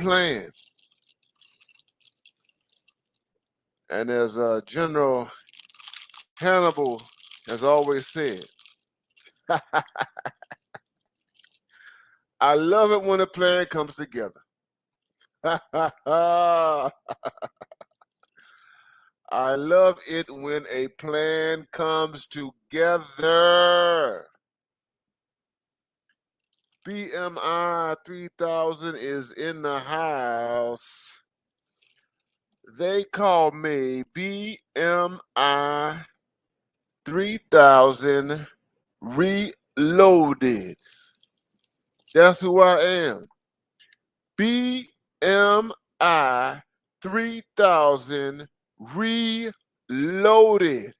plan. And as General Hannibal has always said, I love it when a plan comes together. I love it when a plan comes together. BMI 3000 is in the house. They call me BMI 3000 Reloaded. That's who I am. BMI 3000 Reloaded.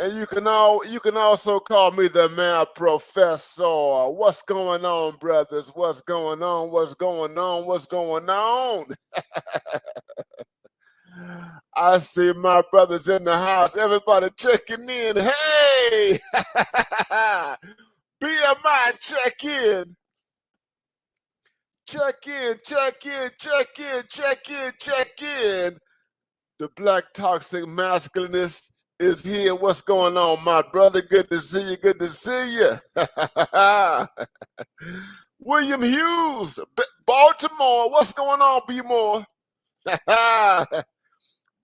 And you can also call me the man professor. What's going on, brothers? What's going on? What's going on? What's going on? I see my brothers in the house. Everybody checking in. Hey! BMI check in. Check in, check in, check in, check in, check in. The black toxic masculinist is here. What's going on, my brother? Good to see you. Good to see you. William Hughes, Baltimore. What's going on, B More?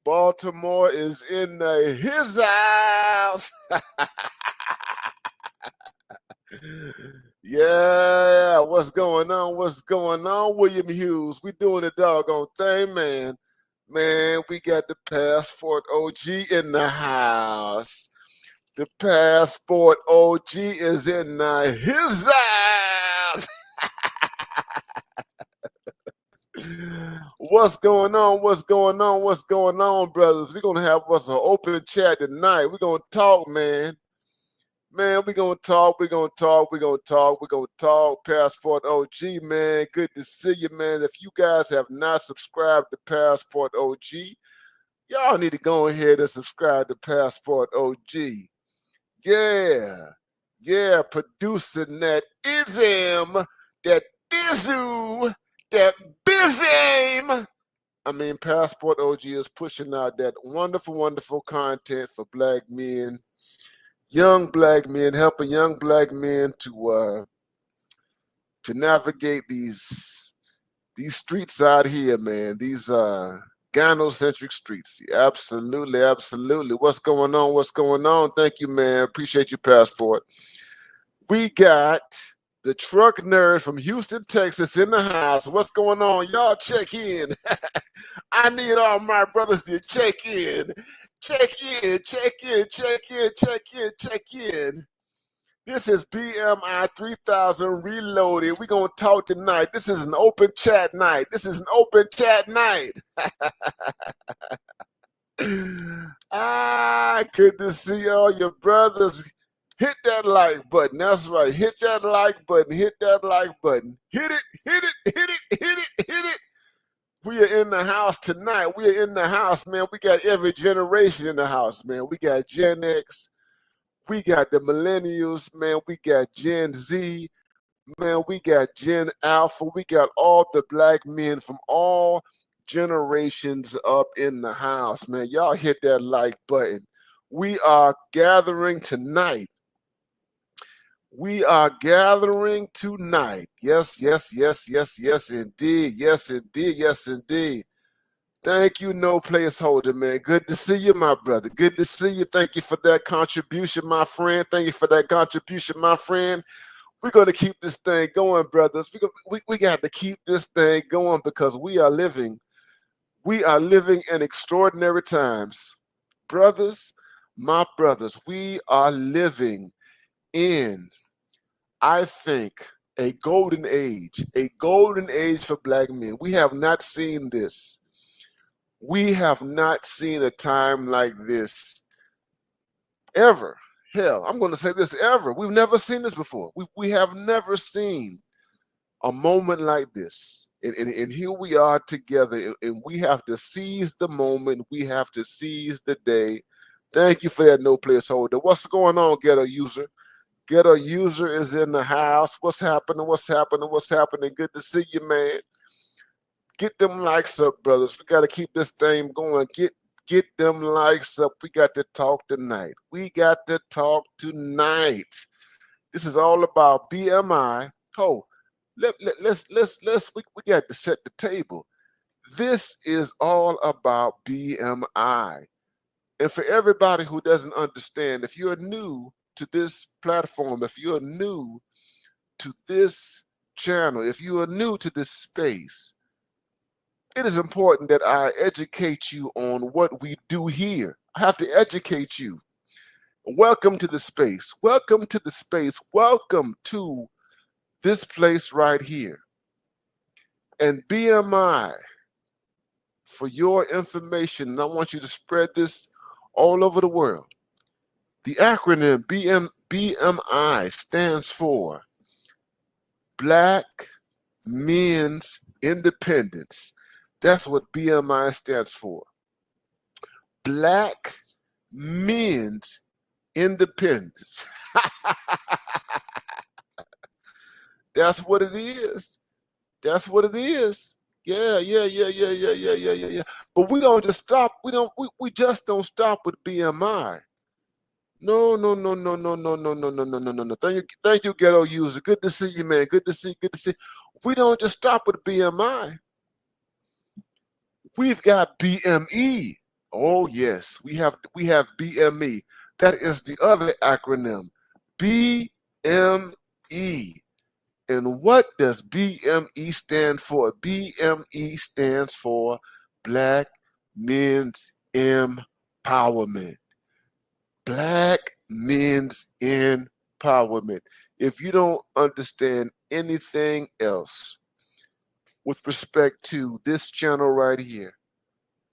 Baltimore is in his house. Yeah, what's going on? What's going on, William Hughes? We doing the doggone thing, man. Man, we got the Passport OG in the house. The Passport OG is in his house. What's going on? What's going on? What's going on, brothers? We're going to have us an open chat tonight. We're going to talk, man. Man, we're going to talk. We're going to talk. We're going to talk. We're going to talk. Passport OG, man. Good to see you, man. If you guys have not subscribed to Passport OG, y'all need to go ahead and subscribe to Passport OG. Yeah. Yeah, producing that ism, that dizu, that bizame. I mean, Passport OG is pushing out that wonderful, wonderful content for black men, young black men, helping young black men to navigate these streets out here, man. These gynocentric streets. Absolutely, absolutely. What's going on? What's going on? Thank you, man. Appreciate your Passport. We got the truck nerd from Houston, Texas in the house. What's going on? Y'all check in. I need all my brothers to check in. Check in, check in, check in, check in, check in. This is BMI 3000 Reloaded. We're going to talk tonight. This is an open chat night. This is an open chat night. Good to see all your brothers. Hit that like button. That's right. Hit that like button. Hit that like button. Hit it, hit it, hit it, hit it, hit it. We are in the house tonight. We are in the house, man. We got every generation in the house, man. We got Gen X. We got the millennials, man. We got Gen Z. Man, we got Gen Alpha. We got all the black men from all generations up in the house, man. Y'all hit that like button. We are gathering tonight. We are gathering tonight. Yes, yes, yes, yes, yes, indeed. Yes, indeed. Yes, indeed. Thank you, no placeholder, man. Good to see you, my brother. Good to see you. Thank you for that contribution, my friend. Thank you for that contribution, my friend. We're going to keep this thing going, brothers. We got to keep this thing going because we are living in extraordinary times. Brothers, my brothers, we are living in, I think, a golden age for black men. We have not seen this. We have not seen a time like this ever. Hell, I'm going to say this ever. We've never seen this before. We have never seen a moment like this. And here we are together, and we have to seize the moment. We have to seize the day. Thank you for that no placeholder. What's going on, ghetto user? Ghetto user is in the house. What's happening? What's happening? What's happening? Good to see you, man. Get them likes up, brothers. We got to keep this thing going. Get them likes up. We got to talk tonight. We got to talk tonight. This is all about BMI. Oh, we got to set the table. This is all about BMI. And for everybody who doesn't understand, if you're new to this platform, if you're new to this channel, if you are new to this space, it is important that I educate you on what we do here. I have to educate you. Welcome to the space. Welcome to the space. Welcome to this place right here. And BMI, for your information, and I want you to spread this all over the world. The acronym BMI stands for Black Men's Independence. That's what BMI stands for. Black Men's Independence. That's what it is. That's what it is. Yeah. But we don't just stop. We just don't stop with BMI. No. Thank you, ghetto user. Good to see you, man. Good to see. We don't just stop with BMI. We've got BME. Oh yes, we have BME. That is the other acronym, BME. And what does BME stand for? BME stands for Black Men's Empowerment. Black Men's Empowerment. If you don't understand anything else with respect to this channel right here,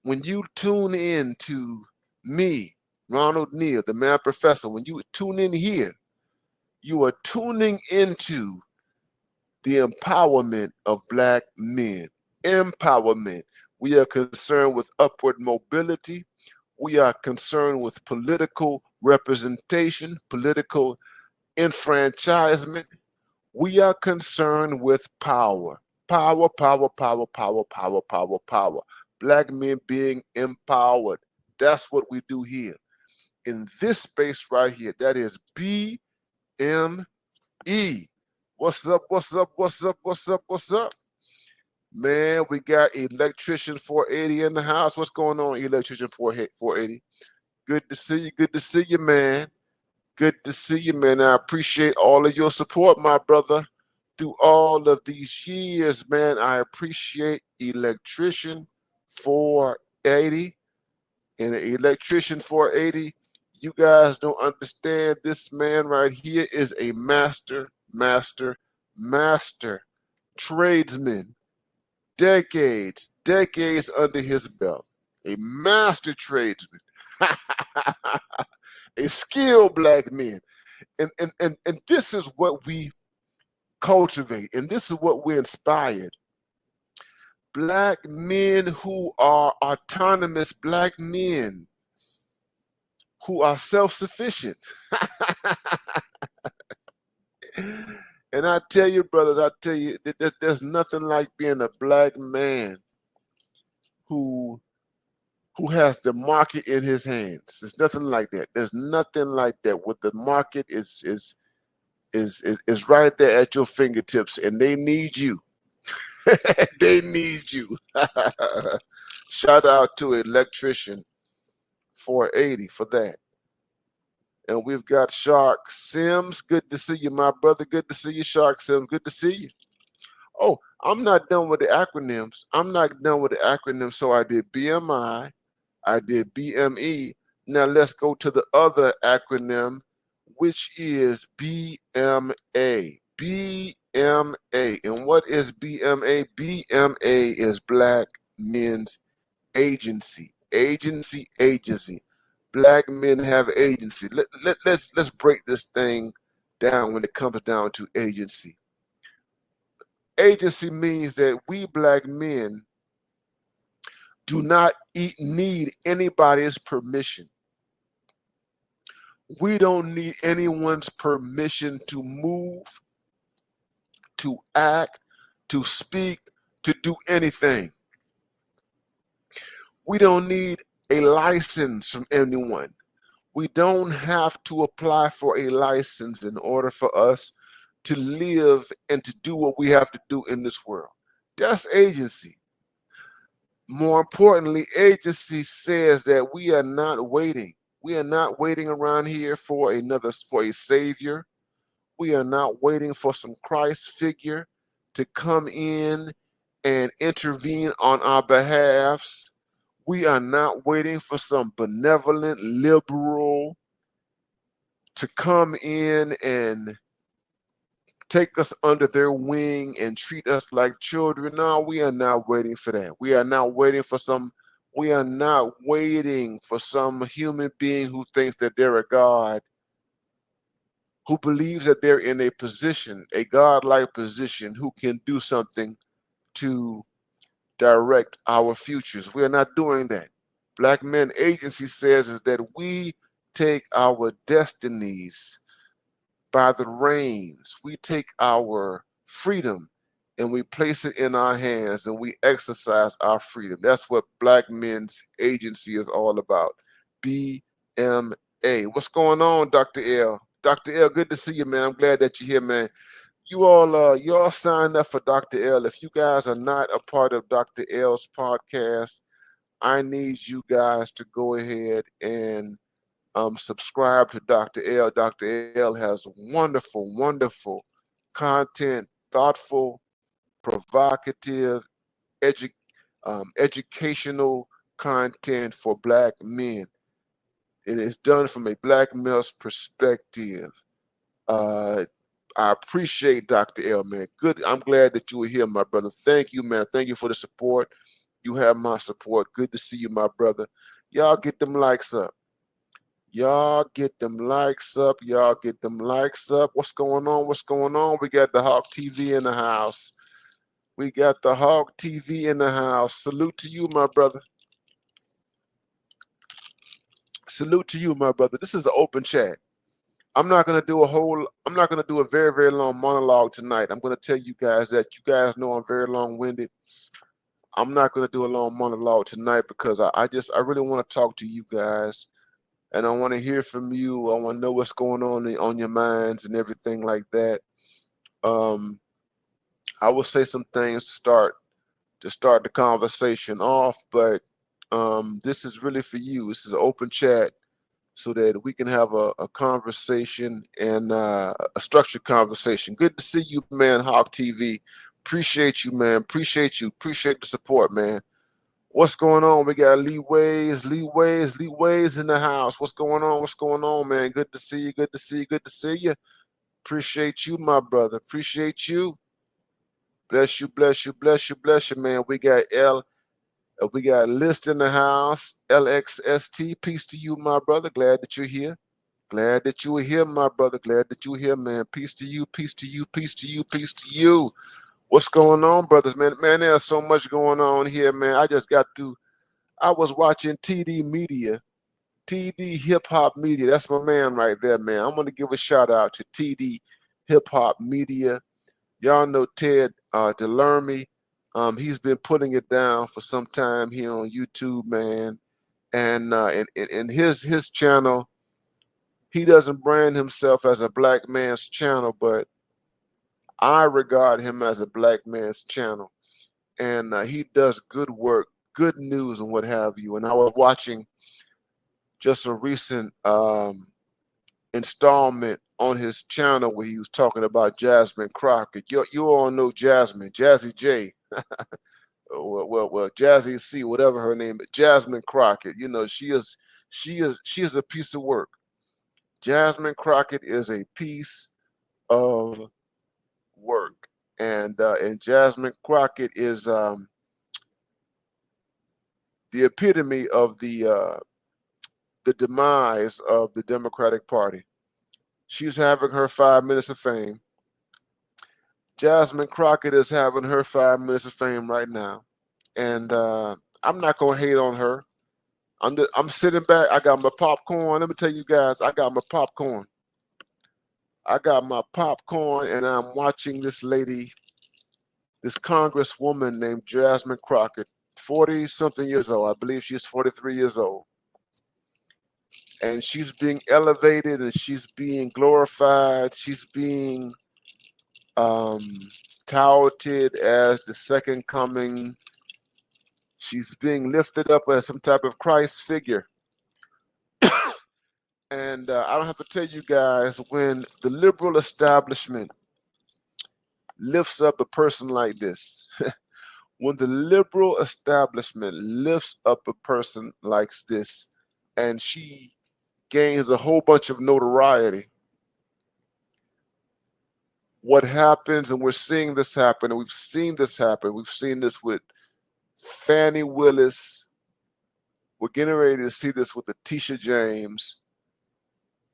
when you tune in to me, Ronald Neal, the Man Professor, when you tune in here, you are tuning into the empowerment of Black men. Empowerment. We are concerned with upward mobility. We are concerned with political representation, political enfranchisement. We are concerned with power. Power. Black men being empowered. That's what we do here. In this space right here, that is BME. What's up? Man, we got Electrician 480 in the house. What's going on, Electrician 480? Good to see you, man. Good to see you, man. I appreciate all of your support, my brother. Through all of these years, man, I appreciate Electrician 480. And Electrician 480, you guys don't understand, this man right here is a master tradesman. Decades under his belt. A master tradesman. A skilled Black man. And this is what we cultivate, and this is what we're inspired. Black men who are autonomous, Black men who are self-sufficient. And I tell you, brothers, that there's nothing like being a Black man who has the market in his hands. There's nothing like that. There's nothing like that. What the market is right there at your fingertips, and they need you. They need you. Shout out to Electrician 480 for that. And we've got Shark Sims. Good to see you, my brother. Good to see you, Shark Sims. Good to see you. Oh, I'm not done with the acronyms. So I did BMI. I did BME. Now let's go to the other acronym, which is BMA. BMA. And what is BMA? BMA is Black Men's Agency. Agency. Black men have agency. Let's break this thing down when it comes down to agency. Agency means that we Black men do not need anybody's permission. We don't need anyone's permission to move, to act, to speak, to do anything. We don't need a license from anyone. We don't have to apply for a license in order for us to live and to do what we have to do in this world. That's agency. More importantly, agency says that we are not waiting. We are not waiting around here for a savior. We are not waiting for some Christ figure to come in and intervene on our behalves. We are not waiting for some benevolent liberal to come in and take us under their wing and treat us like children. No, we are not waiting for that. We are not waiting for some human being who thinks that they're a God, who believes that they're in a position, a God-like position, who can do something to direct our futures. We are not doing that. Black Men Agency says is that we take our destinies by the reins. We take our freedom and we place it in our hands and we exercise our freedom. That's what Black Men's Agency is all about. BMA. What's going on, Dr. L? Dr. L, good to see you, man. I'm glad that you're here, man. You all signed up for Dr. L. If you guys are not a part of Dr. L's podcast, I need you guys to go ahead and subscribe to Dr. L. Dr. L has wonderful, wonderful content, thoughtful, provocative, educational content for Black men. It is done from a Black male's perspective. I appreciate Dr. L, man. Good. I'm glad that you were here, my brother. Thank you, man. Thank you for the support. You have my support. Good to see you, my brother. Y'all get them likes up. Y'all get them likes up. Y'all get them likes up. What's going on? What's going on? We got the Hawk TV in the house. We got the Hawk TV in the house. Salute to you, my brother. Salute to you, my brother. This is an open chat. I'm not gonna do a very, very long monologue tonight. I'm gonna tell you guys that you guys know I'm very long-winded. I'm not gonna do a long monologue tonight because I really want to talk to you guys. And I want to hear from you. I want to know what's going on your minds and everything like that. I will say some things to start the conversation off, but this is really for you. This is an open chat so that we can have a conversation and a structured conversation. Good to see you, man, Hawk TV. Appreciate you, man. Appreciate you. Appreciate the support, man. What's going on? We got Lee Ways in the house. What's going on? What's going on, man? Good to see you. Good to see you. Good to see you. Appreciate you, my brother. Appreciate you. Bless you, bless you, bless you, bless you, man. We got List in the house. LXST. Peace to you, my brother. Glad that you're here. Glad that you were here, my brother. Glad that you were here, man. Peace to you, peace to you, peace to you, peace to you. What's going on, brothers, man? Man, there's so much going on here, man. I was watching TD Hip Hop Media. That's my man right there, man. I'm going to give a shout out to TD Hip Hop Media. Y'all know Ted DeLermy. He's been putting it down for some time here on YouTube, man. And in his channel, he doesn't brand himself as a Black man's channel, but I regard him as a Black man's channel. And he does good work, good news, and what have you. And I was watching just a recent installment on his channel where he was talking about Jasmine Crockett. You all know Jasmine, Jazzy J. well, Jazzy C, whatever her name is, Jasmine Crockett. You know, she is a piece of work. Jasmine Crockett is a piece of work, and Jasmine Crockett is the epitome of the demise of the Democratic Party. She's having her 5 minutes of fame. Jasmine Crockett is having her 5 minutes of fame right now, and I'm not gonna hate on her. I'm sitting back. I got my popcorn. Let me tell you guys, I got my popcorn. I got my popcorn, and I'm watching this lady, this congresswoman named Jasmine Crockett, 40-something years old. I believe she's 43 years old. And she's being elevated and she's being glorified. She's being touted as the second coming. She's being lifted up as some type of Christ figure. And I don't have to tell you guys, when the liberal establishment lifts up a person like this, when the liberal establishment lifts up a person like this, and she gains a whole bunch of notoriety, what happens, and we're seeing this happen, and we've seen this happen. We've seen this with Fannie Willis. We're getting ready to see this with Letitia James.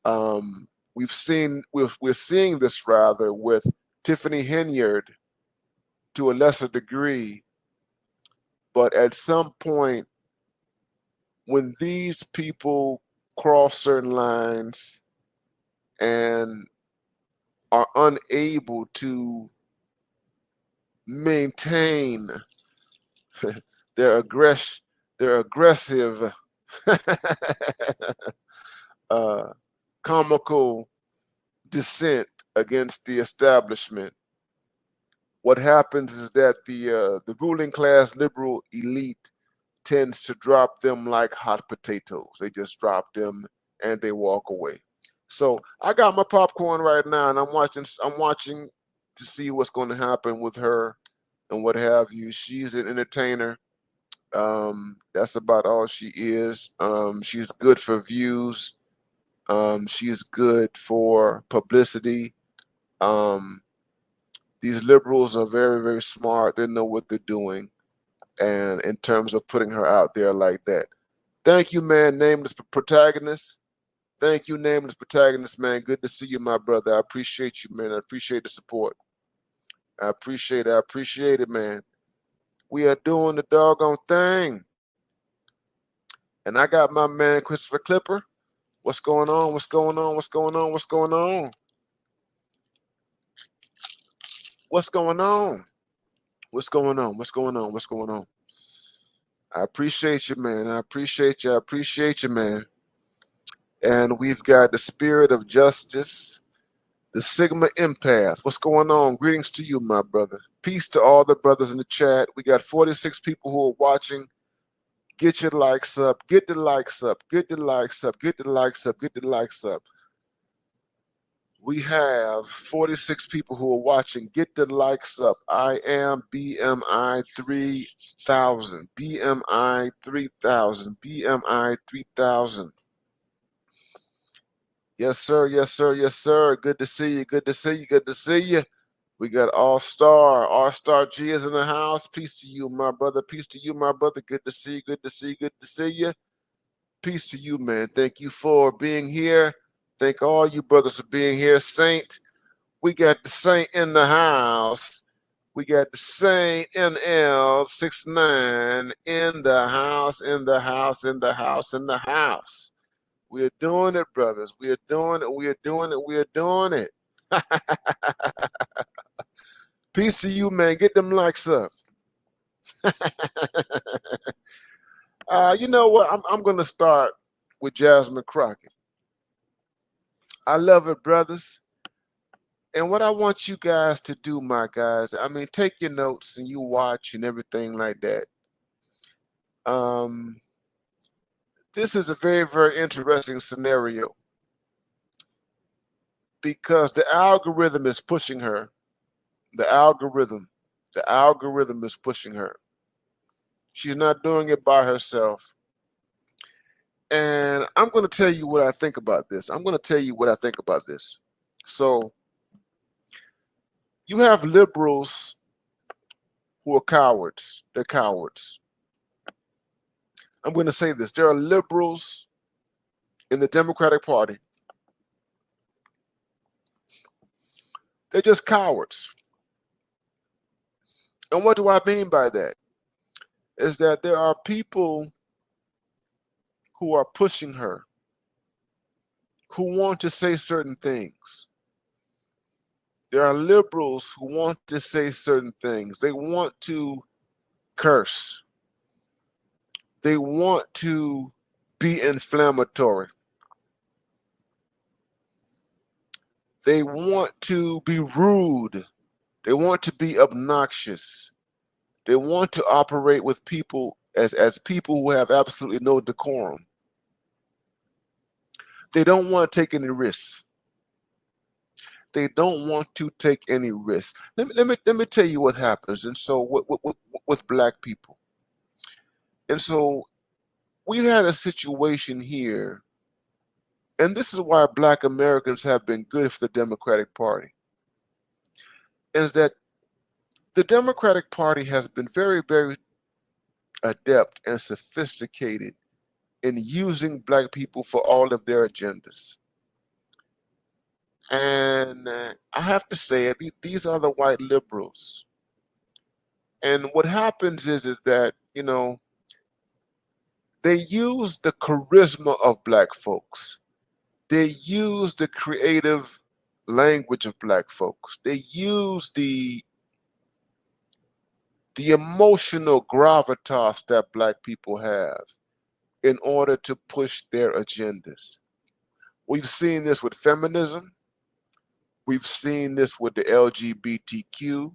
We're seeing this rather with Tiffany Henyard to a lesser degree. But at some point, when these people cross certain lines and are unable to maintain their aggressive comical dissent against the establishment, what happens is that the ruling class liberal elite tends to drop them like hot potatoes. They just drop them and they walk away. So I got my popcorn right now, and I'm watching to see what's going to happen with her and what have you. She's an entertainer. That's about all she is. She's good for views. She's good for publicity. These liberals are very, very smart. They know what they're doing. And in terms of putting her out there like that. Thank you, man, nameless protagonist. Thank you, nameless protagonist, man. Good to see you, my brother. I appreciate you, man. I appreciate the support. I appreciate it, man. We are doing the doggone thing. And I got my man, Christopher Clipper. What's going on? What's going on? What's going on? What's going on? What's going on? What's going on? What's going on? What's going on? I appreciate you, man. I appreciate you. I appreciate you, man. And we've got the spirit of justice, the Sigma Empath. What's going on? Greetings to you, my brother. Peace to all the brothers in the chat. We got 46 people who are watching. Get your likes up. Get the likes up. Get the likes up. Get the likes up. Get the likes up. We have 46 people who are watching. Get the likes up. I am BMI 3000. BMI 3000. BMI 3000. Yes, sir. Yes, sir. Yes, sir. Good to see you. Good to see you. Good to see you. We got All-Star G is in the house. Peace to you, my brother. Peace to you, my brother. Good to see you. Good to see you. Good to see you. Peace to you, man. Thank you for being here. Thank all you brothers for being here. Saint, we got the Saint in the house. We got the Saint NL69 in the house, in the house, in the house, in the house. We are doing it, brothers. We are doing it. We are doing it. We are doing it. Peace to you, man. Get them likes up. You know what? I'm going to start with Jasmine Crockett. I love it, brothers. And what I want you guys to do, my guys, I mean, take your notes and you watch and everything like that. This is a very, very interesting scenario because the algorithm is pushing her. The algorithm is pushing her. She's not doing it by herself. And I'm going to tell you what I think about this. So you have liberals who are cowards. They're cowards. I'm going to say this. There are liberals in the Democratic Party. They're just cowards. And what do I mean by that? Is that there are people who are pushing her, who want to say certain things. There are liberals who want to say certain things. They want to curse. They want to be inflammatory. They want to be rude. They want to be obnoxious. They want to operate with people as people who have absolutely no decorum. They don't want to take any risks. They don't want to take any risks. Let me tell you what happens. And so with black people. And so we had a situation here, and this is why black Americans have been good for the Democratic Party, is that the Democratic Party has been very, very adept and sophisticated in using black people for all of their agendas. And I have to say, these are the white liberals. And what happens is that, you know, they use the charisma of black folks. They use the creative language of black folks. They use the emotional gravitas that black people have in order to push their agendas. We've seen this with feminism. We've seen this with the LGBTQ.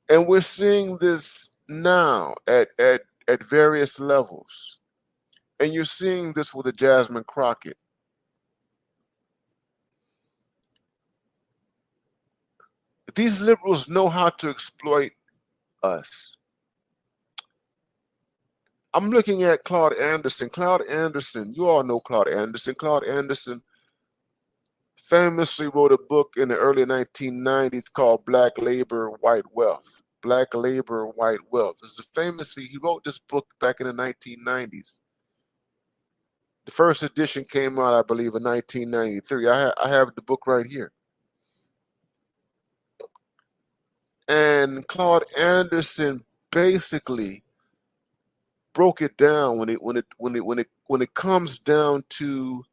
And we're seeing this now at various levels. And you're seeing this with the Jasmine Crockett. These liberals know how to exploit us. I'm looking at Claude Anderson. Claude Anderson, you all know Claude Anderson. Claude Anderson famously wrote a book in the early 1990s called Black Labor, White Wealth. Black Labor, White Wealth. This is famously, he wrote this book back in the 1990s. The first edition came out, I believe, in 1993. I have the book right here. And Claude Anderson basically broke it down when it comes down to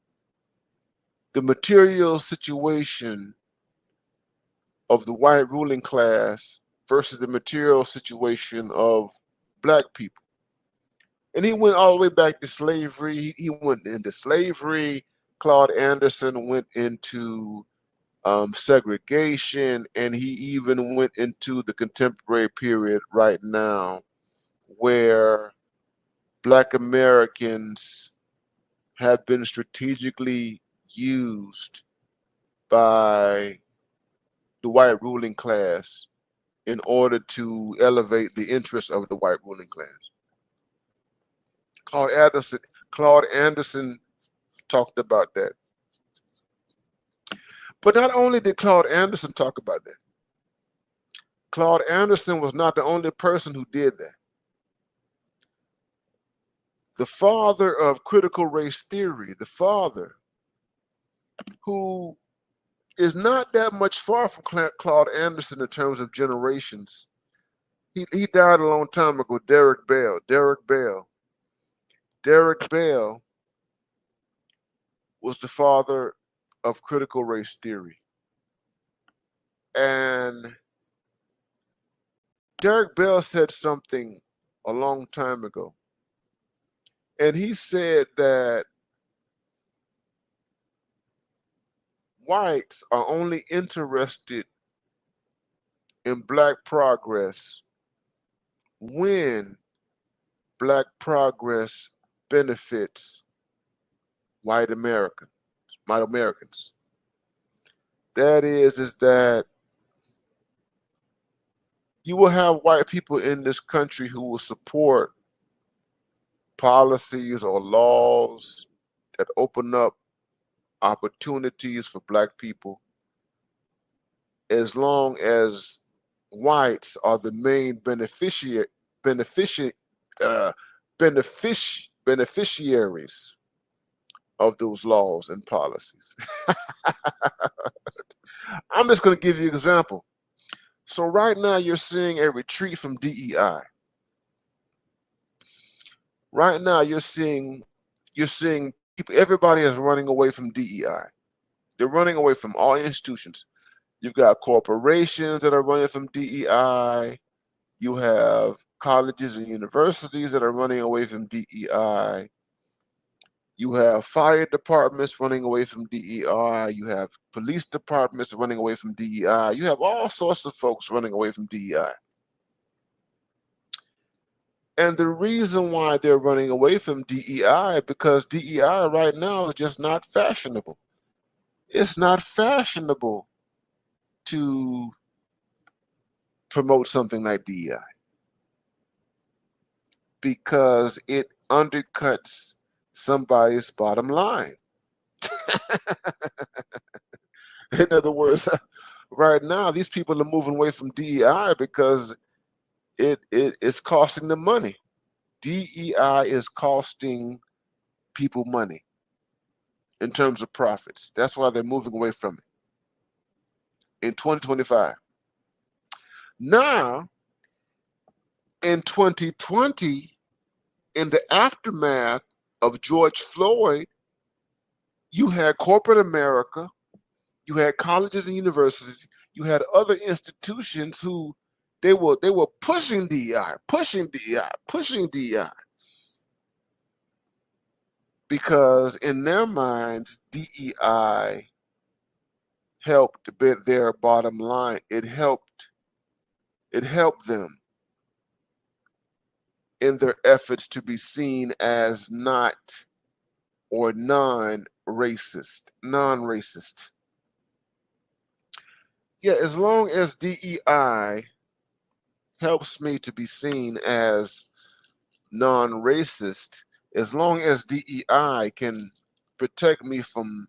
the material situation of the white ruling class versus the material situation of black people. And he went all the way back to slavery. He went into slavery. Claude Anderson went into segregation, and he even went into the contemporary period right now, where black Americans have been strategically used by the white ruling class in order to elevate the interests of the white ruling class. Claude Anderson talked about that. But not only did Claude Anderson talk about that, Claude Anderson was not the only person who did that. The father of critical race theory, the father who is not that much far from Claude Anderson in terms of generations. He died a long time ago, Derek Bell. Derek Bell was the father of critical race theory. And Derek Bell said something a long time ago. And he said that whites are only interested in black progress when black progress benefits white Americans. That is that you will have white people in this country who will support policies or laws that open up opportunities for black people, as long as whites are the main beneficiaries of those laws and policies. I'm just going to give you an example. So right now you're seeing a retreat from DEI. Right now, you're seeing people. Everybody is running away from DEI. They're running away from all institutions. You've got corporations that are running from DEI. You have colleges and universities that are running away from DEI. You have fire departments running away from DEI. You have police departments running away from DEI. You have all sorts of folks running away from DEI. And the reason why they're running away from DEI, because DEI right now is just not fashionable. It's not fashionable to promote something like DEI because it undercuts somebody's bottom line. In other words, right now, these people are moving away from DEI because it is costing them money. DEI is costing people money in terms of profits. That's why they're moving away from it in 2025. Now, in 2020, in the aftermath of George Floyd, you had corporate America, you had colleges and universities, you had other institutions who they were pushing DEI, pushing DEI, pushing DEI. Because in their minds, DEI helped their bottom line. It helped them in their efforts to be seen as not or non-racist. Yeah, as long as DEI helps me to be seen as non-racist, as long as DEI can protect me from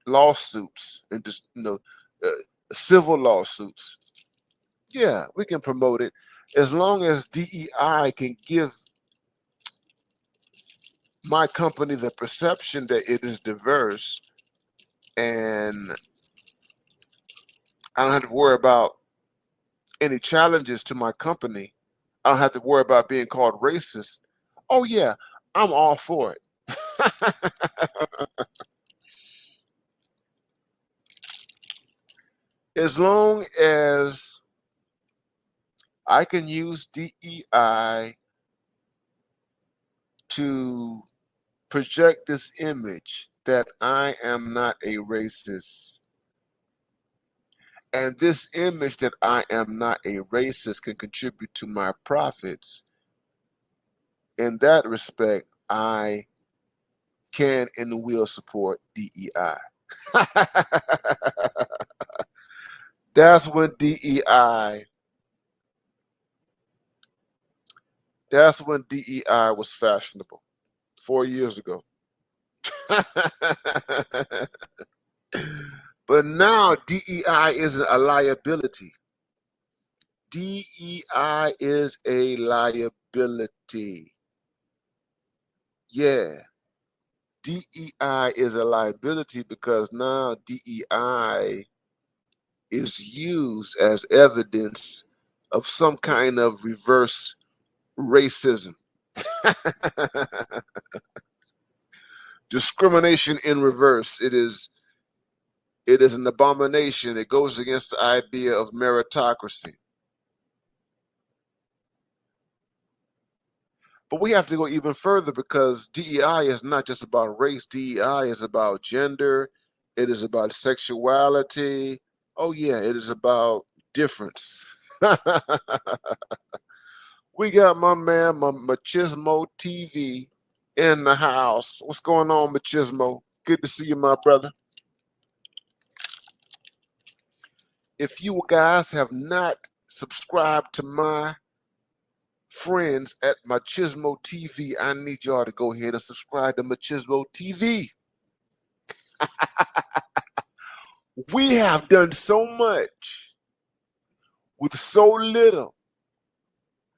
lawsuits and just uh, civil lawsuits, yeah, we can promote it. As long as DEI can give my company the perception that it is diverse, and I don't have to worry about any challenges to my company. I don't have to worry about being called racist. Oh yeah, I'm all for it. As long as I can use DEI to project this image that I am not a racist, and this image that I am not a racist can contribute to my profits, in that respect, I can and will support DEI. That's when DEI, that's when DEI was fashionable 4 years ago. But now DEI isn't a liability. DEI is a liability. Yeah. DEI is a liability because now DEI is used as evidence of some kind of reverse racism. Discrimination in reverse. It is an abomination. It goes against the idea of meritocracy. But we have to go even further because DEI is not just about race. DEI is about gender. It is about sexuality. Oh, yeah, it is about difference. We got my man, Machismo TV in the house. What's going on, Machismo? Good to see you, my brother. If you guys have not subscribed to my friends at Machismo TV, I need y'all to go ahead and subscribe to Machismo TV. We have done so much with so little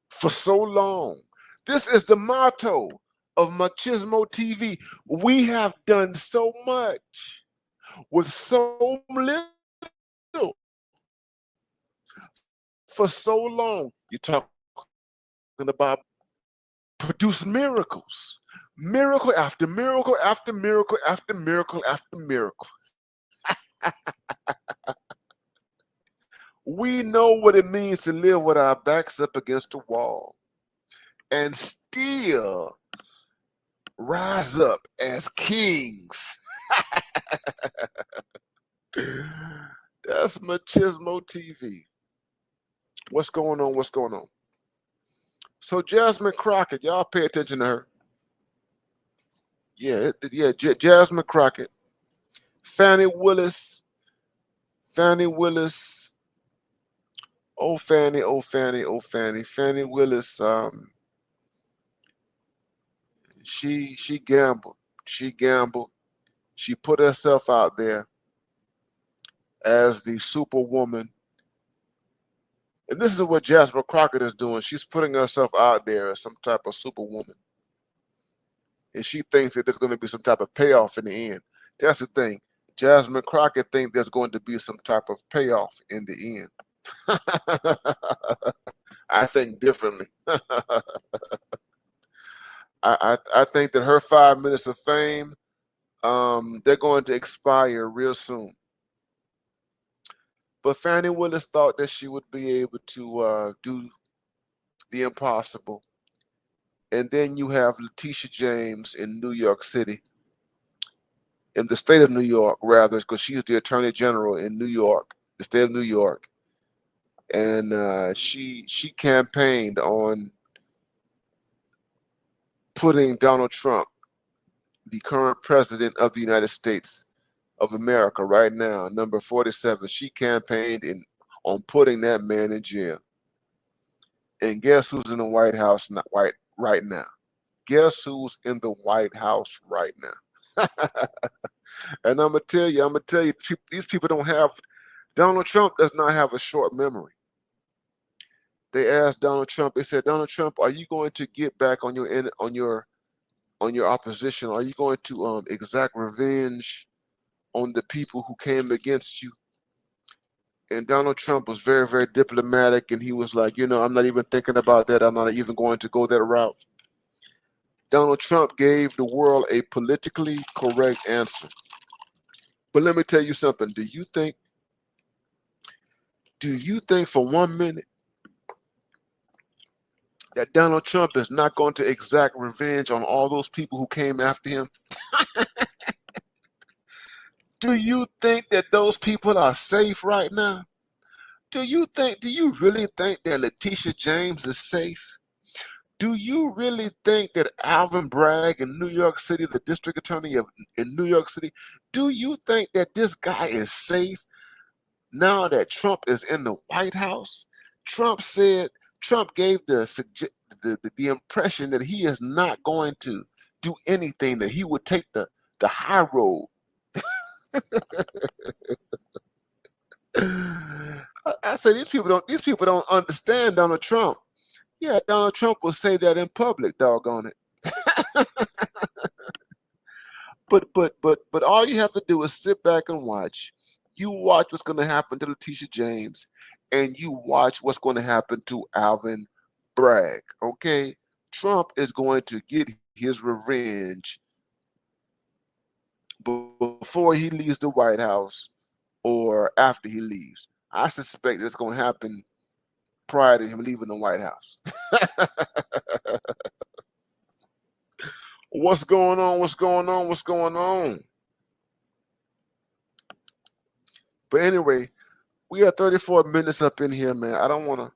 for so long. This is the motto of Machismo TV. We have done so much with so little for so long. You're talking about produce miracles. Miracle after miracle after miracle after miracle after miracle. We know what it means to live with our backs up against the wall and still rise up as kings. That's Machismo TV. What's going on? What's going on? So Jasmine Crockett, y'all pay attention to her. Yeah, Jasmine Crockett. Fannie Willis. Fannie Willis. Oh Fannie, oh Fannie, oh Fannie. Fannie Willis, she gambled. She gambled. She put herself out there as the superwoman. And this is what Jasmine Crockett is doing. She's putting herself out there as some type of superwoman. And she thinks that there's going to be some type of payoff in the end. That's the thing. Jasmine Crockett thinks there's going to be some type of payoff in the end. I think differently. I think that her 5 minutes of fame, they're going to expire real soon. But Fannie Willis thought that she would be able to do the impossible. And then you have Letitia James in New York City, in the state of New York, rather, because she's the Attorney General in New York, the state of New York. And she campaigned on putting Donald Trump, the current president of the United States of America right now, number 47, she campaigned on putting that man in jail. And guess who's in the White House right now? Guess who's in the White House right now? And I'm gonna tell you, these people don't have. Donald Trump does not have a short memory. They asked Donald Trump. They said, Donald Trump, are you going to get back on your opposition? Are you going to exact revenge on the people who came against you? And Donald Trump was very, very diplomatic, and he was like, I'm not even thinking about that. I'm not even going to go that route. Donald Trump gave the world a politically correct answer. But let me tell you something. Do you think for 1 minute that Donald Trump is not going to exact revenge on all those people who came after him? Do you think that those people are safe right now? Do you really think that Letitia James is safe? Do you really think that Alvin Bragg in New York City, the district attorney in New York City, do you think that this guy is safe now that Trump is in the White House? Trump gave the impression that he is not going to do anything, that he would take the high road. I say these people don't understand Donald Trump. Yeah, Donald Trump will say that in public, doggone it. But all you have to do is sit back and watch. You watch what's going to happen to Letitia James, and you watch what's going to happen to Alvin Bragg. Okay, Trump is going to get his revenge before he leaves the White House or after he leaves. I suspect it's going to happen prior to him leaving the White House. What's going on? What's going on? What's going on? But anyway, we are 34 minutes up in here, man. I don't want to.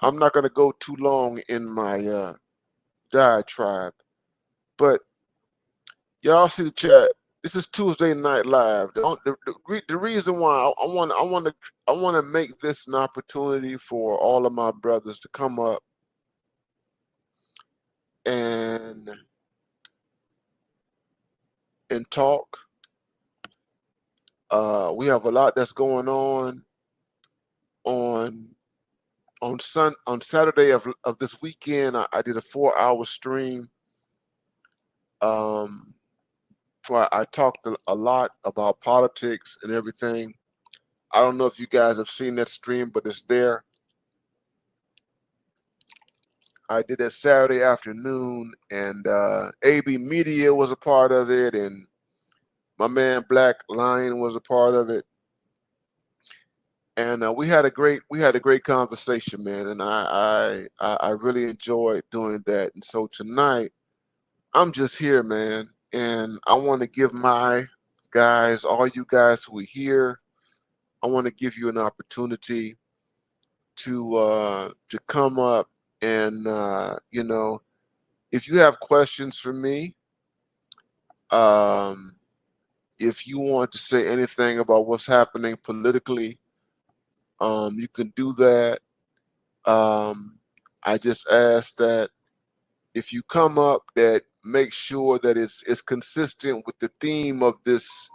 I'm not going to go too long in my diatribe, but y'all see the chat. This is Tuesday Night Live. The reason why I want to make this an opportunity for all of my brothers to come up and talk. We have a lot that's going on Saturday of this weekend. I did a 4-hour stream. Where I talked a lot about politics and everything. I don't know if you guys have seen that stream, but it's there. I did it Saturday afternoon, and AB Media was a part of it, and my man Black Lion was a part of it. And we had a great conversation, man, and I really enjoyed doing that. And so tonight I'm just here, man, and I want to give my guys, all you guys who are here, I want to give you an opportunity to come up and if you have questions for me, um, if you want to say anything about what's happening politically, you can do that. Um, I just ask that if you come up, that make sure that it's consistent with the theme of this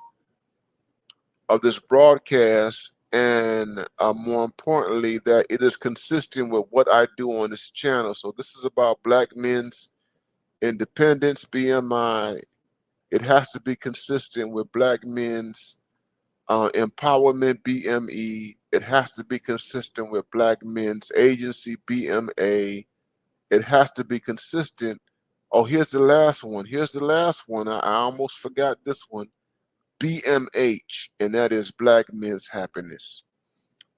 broadcast, and more importantly, that it is consistent with what I do on this channel. So this is about Black men's independence, BMI. It has to be consistent with Black men's empowerment, BME. It has to be consistent with Black men's agency, BMA. It has to be consistent. Oh, here's the last one. Here's the last one. I almost forgot this one. BMH, and that is Black men's happiness.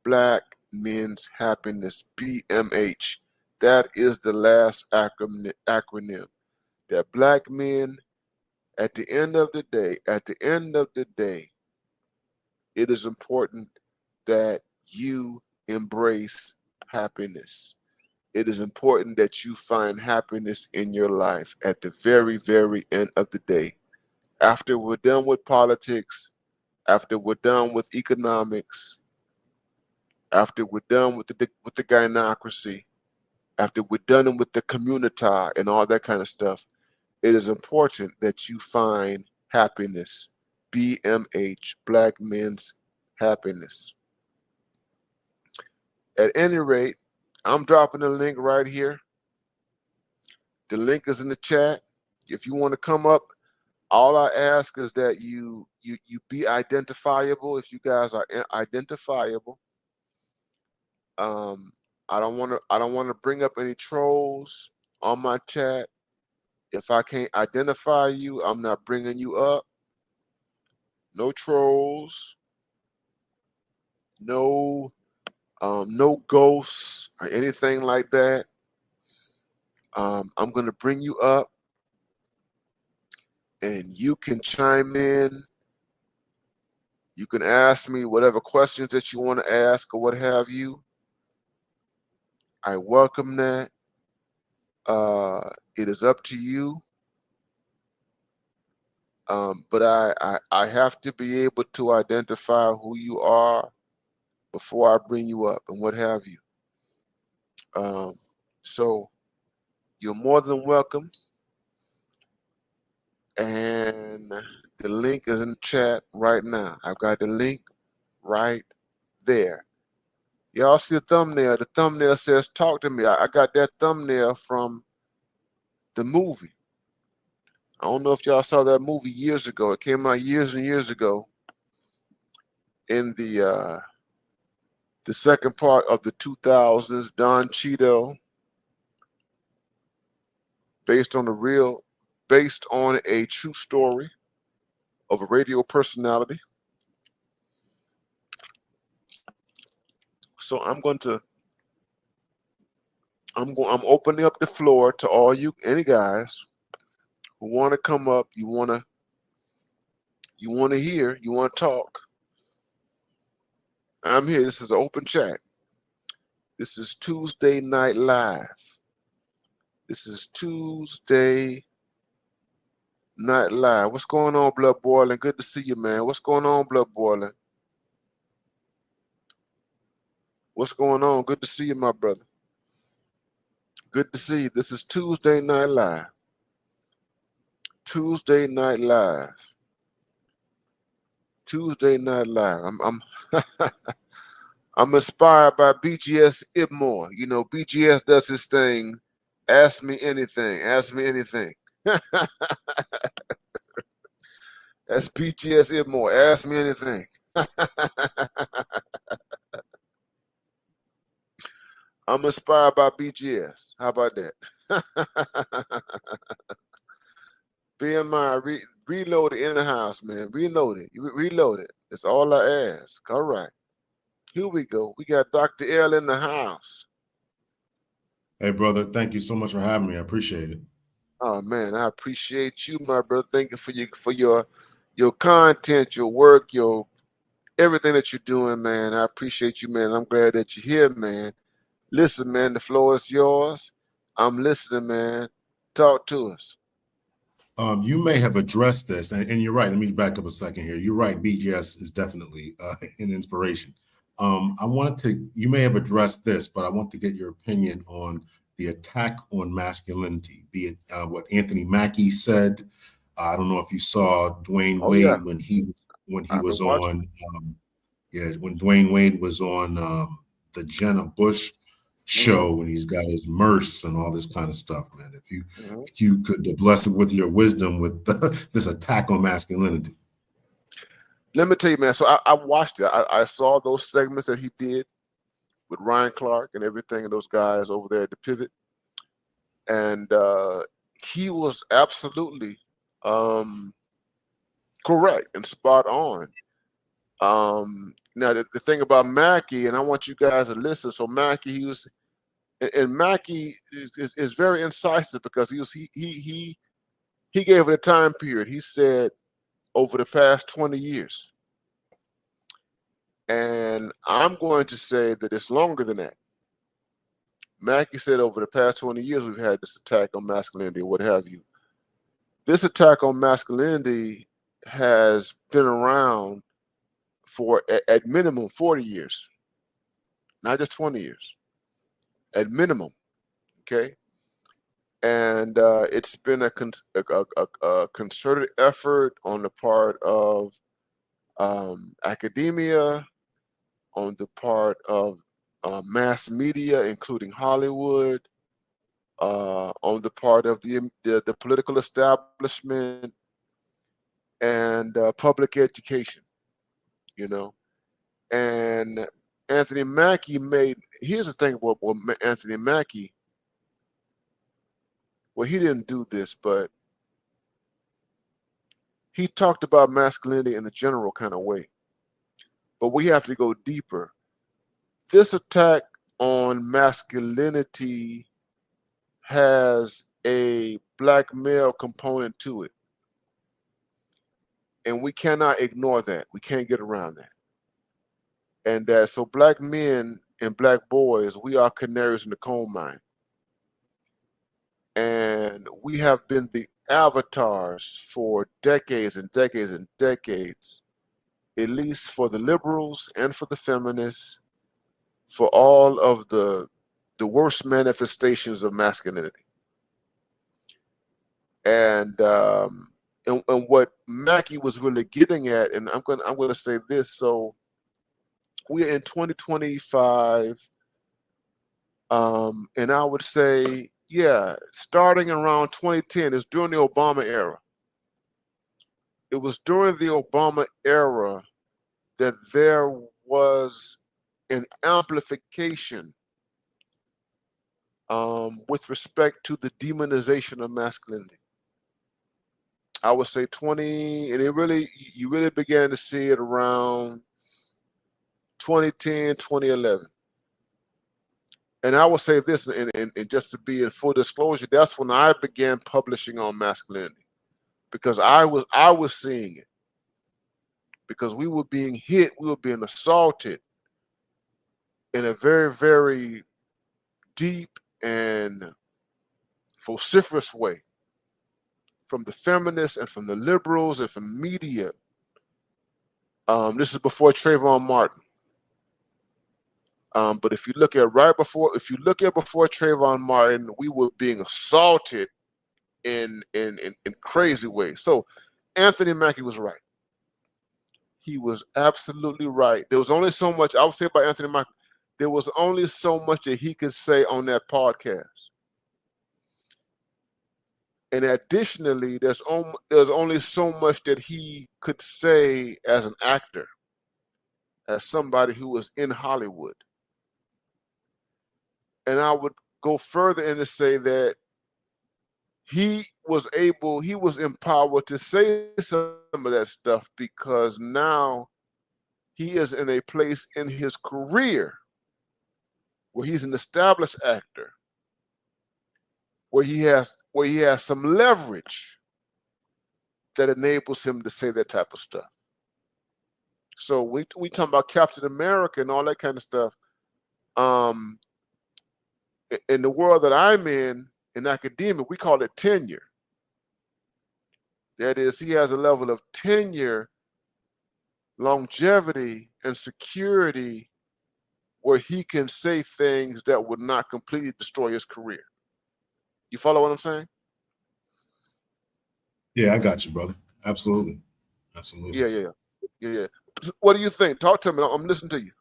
Black men's happiness, BMH. That is the last acronym. That Black men, at the end of the day, it is important that you embrace happiness. It is important that you find happiness in your life at the very, very end of the day. After we're done with politics, after we're done with economics, after we're done with the gynocracy, after we're done with the community and all that kind of stuff, it is important that you find happiness. BMH, Black men's happiness. At any rate, I'm dropping the link right here. The link is in the chat. If you want to come up, all I ask is that you be identifiable. If you guys are identifiable, I don't want to bring up any trolls on my chat. If I can't identify you, I'm not bringing you up. No trolls, no ghosts or anything like that. I'm going to bring you up, and you can chime in. You can ask me whatever questions that you want to ask or what have you. I welcome that. It is up to you. But I have to be able to identify who you are before I bring you up and what have you. So you're more than welcome. And the link is in the chat right now. I've got the link right there. Y'all see the thumbnail? The thumbnail says talk to me. I got that thumbnail from the movie. I don't know if y'all saw that movie years ago. It came out years and years ago in the second part of the 2000s. Don Cheadle, based on a true story of a radio personality. So I'm opening up the floor to all you, any guys who want to come up, you want to hear, you want to talk. I'm here. This is an open chat. This is Tuesday Night Live. This is Tuesday Night Live. What's going on, Blood Boiling? Good to see you, man. What's going on, Blood Boiling? What's going on? Good to see you, my brother. Good to see you. This is Tuesday Night Live. Tuesday Night Live. Tuesday Night Live. I'm I'm inspired by BGS Ibmore. You know, BGS does his thing. Ask me anything. Ask me anything. That's BGS Ibmore. Ask me anything. I'm inspired by BGS. How about that? BMI, reload it in the house, man. Reload it. Reload it. It's all I ask. All right. Here we go. We got Dr. L in the house. Hey, brother. Thank you so much for having me. I appreciate it. Oh man, I appreciate you, my brother. Thank you for your content, your work, your everything that you're doing, man. I appreciate you, man. I'm glad that you're here, man. Listen, man, the floor is yours. I'm listening, man. Talk to us. You may have addressed this, and you're right. Let me back up a second here. You're right. BGS is definitely an inspiration. You may have addressed this, but I want to get your opinion on the attack on masculinity. What Anthony Mackie said. I don't know if you saw Dwayne Oh yeah, Wade when he I've been was watching. on. When Dwayne Wade was on the Jenna Bush Mm-hmm. show, when he's got his merce and all this kind of stuff, man. Mm-hmm. If you could bless it with your wisdom with this attack on masculinity. Let me tell you, man. So I watched it. I saw those segments that he did with Ryan Clark and everything, and those guys over there at the Pivot, and he was absolutely um, correct and spot on. Now the thing about Mackey, and I want you guys to listen. So Mackey, and Mackey is very incisive because he gave it a time period. He said over the past 20 years, and I'm going to say that it's longer than that. Mackey said over the past 20 years we've had this attack on masculinity, or what have you. This attack on masculinity has been around for at minimum 40 years, not just 20 years, at minimum. Okay, and it's been a concerted effort on the part of academia, on the part of mass media, including Hollywood, on the part of the political establishment, and public education. You know, and Anthony Mackie made. Here's the thing about Anthony Mackie. Well, he didn't do this, but he talked about masculinity in a general kind of way. But we have to go deeper. This attack on masculinity has a black male component to it. And we cannot ignore that. We can't get around that. And that so black men and black boys, we are canaries in the coal mine. And we have been the avatars for decades and decades and decades, at least for the liberals and for the feminists, for all of the worst manifestations of masculinity. And and what Mackie was really getting at, and I'm gonna say this. So we're in 2025, and I would say, yeah, starting around 2010 is during the Obama era. It was during the Obama era that there was an amplification with respect to the demonization of masculinity. I would say 20, and you really began to see it around 2010, 2011. And I will say this, and just to be in full disclosure, that's when I began publishing on masculinity, because I was seeing it, because we were being hit, we were being assaulted in a very, very deep and vociferous way from the feminists and from the liberals and from media. This is before Trayvon Martin. But if you look at before Trayvon Martin, we were being assaulted in crazy ways. So Anthony Mackie was right. He was absolutely right. There was only so much I would say about Anthony Mackie. There was only so much that he could say on that podcast. And additionally, there's only so much that he could say as an actor, as somebody who was in Hollywood. And I would go further in to say that he was empowered to say some of that stuff because now he is in a place in his career where he's an established actor, where he has some leverage that enables him to say that type of stuff. So we talk about Captain America and all that kind of stuff. In the world that I'm in academia, we call it tenure. That is, he has a level of tenure, longevity, and security where he can say things that would not completely destroy his career. You follow what I'm saying? Yeah, I got you, brother. Absolutely. Absolutely. Yeah. What do you think? Talk to me. I'm listening to you.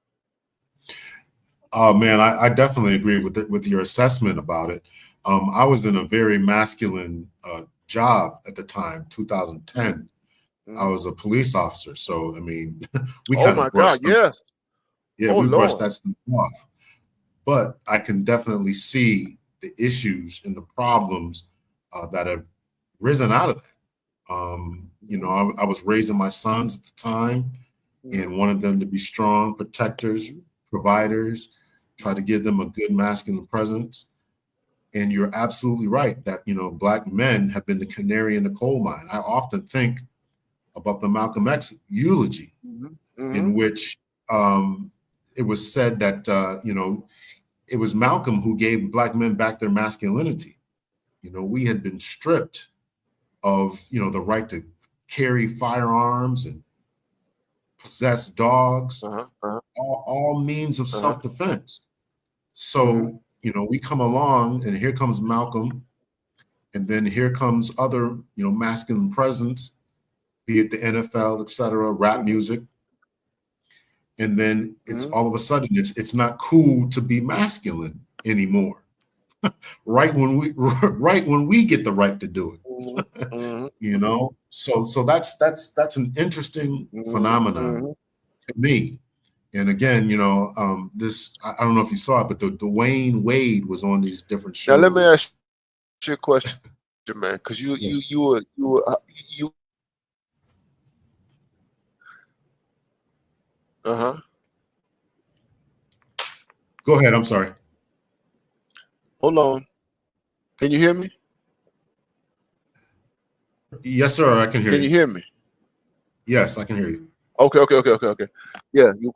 Oh man, I definitely agree with your assessment about it. I was in a very masculine job at the time, 2010. I was a police officer, so I mean, we Oh kind my of God, yes. Yeah, Oh we brushed Lord. that stuff off. But I can definitely see the issues and the problems that have risen out of that. You know, I was raising my sons at the time and wanted them to be strong protectors, providers, try to give them a good masculine presence. And you're absolutely right that, you know, Black men have been the canary in the coal mine. I often think about the Malcolm X eulogy in which it was said that, you know, it was Malcolm who gave Black men back their masculinity. You know, we had been stripped of, you know, the right to carry firearms and possess dogs, all means of self-defense. So, you know, we come along and here comes Malcolm, and then here comes other, you know, masculine presence, be it the NFL, et cetera, rap music. And then it's all of a sudden, it's not cool to be masculine anymore. right when we get the right to do it. You know, so that's an interesting phenomenon to me. And again, you know, this I don't know if you saw it, but the Dwayne Wade was on these different shows. Now let me ask you a question, man, because you Go ahead. I'm sorry. Hold on. Can you hear me? Yes, sir. I can hear you. Can you hear me? Yes, I can hear you. Okay. Yeah, your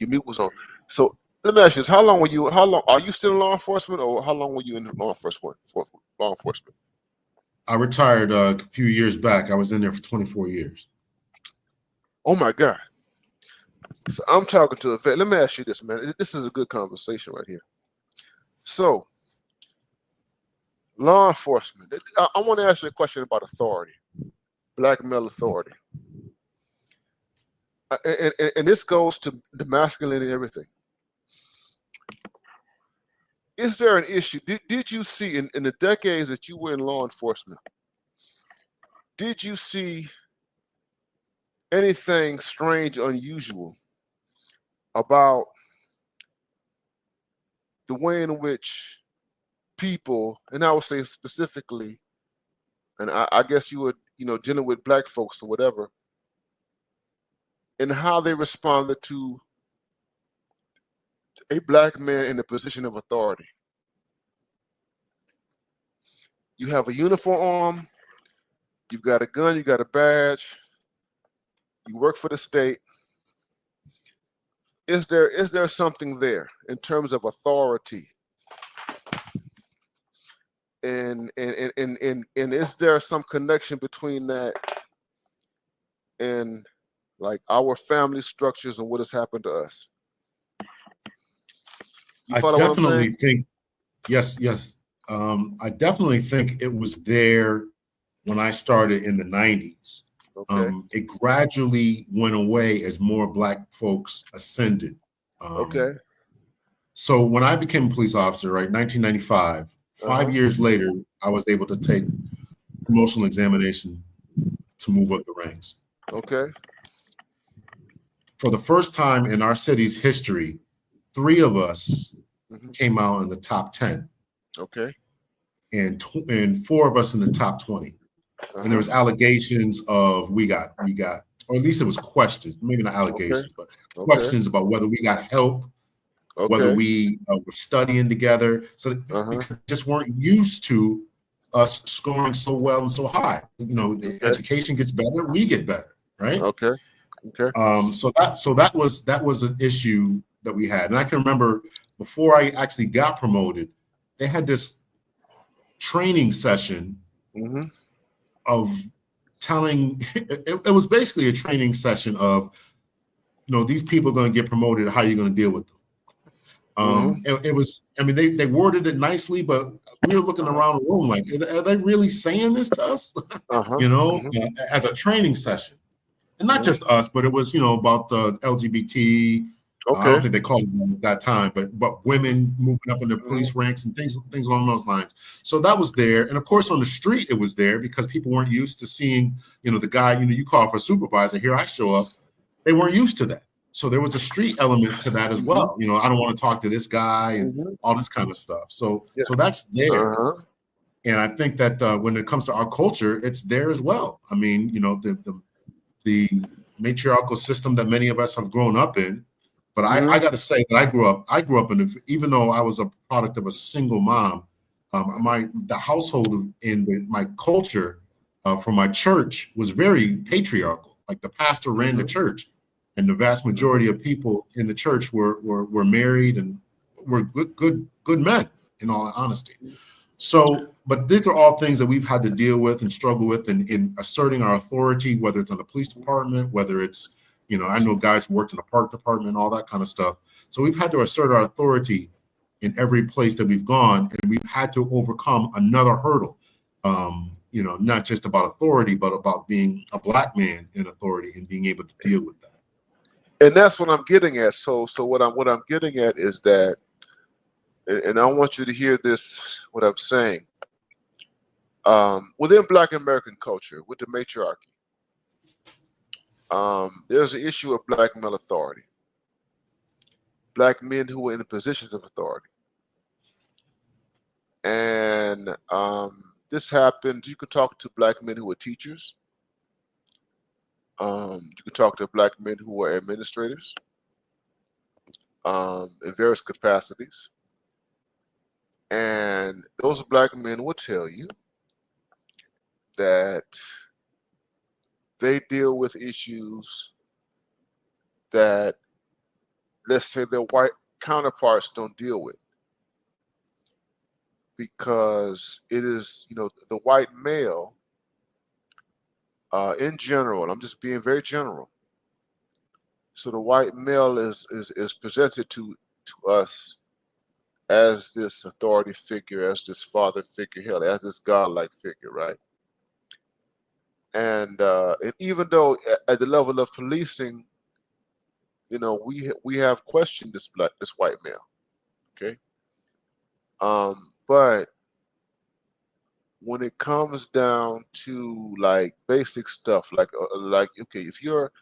mute was on. So let me ask you this: How long are you still in law enforcement, or how long were you in law enforcement? I retired a few years back. I was in there for 24 years. Oh my God! So I'm talking to a vet. Let me ask you this, man. This is a good conversation right here. So, law enforcement. I want to ask you a question about authority, Black male authority. And this goes to the masculinity and everything. Is there an issue? Did you see in the decades that you were in law enforcement, did you see anything strange, unusual about the way in which people, and I would say specifically, and I guess you would, you know, dealing with Black folks or whatever, and how they responded to a Black man in a position of authority? You have a uniform on, you've got a gun, you got a badge, you work for the state. Is there something there in terms of authority? And is there some connection between that and like our family structures and what has happened to us? You follow what I'm saying? I definitely think, yes. I definitely think it was there when I started in the 90s. Okay. It gradually went away as more Black folks ascended. Okay. So when I became a police officer, right, 1995, 5 years later, I was able to take promotional examination to move up the ranks. Okay. For the first time in our city's history, 3 of us came out in the top 10. Okay. And 4 of us in the top 20. And there was allegations of we got, or at least it was questions, maybe not allegations, but questions about whether we got help, whether we were studying together. So they just weren't used to us scoring so well and so high. You know, the education gets better, we get better, right? Okay. So that was an issue that we had. And I can remember before I actually got promoted, they had this training session of telling it was basically a training session of, you know, these people are going to get promoted, how are you going to deal with them? It was, I mean, they worded it nicely, but we were looking around the room like, are they really saying this to us? You know, as a training session. And not just us, but it was, you know, about the LGBT. I don't think they called it at that time, but women moving up in the police ranks and things along those lines. So that was there. And of course, on the street, it was there because people weren't used to seeing, you know, the guy, you know, you call for a supervisor. Here I show up. They weren't used to that. So there was a street element to that as well. You know, I don't want to talk to this guy and all this kind of stuff. So that's there. And I think that when it comes to our culture, it's there as well. I mean, you know, the matriarchal system that many of us have grown up in. But I got to say that I grew up in, even though I was a product of a single mom, the household in my culture from my church was very patriarchal. Like the pastor ran the church, and the vast majority of people in the church were married and were good men, in all honesty. So, but these are all things that we've had to deal with and struggle with in asserting our authority, whether it's on the police department, whether it's, you know, I know guys who worked in the park department, all that kind of stuff. So we've had to assert our authority in every place that we've gone, and we've had to overcome another hurdle. You know, not just about authority, but about being a Black man in authority and being able to deal with that. And that's what I'm getting at. So what I'm getting at is that, and I want you to hear this, what I'm saying. Within Black American culture, with the matriarchy, there's an issue of Black male authority. Black men who are in positions of authority. And this happens, you can talk to Black men who are teachers. You can talk to Black men who are administrators in various capacities. And those Black men will tell you that they deal with issues that, let's say, their white counterparts don't deal with, because it is, you know, the white male in general, I'm just being very general. So the white male is presented to us as this authority figure, as this father figure, hell, as this godlike figure, right? And even though at the level of policing, you know, we have questioned this white male, okay? But when it comes down to like basic stuff, like okay, if you're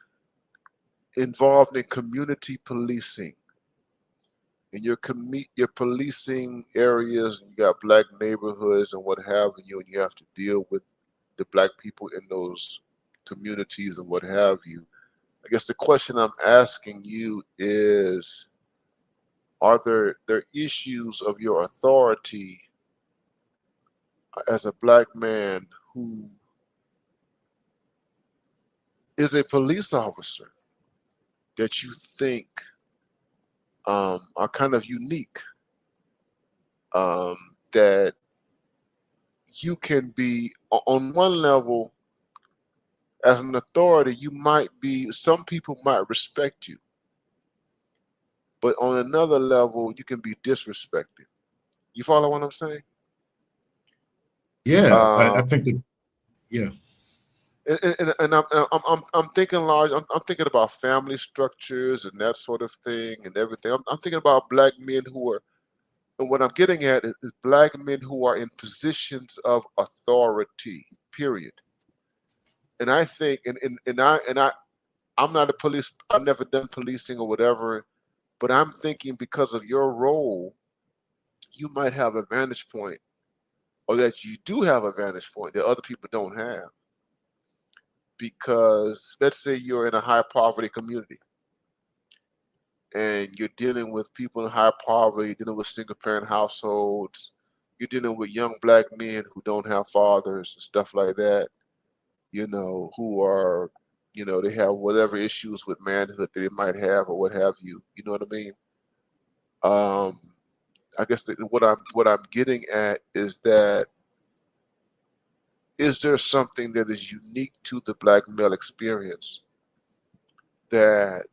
involved in community policing, and you're policing areas, and you got Black neighborhoods and what have you, and you have to deal with the Black people in those communities and what have you, I guess the question I'm asking you is, are there issues of your authority as a Black man who is a police officer that you think are kind of unique, that you can be on one level as an authority, you might be, some people might respect you, but on another level, you can be disrespected. You follow what I'm saying? Yeah, I think that, yeah. And I'm thinking large. I'm thinking about family structures and that sort of thing and everything. I'm thinking about Black men who are, and what I'm getting at is Black men who are in positions of authority. Period. And I think, I'm not a police. I've never done policing or whatever, but I'm thinking because of your role you might have a vantage point, or that you do have a vantage point that other people don't have. Because let's say you're in a high poverty community and you're dealing with people in high poverty, dealing with single parent households, you're dealing with young black men who don't have fathers and stuff like that, who are, they have whatever issues with manhood that they might have or what have you. You know what I mean? I guess what I'm getting at is that, is there something that is unique to the black male experience that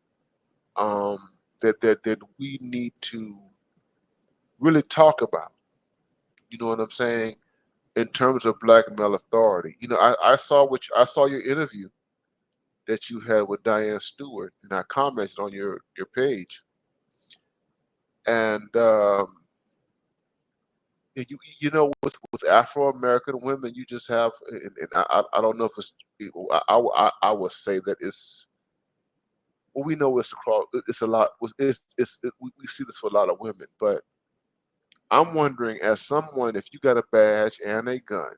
that we need to really talk about? You know what I'm saying? In terms of black male authority. I saw your interview that you had with Diane Stewart, and I commented on your page. And with Afro American women, you just have, and I don't know if it's, I would say that it's, well, we know it's across, it's a lot, we see this for a lot of women, but I'm wondering, as someone, if you got a badge and a gun,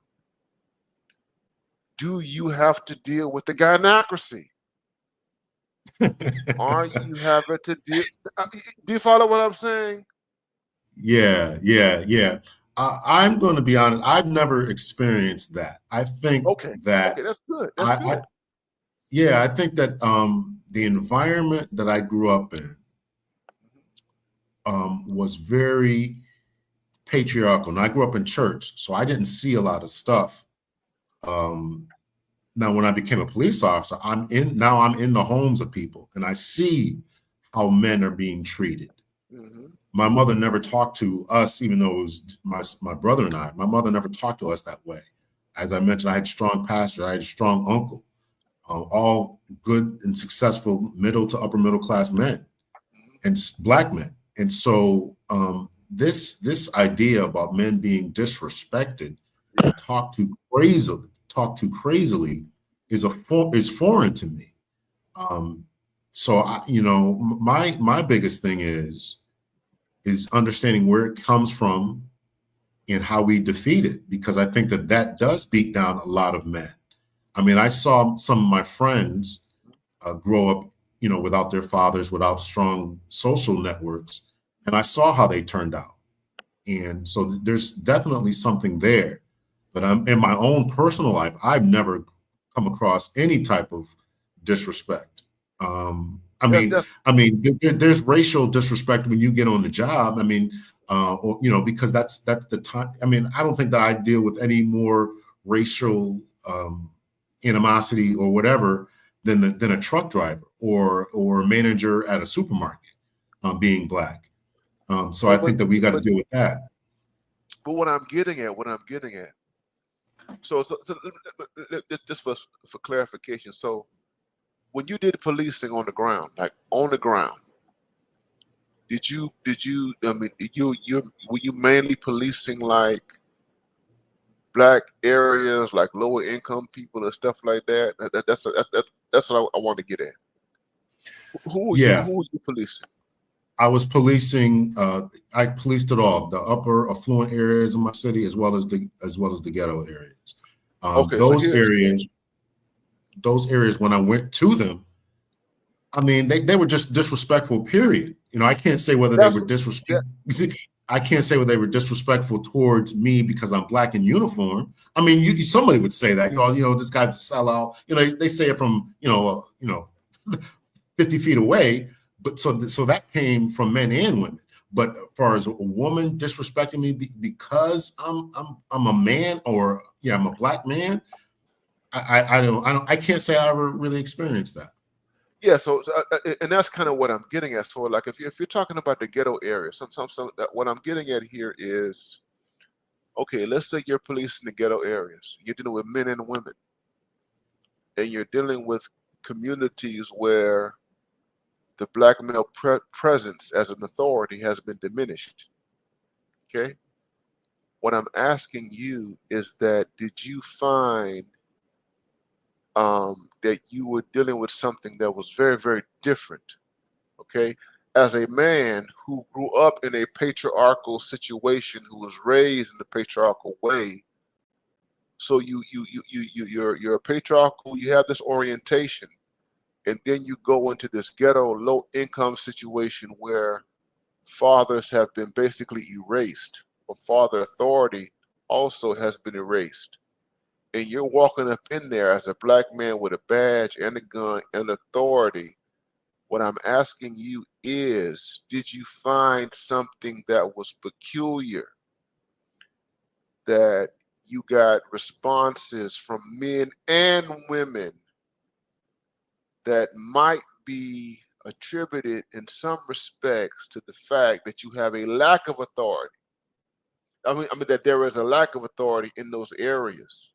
do you have to deal with the gynocracy? Are you having to deal? Do you follow what I'm saying? Yeah. I'm going to be honest. I've never experienced that. I think Okay, that that's good. That's I good. yeah, I think that the environment that I grew up in was very patriarchal. And I grew up in church, so I didn't see a lot of stuff. Now, when I became a police officer, I'm in the homes of people, and I see how men are being treated. Hmm. My mother never talked to us, even though it was my brother and I. My mother never talked to us that way. As I mentioned, I had a strong pastor, I had a strong uncle, all good and successful middle to upper middle class men and black men. And so this idea about men being disrespected Yeah. and talked to crazily is foreign to me. So my biggest thing is understanding where it comes from and how we defeat it, because I think that does beat down a lot of men. I mean, I saw some of my friends grow up, without their fathers, without strong social networks, and I saw how they turned out. And so there's definitely something there. But I'm in my own personal life, I've never come across any type of disrespect. I That's mean, that's there's racial disrespect when you get on the job. I mean, because that's the time. I mean, I don't think that I deal with any more racial animosity or whatever than a truck driver or a manager at a supermarket being black. So I but think that we got to but deal with that. but what I'm getting at. So just for clarification. So when you did policing on the ground, like on the ground, I mean, were you mainly policing like black areas, like lower income people and stuff like that? That's what I want to get at. Yeah, Who were you policing? I was policing. I policed it all: the upper affluent areas of my city, as well as the ghetto areas. Okay, so Those here's areas, when I went to them, I mean, they were just disrespectful. Period. I can't say whether they that's were that. disrespectful. I can't say whether they were disrespectful towards me because I'm black in uniform. I mean, somebody would say that. This guy's a sellout. They say it from 50 feet away. But so that came from men and women. But as far as a woman disrespecting me because I'm a man, or I'm a black man, I can't say I ever really experienced that. Yeah, and that's kind of what I'm getting at. So, like, if you're talking about the ghetto area, what I'm getting at here is, okay, let's say you're policing the ghetto areas. You're dealing with men and women, and you're dealing with communities where the black male presence as an authority has been diminished. Okay, what I'm asking you is that, did you find that you were dealing with something that was very, very different? Okay, as a man who grew up in a patriarchal situation, who was raised in the patriarchal way. So you're a patriarchal, you have this orientation, and then you go into this ghetto low income situation where fathers have been basically erased, or father authority also has been erased. And you're walking up in there as a black man with a badge and a gun and authority. What I'm asking you is, did you find something that was peculiar, that you got responses from men and women that might be attributed in some respects to the fact that you have a lack of authority? I mean that there is a lack of authority in those areas.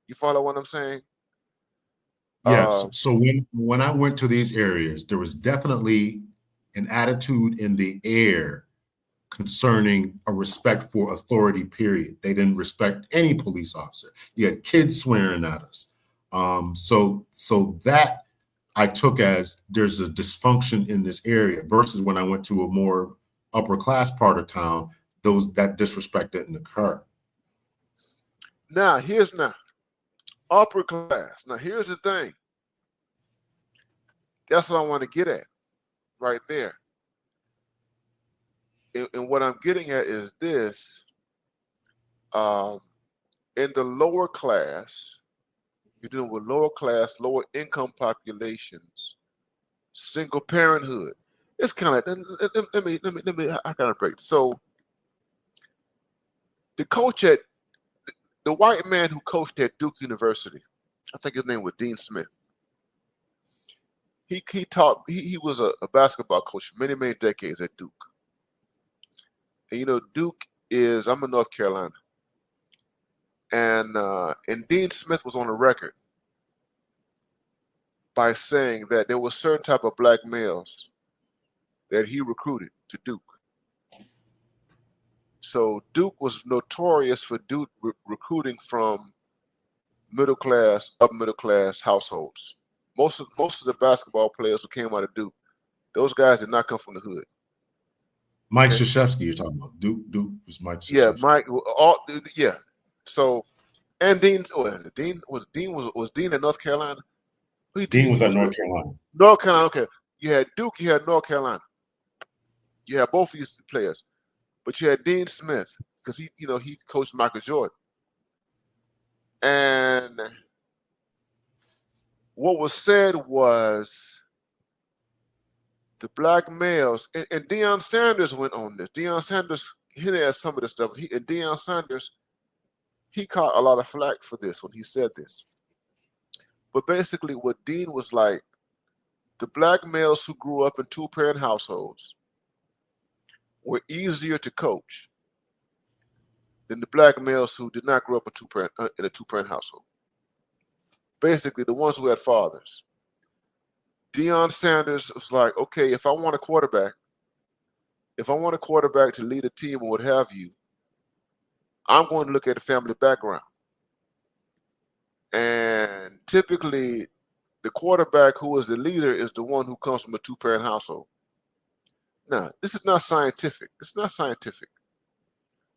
You follow what I'm saying? Yes. So when I went to these areas, there was definitely an attitude in the air concerning a respect for authority, period. They didn't respect any police officer. You had kids swearing at us. So that I took as there's a dysfunction in this area versus when I went to a more upper class part of town, that disrespect didn't occur. Now, here's upper class. Now, here's the thing. That's what I want to get at right there. And what I'm getting at is this. In the lower class, you're dealing with lower class, lower income populations, single parenthood. It's kind of, let me, I kind of break. So the coach at, the white man who coached at Duke University, I think his name was Dean Smith. He taught, he was a basketball coach for many, many decades at Duke. And you know, Duke is, I'm in North Carolina. And Dean Smith was on the record by saying that there were certain type of black males that he recruited to Duke. So Duke was notorious for Duke recruiting from middle class, upper middle class households. Most of the basketball players who came out of Duke, those guys did not come from the hood. Mike Krzyzewski, you're talking about. Duke was Mike Krzyzewski. Yeah, yeah. So, and Dean was Dean in North Carolina? Dean was at North Carolina. North Carolina, okay. You had Duke, you had North Carolina. You had both of these players. But you had Dean Smith, because he coached Michael Jordan. And what was said was the black males, and Deion Sanders went on this. Deion Sanders hinted at some of this stuff. And Deion Sanders, he caught a lot of flack for this when he said this. But basically what Dean was like, the black males who grew up in two-parent households were easier to coach than the black males who did not grow up in a two-parent household. Basically, the ones who had fathers. Deion Sanders was like, okay, if I want a quarterback to lead a team or what have you, I'm going to look at the family background. And typically, the quarterback who is the leader is the one who comes from a two-parent household. Now, this is not scientific. It's not scientific.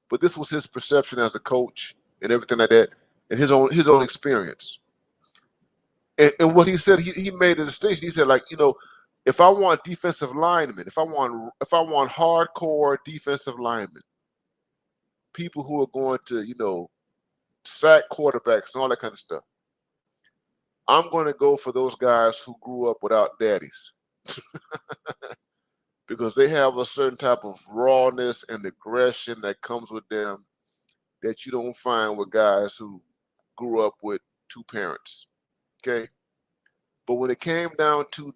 But this was his perception as a coach and everything like that, and his own experience. And what he said, he made a distinction. He said, like, if I want defensive linemen, if I want hardcore defensive linemen, people who are going to, sack quarterbacks and all that kind of stuff, I'm going to go for those guys who grew up without daddies. Because they have a certain type of rawness and aggression that comes with them that you don't find with guys who grew up with two parents. Okay? But when it came down to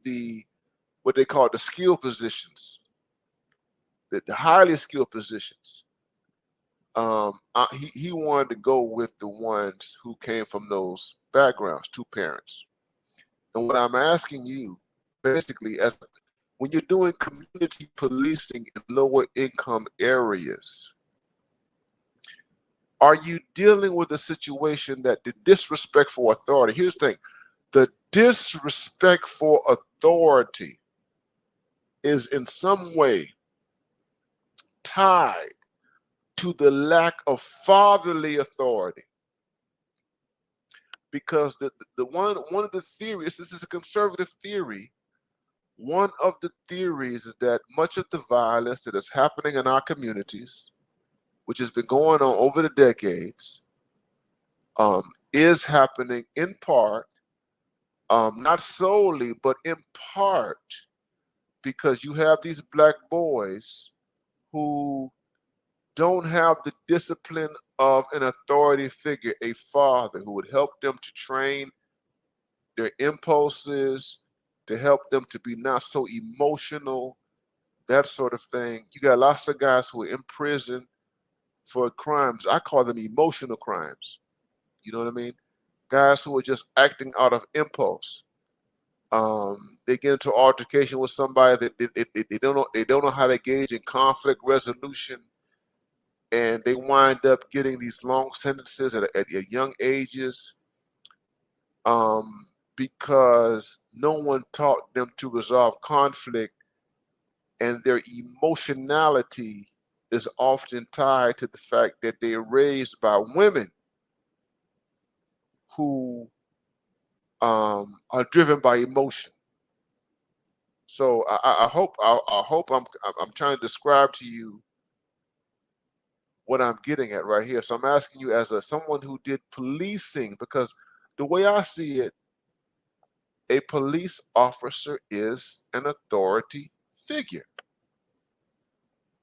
what they call the skill positions, the highly skilled positions, he wanted to go with the ones who came from those backgrounds, two parents. And what I'm asking you, basically, when you're doing community policing in lower income areas, are you dealing with a situation that the disrespect for authority? Here's the thing. The disrespect for authority is in some way tied to the lack of fatherly authority. Because the one of the theories, this is a conservative theory, one of the theories is that much of the violence that is happening in our communities, which has been going on over the decades, is happening in part, not solely, but in part, because you have these black boys who don't have the discipline of an authority figure, a father who would help them to train their impulses, to help them to be not so emotional, that sort of thing. You got lots of guys who are in prison for crimes. I call them emotional crimes. You know what I mean? Guys who are just acting out of impulse. They get into altercation with somebody that they don't know how to engage in conflict resolution, and they wind up getting these long sentences at young ages, because no one taught them to resolve conflict, and their emotionality is often tied to the fact that they are raised by women who are driven by emotion. So I hope I'm trying to describe to you what I'm getting at right here. So I'm asking you as someone who did policing, because the way I see it, a police officer is an authority figure,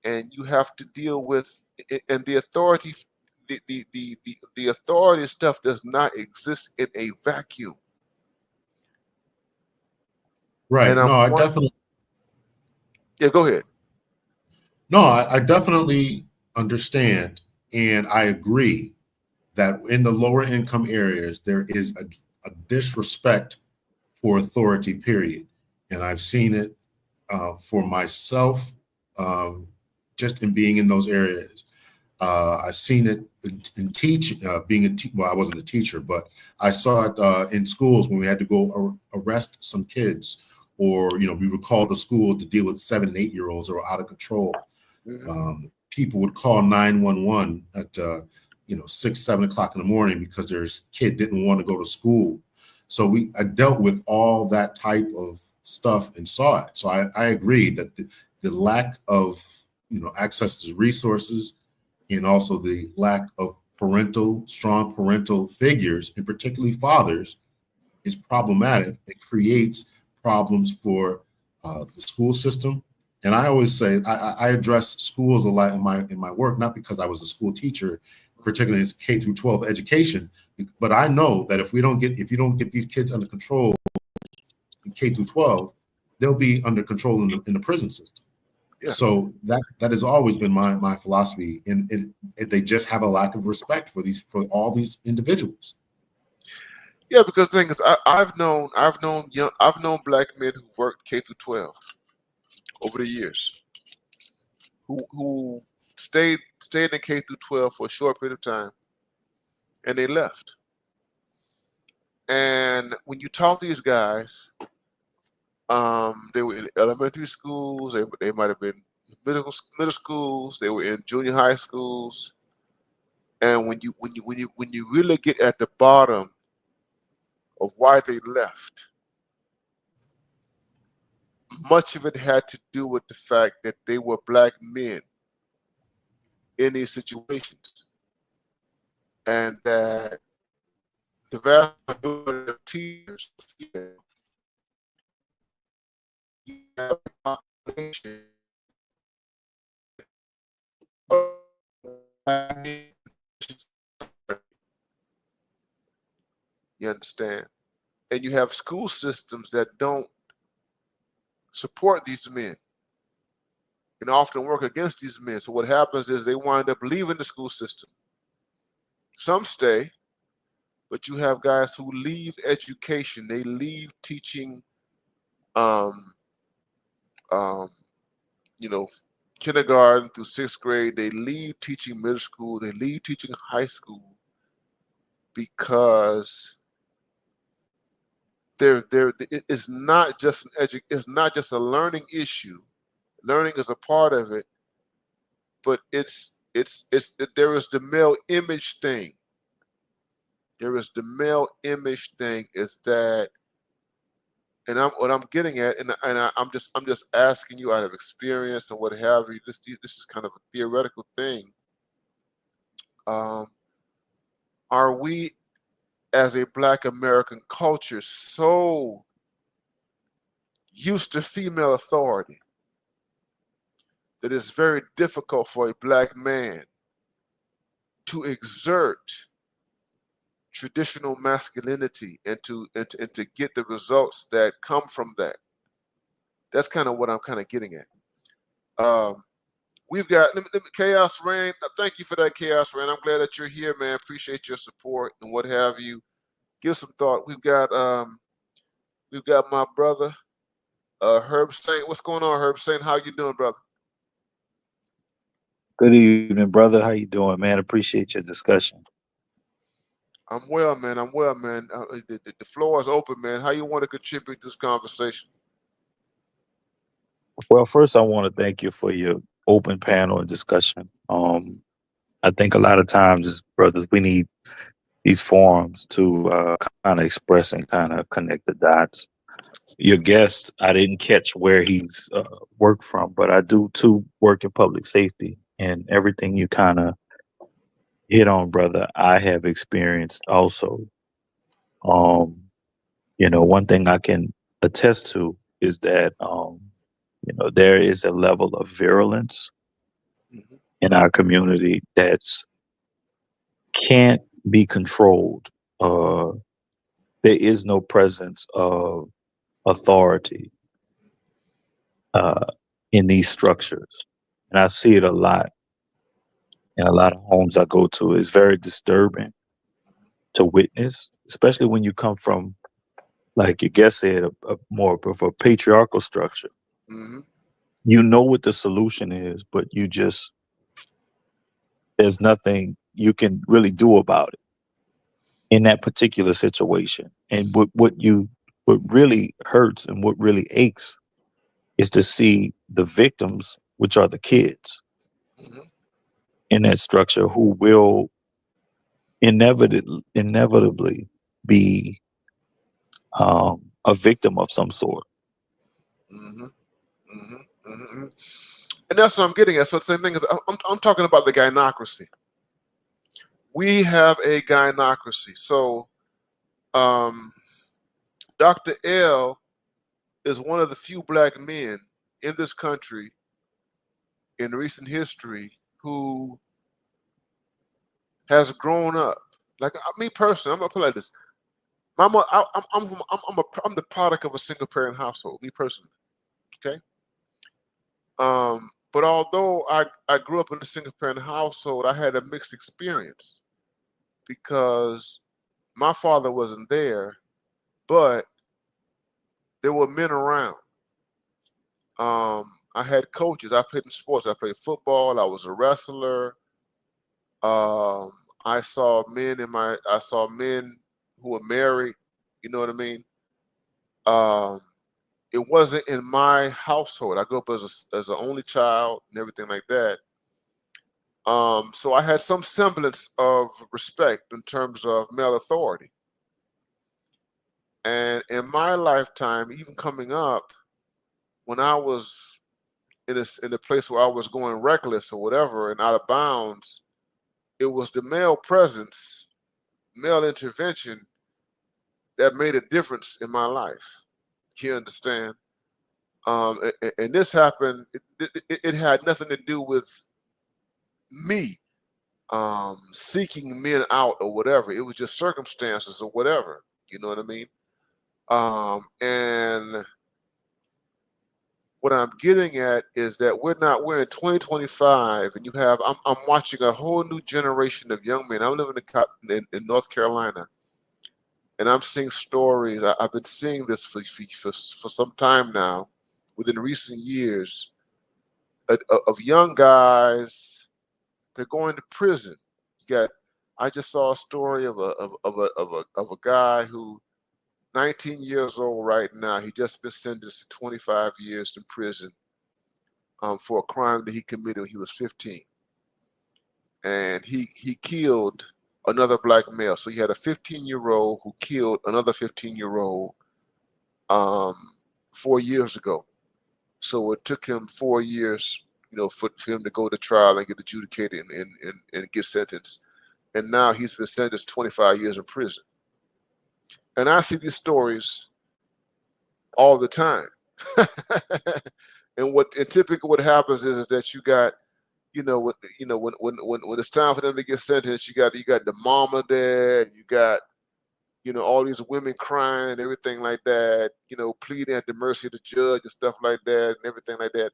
and you have to deal with and the authority. The authority stuff does not exist in a vacuum. And Right. I'm No, I one. definitely. Yeah, go ahead. No, I definitely understand, and I agree that in the lower income areas there is a disrespect for authority. Period, and I've seen it for myself, just in being in those areas. I've seen it in teach being well, I wasn't a teacher, but I saw it in schools when we had to go arrest some kids, or we would call the school to deal with 7 and 8 year olds who are out of control. People would call 911 at 6, 7 o'clock in the morning because their kid didn't want to go to school. So I dealt with all that type of stuff and saw it. So I agree that the lack of access to resources, and also the lack of strong parental figures, and particularly fathers, is problematic. It creates problems for the school system. And I always say I address schools a lot in my work, not because I was a school teacher, particularly in K through 12 education, but I know that if you don't get these kids under control in K through 12, they'll be under control in the prison system. Yeah. So that has always been my philosophy, and they just have a lack of respect for all these individuals. Yeah, because the thing is, I've known black men who've worked K through 12 over the years, who stayed in K through 12 for a short period of time, and they left. And when you talk to these guys, they were in elementary schools. They might have been middle schools. They were in junior high schools. And when you really get at the bottom of why they left, much of it had to do with the fact that they were black men in these situations, and that the vast majority of teachers have a population of, you understand, and you have school systems that don't support these men and often work against these men. So what happens is they wind up leaving the school system. Some stay, but you have guys who leave education. They leave teaching, um, um, kindergarten through 6th grade. They leave teaching middle school. They leave teaching high school because it's not just it's not just a learning issue. Learning is a part of it, but there is the male image thing. There is the male image thing is that, and what I'm getting at, I'm just asking you out of experience and what have you. This is kind of a theoretical thing. Are we as a Black American culture so used to female authority that it's very difficult for a Black man to exert traditional masculinity and to get the results that come from that? That's kind of what I'm kind of getting at. We've got Chaos Rain. Thank you for that, Chaos Rain. I'm glad that you're here, man. Appreciate your support and what have you. Give some thought. We've got my brother, Herb Saint. What's going on, Herb Saint? How you doing, brother? Good evening, brother. How you doing, man? Appreciate your discussion. I'm well, man. I'm well, man. The floor is open, man. How you want to contribute to this conversation? Well, first, I want to thank you for your open panel and discussion. I think a lot of times, as brothers, we need these forums to kind of express and kind of connect the dots. Your guest, I didn't catch where he's worked from, but I do too work in public safety, and everything you kind of hit on, brother, I have experienced also. One thing I can attest to is that there is a level of virulence Mhm. in our community that's can't be controlled. There is no presence of authority uh, in these structures, and I see it a lot in a lot of homes I go to. It's very disturbing to witness, especially when you come from, like your guest said, a more of a patriarchal structure. Mhm. You know what the solution is, but there's nothing you can really do about it in that particular situation. And what really hurts and what really aches is to see the victims, which are the kids Mhm. in that structure, who will inevitably be a victim of some sort. Mhm. Mhm. Mhm. And that's what I'm getting at. So the same thing is, I'm talking about the gynocracy. We have a gynocracy. So, um, Dr. L is one of the few Black men in this country in recent history who has grown up. Like me personally, I'm gonna put it like this. I'm the product of a single parent household. Me personally, okay. But although I grew up in a single parent household, I had a mixed experience because my father wasn't there, but there were men around. I had coaches. I played in sports. I played football. I was a wrestler. Um, I saw men who were married. You know what I mean? Um, it wasn't in my household. I grew up as an only child and everything like that. So I had some semblance of respect in terms of male authority. And in my lifetime, even coming up, when I was in a place where I was going reckless or whatever and out of bounds, it was the male presence, male intervention that made a difference in my life. You understand? And this happened. It had nothing to do with me seeking men out or whatever. It was just circumstances or whatever. You know what I mean? And what I'm getting at is that we're in 2025, and I'm watching a whole new generation of young men. I'm living in North Carolina, and I'm seeing stories. I've been seeing this for some time now, within recent years, of young guys. They're going to prison. You got. I just saw a story of a guy who 19 years old right now. He just been sentenced to 25 years in prison. for a crime that he committed when he was 15. And he killed another black male. So he had a 15-year-old who killed another 15-year-old 4 years ago. So it took him 4 years, for him to go to trial and get adjudicated and get sentenced. And now he's been sentenced 25 years in prison. And I see these stories all the time. And typically what happens is that you got, when it's time for them to get sentenced, you got the mama there, and you got, all these women crying, everything like that, pleading at the mercy of the judge and stuff like that, and everything like that.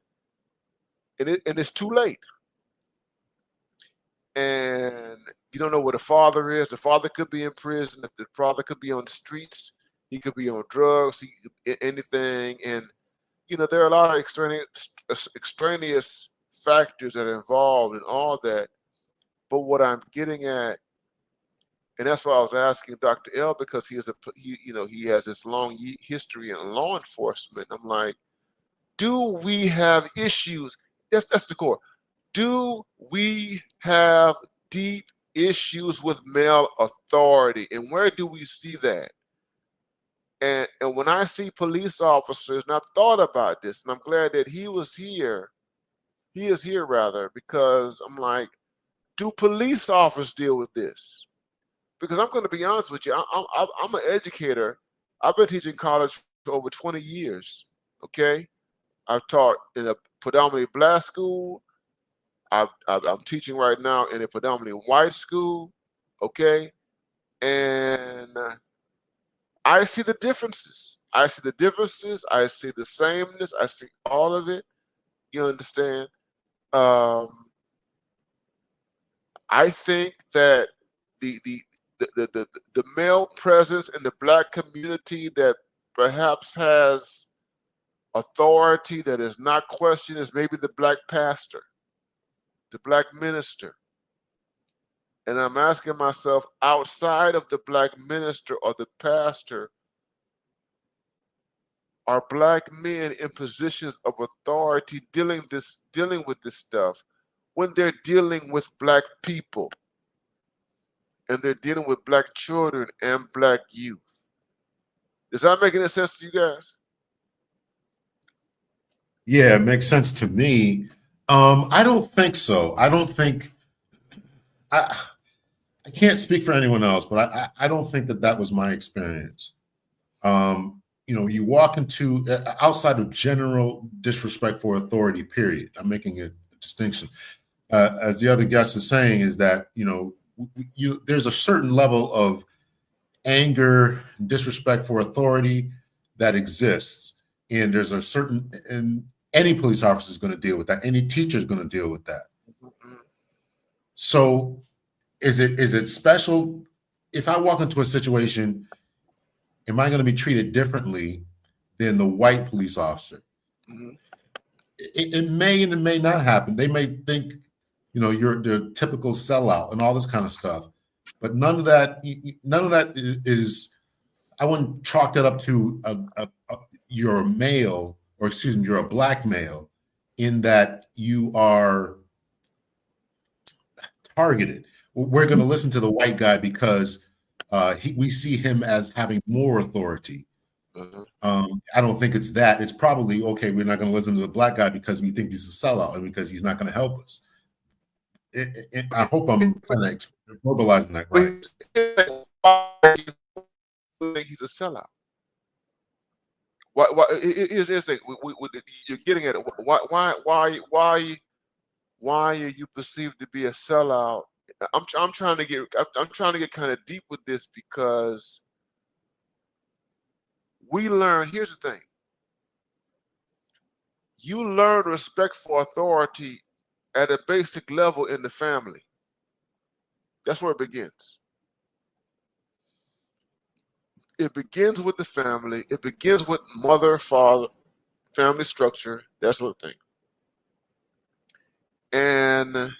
And it's too late. And you don't know where the father is. The father could be in prison. The father could be on the streets. He could be on drugs. Anything. And there are a lot of extraneous factors that are involved in all that. But what I'm getting at, and that's why I was asking Dr. L, because he has this long history in law enforcement. I'm like, do we have issues? That's the core. Do we have deep issues with male authority? And where do we see that? And when I see police officers, and I thought about this, and I'm glad that he is here rather, because I'm like, do police officers deal with this? Because I'm going to be honest with you, I'm an educator. I've been teaching college for over 20 years, okay? I've taught in a predominantly black school. I'm teaching right now in a predominantly white school, okay? And I see the differences. I see the sameness. I see all of it. You understand? I think that the male presence in the black community that perhaps has authority that is not questioned is maybe the black pastor, the black minister. And I'm asking myself, outside of the black minister or the pastor, are black men in positions of authority dealing with this stuff when they're dealing with black people and they're dealing with black children and black youth? Does that make any sense to you guys? Yeah, it makes sense to me. I don't think so. I don't think I can't speak for anyone else, but I don't think that was my experience. You walk into outside of general disrespect for authority, period. I'm making a distinction. As the other guest is saying, is that there's a certain level of anger, disrespect for authority that exists, and there's a certain, and any police officer is going to deal with that. Any teacher is going to deal with that. So, is it special? If I walk into a situation, am I going to be treated differently than the white police officer? Mm-hmm. It may and it may not happen. They may think, you're the typical sellout and all this kind of stuff. But none of that is. I wouldn't chalk that up to you're a male, or excuse me, you're a black male, in that you are targeted. We're going to listen to the white guy because we see him as having more authority. Mm-hmm. I don't think it's that. It's probably, okay, we're not going to listen to the black guy because we think he's a sellout and because he's not going to help us. I hope I'm kind of verbalizing that right. He's a sellout. Why here's the thing. You're getting at it. Why are you perceived to be a sellout? I'm trying to get kind of deep with this, because we learn. Here's the thing. You learn respect for authority at a basic level in the family. That's where it begins. It begins with the family. It begins with mother, father, family structure, that sort of thing. And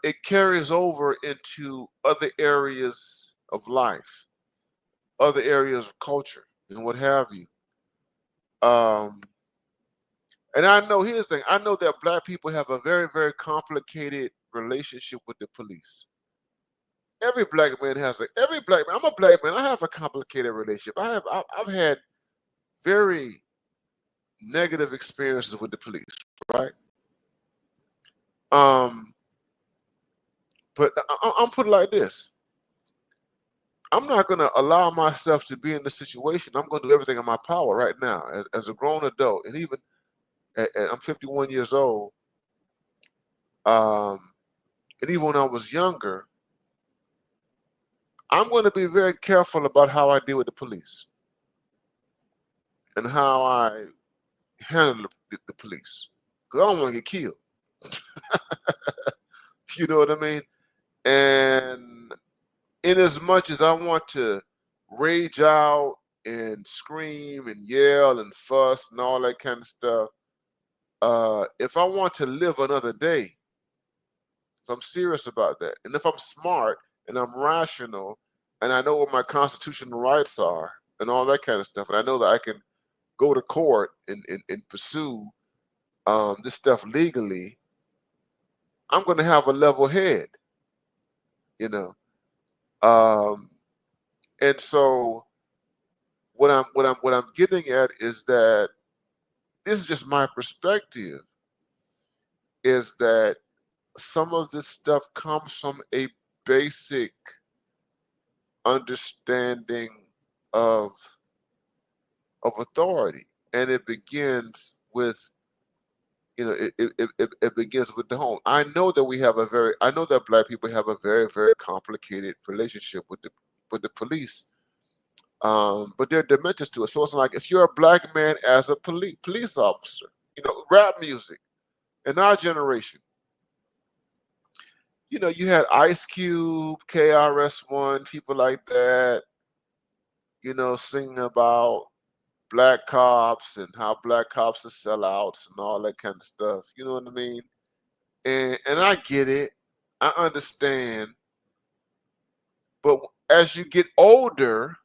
it carries over into other areas of life, other areas of culture, and what have you. And I know, here's the thing, I know that black people have a very, very complicated relationship with the police. Every black man has every black man, I'm a black man, I have a complicated relationship. I've had very negative experiences with the police, right? But I'm put it like this. I'm not going to allow myself to be in this situation. I'm going to do everything in my power right now as a grown adult. And even I'm 51 years old. And even when I was younger, I'm going to be very careful about how I deal with the police and how I handle the police. Because I don't want to get killed. You know what I mean? And in as much as I want to rage out and scream and yell and fuss and all that kind of stuff, if I want to live another day, if I'm serious about that, and if I'm smart and I'm rational and I know what my constitutional rights are and all that kind of stuff, and I know that I can go to court and pursue this stuff legally, I'm going to have a level head, you know. And so what I'm getting at is that this is just my perspective, is that some of this stuff comes from a basic understanding of authority, and it begins with, you know, it begins with the home. I know that black people have a very, very complicated relationship with the police. But there are dimensions to it. So it's like, if you're a black man as a police officer, you know, rap music in our generation, you know, you had Ice Cube, KRS-One, people like that, you know, singing about black cops and how black cops are sellouts and all that kind of stuff. You know what I mean? And I get it. I understand. But as you get older,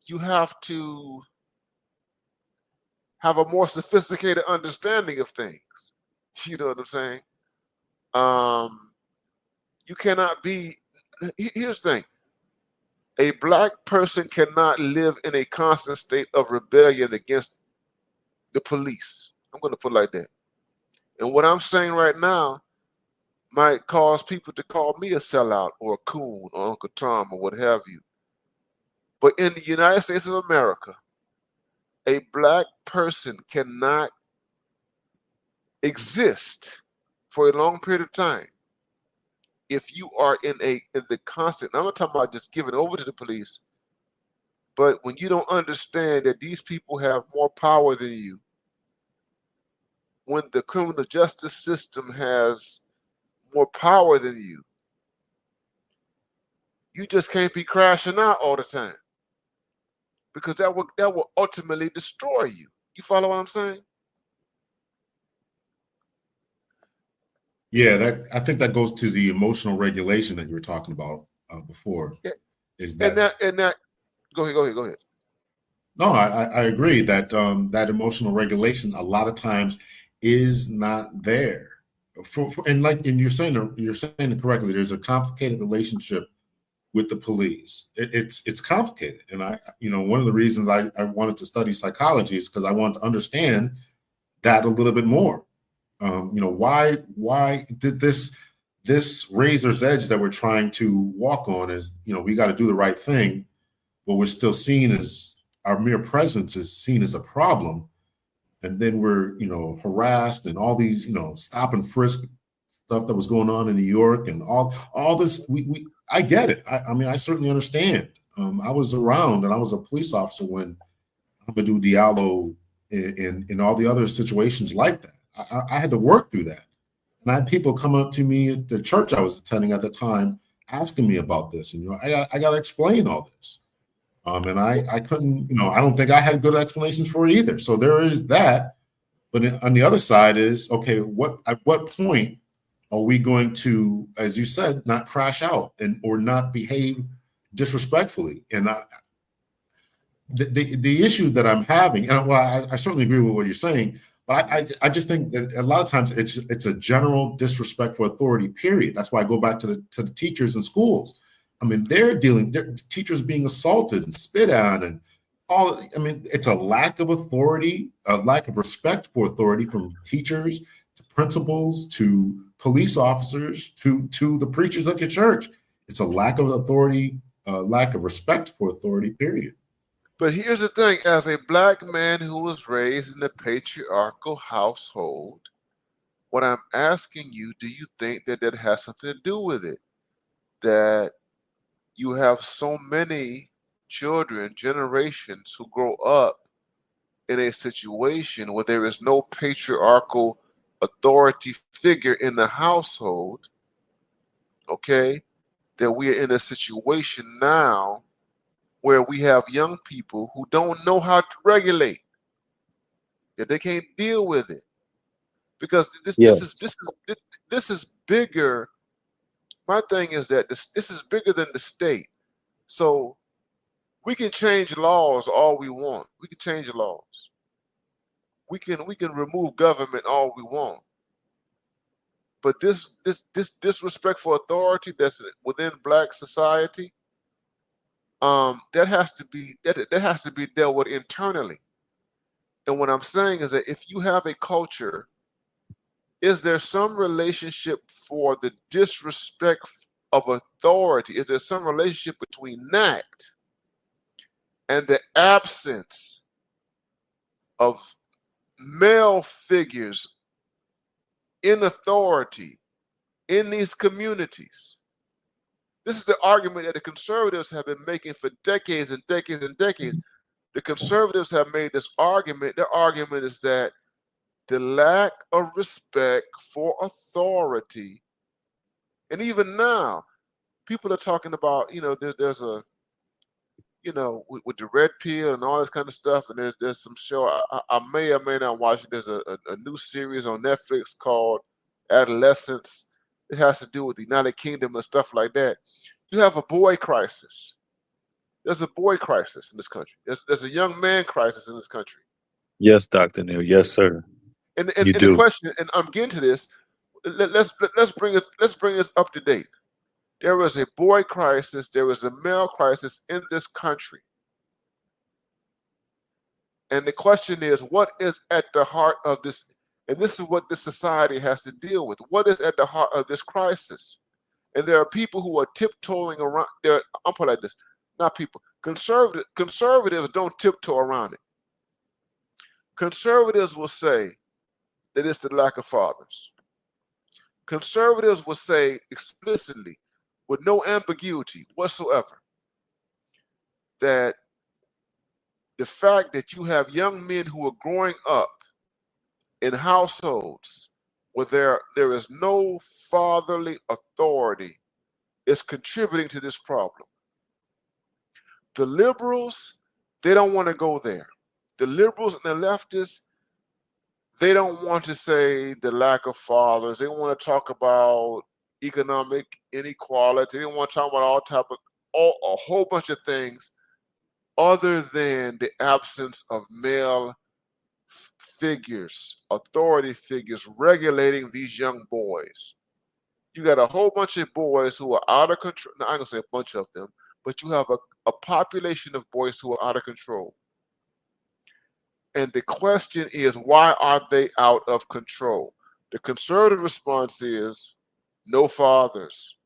you have to have a more sophisticated understanding of things. You know what I'm saying? You cannot be. Here's the thing: a black person cannot live in a constant state of rebellion against the police. I'm going to put it like that. And what I'm saying right now might cause people to call me a sellout or a coon or Uncle Tom or what have you. But in the United States of America, a black person cannot exist for a long period of time if you are in the constant. I'm not talking about just giving over to the police, but when you don't understand that these people have more power than you, when the criminal justice system has more power than you, you just can't be crashing out all the time, because that will ultimately destroy you. You follow what I'm saying? Yeah, I think that goes to the emotional regulation that you were talking about before. Yeah. Is that go ahead. No, I agree that that emotional regulation a lot of times is not there. And you're saying it correctly. There's a complicated relationship with the police. It's complicated, and one of the reasons I wanted to study psychology is because I wanted to understand that a little bit more. Why did this razor's edge that we're trying to walk on is, we got to do the right thing, but we're still seen as, our mere presence is seen as a problem. And then we're, harassed, and all these, stop and frisk stuff that was going on in New York, and all this, I get it. I mean, I certainly understand. I was around, and I was a police officer when Amadou Diallo and all the other situations like that. I had to work through that. And I had people come up to me at the church I was attending at the time asking me about this. And, I got to explain all this. And I couldn't, I don't think I had good explanations for it either. So there is that. But on the other side is, okay, at what point are we going to, as you said, not crash out or not behave disrespectfully? And the issue that I'm having, and well, I certainly agree with what you're saying, but I just think that a lot of times it's a general disrespect for authority. Period. That's why I go back to the teachers in schools. I mean, they're teachers being assaulted and spit at and all. I mean, it's a lack of authority, a lack of respect for authority from teachers to principals to police officers to the preachers at your church. It's a lack of authority, a lack of respect for authority. Period. But here's the thing, as a black man who was raised in a patriarchal household, what I'm asking you, do you think that that has something to do with it? That you have so many children, generations who grow up in a situation where there is no patriarchal authority figure in the household, okay? That we are in a situation now where we have young people who don't know how to regulate, that they can't deal with it. Because Yes. this is bigger. My thing is that this is bigger than the state. So we can change laws all we want. We can change laws. We can remove government all we want. But this disrespect for authority that's within black society, that has to be dealt with internally. And what I'm saying is that if you have a culture, is there some relationship for the disrespect of authority? Is there some relationship between that and the absence of male figures in authority in these communities? This is the argument that the conservatives have been making for decades and decades and decades. The conservatives have made this argument. Their argument is that the lack of respect for authority, and even now, people are talking about, there's a, with the red pill and all this kind of stuff, and there's some show I may or may not watch it. There's a new series on Netflix called Adolescence. It has to do with the United Kingdom and stuff like that. You have a boy crisis. There's a boy crisis in this country. There's a young man crisis in this country. Yes, Dr. Neil. Yes, sir. And You the do. question, and I'm getting to this. Let's bring us up to date. There is a boy crisis. There is a male crisis in this country. And the question is, what is at the heart of this? And this is what this society has to deal with. What is at the heart of this crisis? And there are people who are tiptoeing around there. I'm put it like this, not people. Conservatives don't tiptoe around it. Conservatives will say that it's the lack of fathers. Conservatives will say explicitly, with no ambiguity whatsoever, that the fact that you have young men who are growing up in households where there is no fatherly authority is contributing to this problem. The liberals, they don't want to go there. The liberals and the leftists, they don't want to say the lack of fathers. They want to talk about economic inequality. They want to talk about a whole bunch of things other than the absence of male figures, authority figures regulating these young boys. You got a whole bunch of boys who are out of control. Now, I'm going to say a bunch of them, but you have a population of boys who are out of control. And the question is, why are they out of control? The conservative response is no fathers,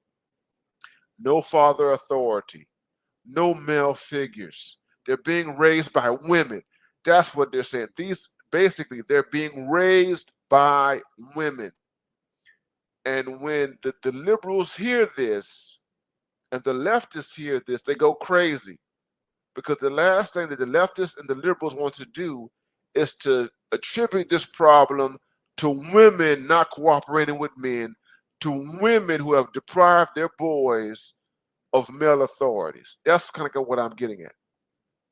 no father authority, no male figures. They're being raised by women. That's what they're saying. Basically, they're being raised by women. And when the liberals hear this and the leftists hear this, they go crazy. Because the last thing that the leftists and the liberals want to do is to attribute this problem to women not cooperating with men, to women who have deprived their boys of male authorities. That's kind of what I'm getting at.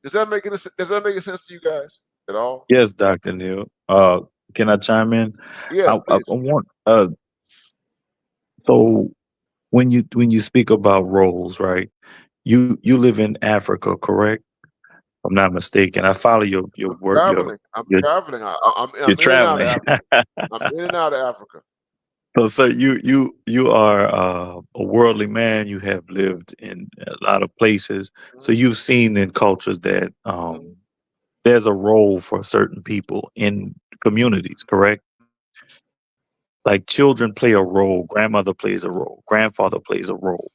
Does that make any sense to you guys at all? Yes, Dr. Neil. Can I chime in? Yes, I please. want so when you speak about roles, right? You live in Africa, correct? I'm not mistaken. I follow your I'm work. traveling. I'm Your traveling. you're I'm in and out traveling. of Africa. I'm in and out of Africa. So, you are a worldly man. You have lived in a lot of places. So Mhm, you've seen in cultures that mhm, there's a role for certain people in communities, correct? Like children play a role, grandmother plays a role, grandfather plays a role.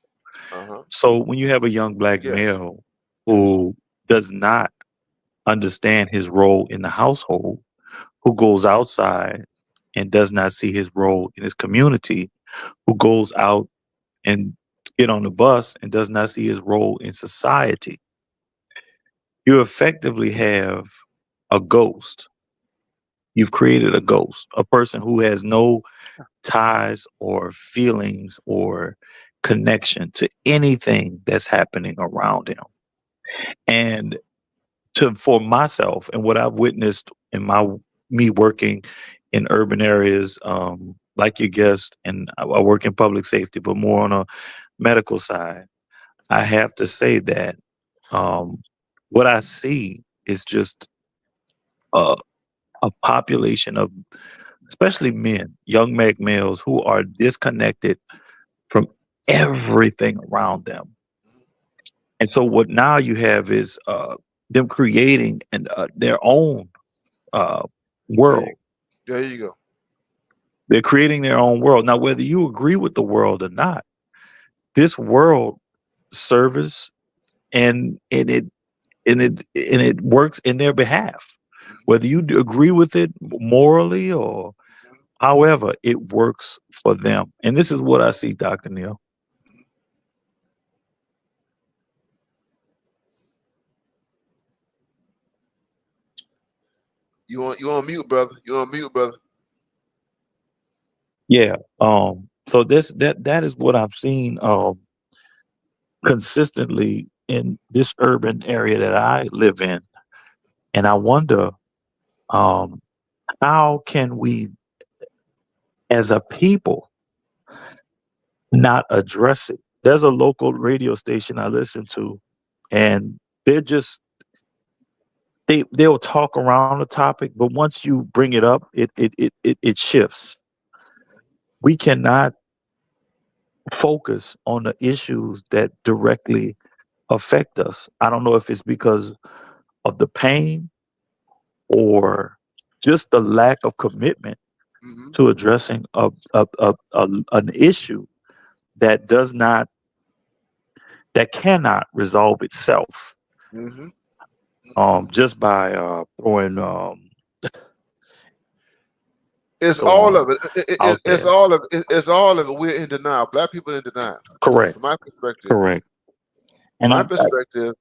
uh-huh. So when you have a young black Yes. male who does not understand his role in the household, who goes outside and does not see his role in his community, who goes out and get on the bus and does not see his role in society, you effectively have a ghost. You've created a Mhm, ghost, a person who has no ties or feelings or connection to anything that's happening around him. And to for myself and what I've witnessed in my me working in urban areas, like your guest, and I work in public safety, but more on a medical side. I have to say that um, what I see is just a, a population of, especially men, young males, who are disconnected from everything around them. And so, what now you have is them creating their own uh, There you, world. there you go. They're creating their own world. Now, whether you agree with the world or not, this world serves and it works in their behalf. Whether you agree with it morally or however, it works for them. And this is what I see, Dr. Neil. You on mute, brother. You on mute, brother. Yeah. So that is what I've seen consistently in this urban area that I live in. And I wonder, um, how can we as a people not address it? There's a local radio station I listen to, and they're just they'll talk around the topic, but once you bring it up, it shifts. We cannot focus on the issues that directly affect us. I don't know if it's because of the pain or just the lack of commitment Hmm. to addressing an issue that does not that cannot resolve itself Hmm. just by throwing It's all throwing of it. out It's there. all of it. It's all of it. We're in denial. Black people in denial. Correct, From my perspective, correct. from And my I perspective,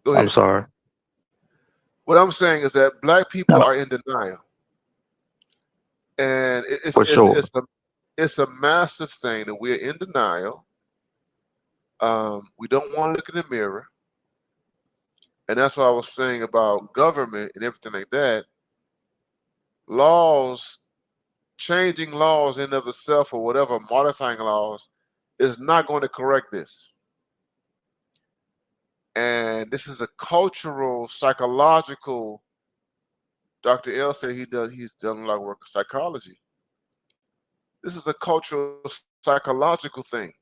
go I'm ahead. sorry. What I'm saying is that black No, people no, are in denial, and for sure. it's a massive thing that we're in denial. We don't want to look in the mirror, and that's what I was saying about government and everything like that. Laws, changing laws in of itself or whatever, modifying laws, is not going to correct this. And this is a cultural, psychological. Dr. L said he's done a lot of work in psychology. This is a cultural, psychological thing.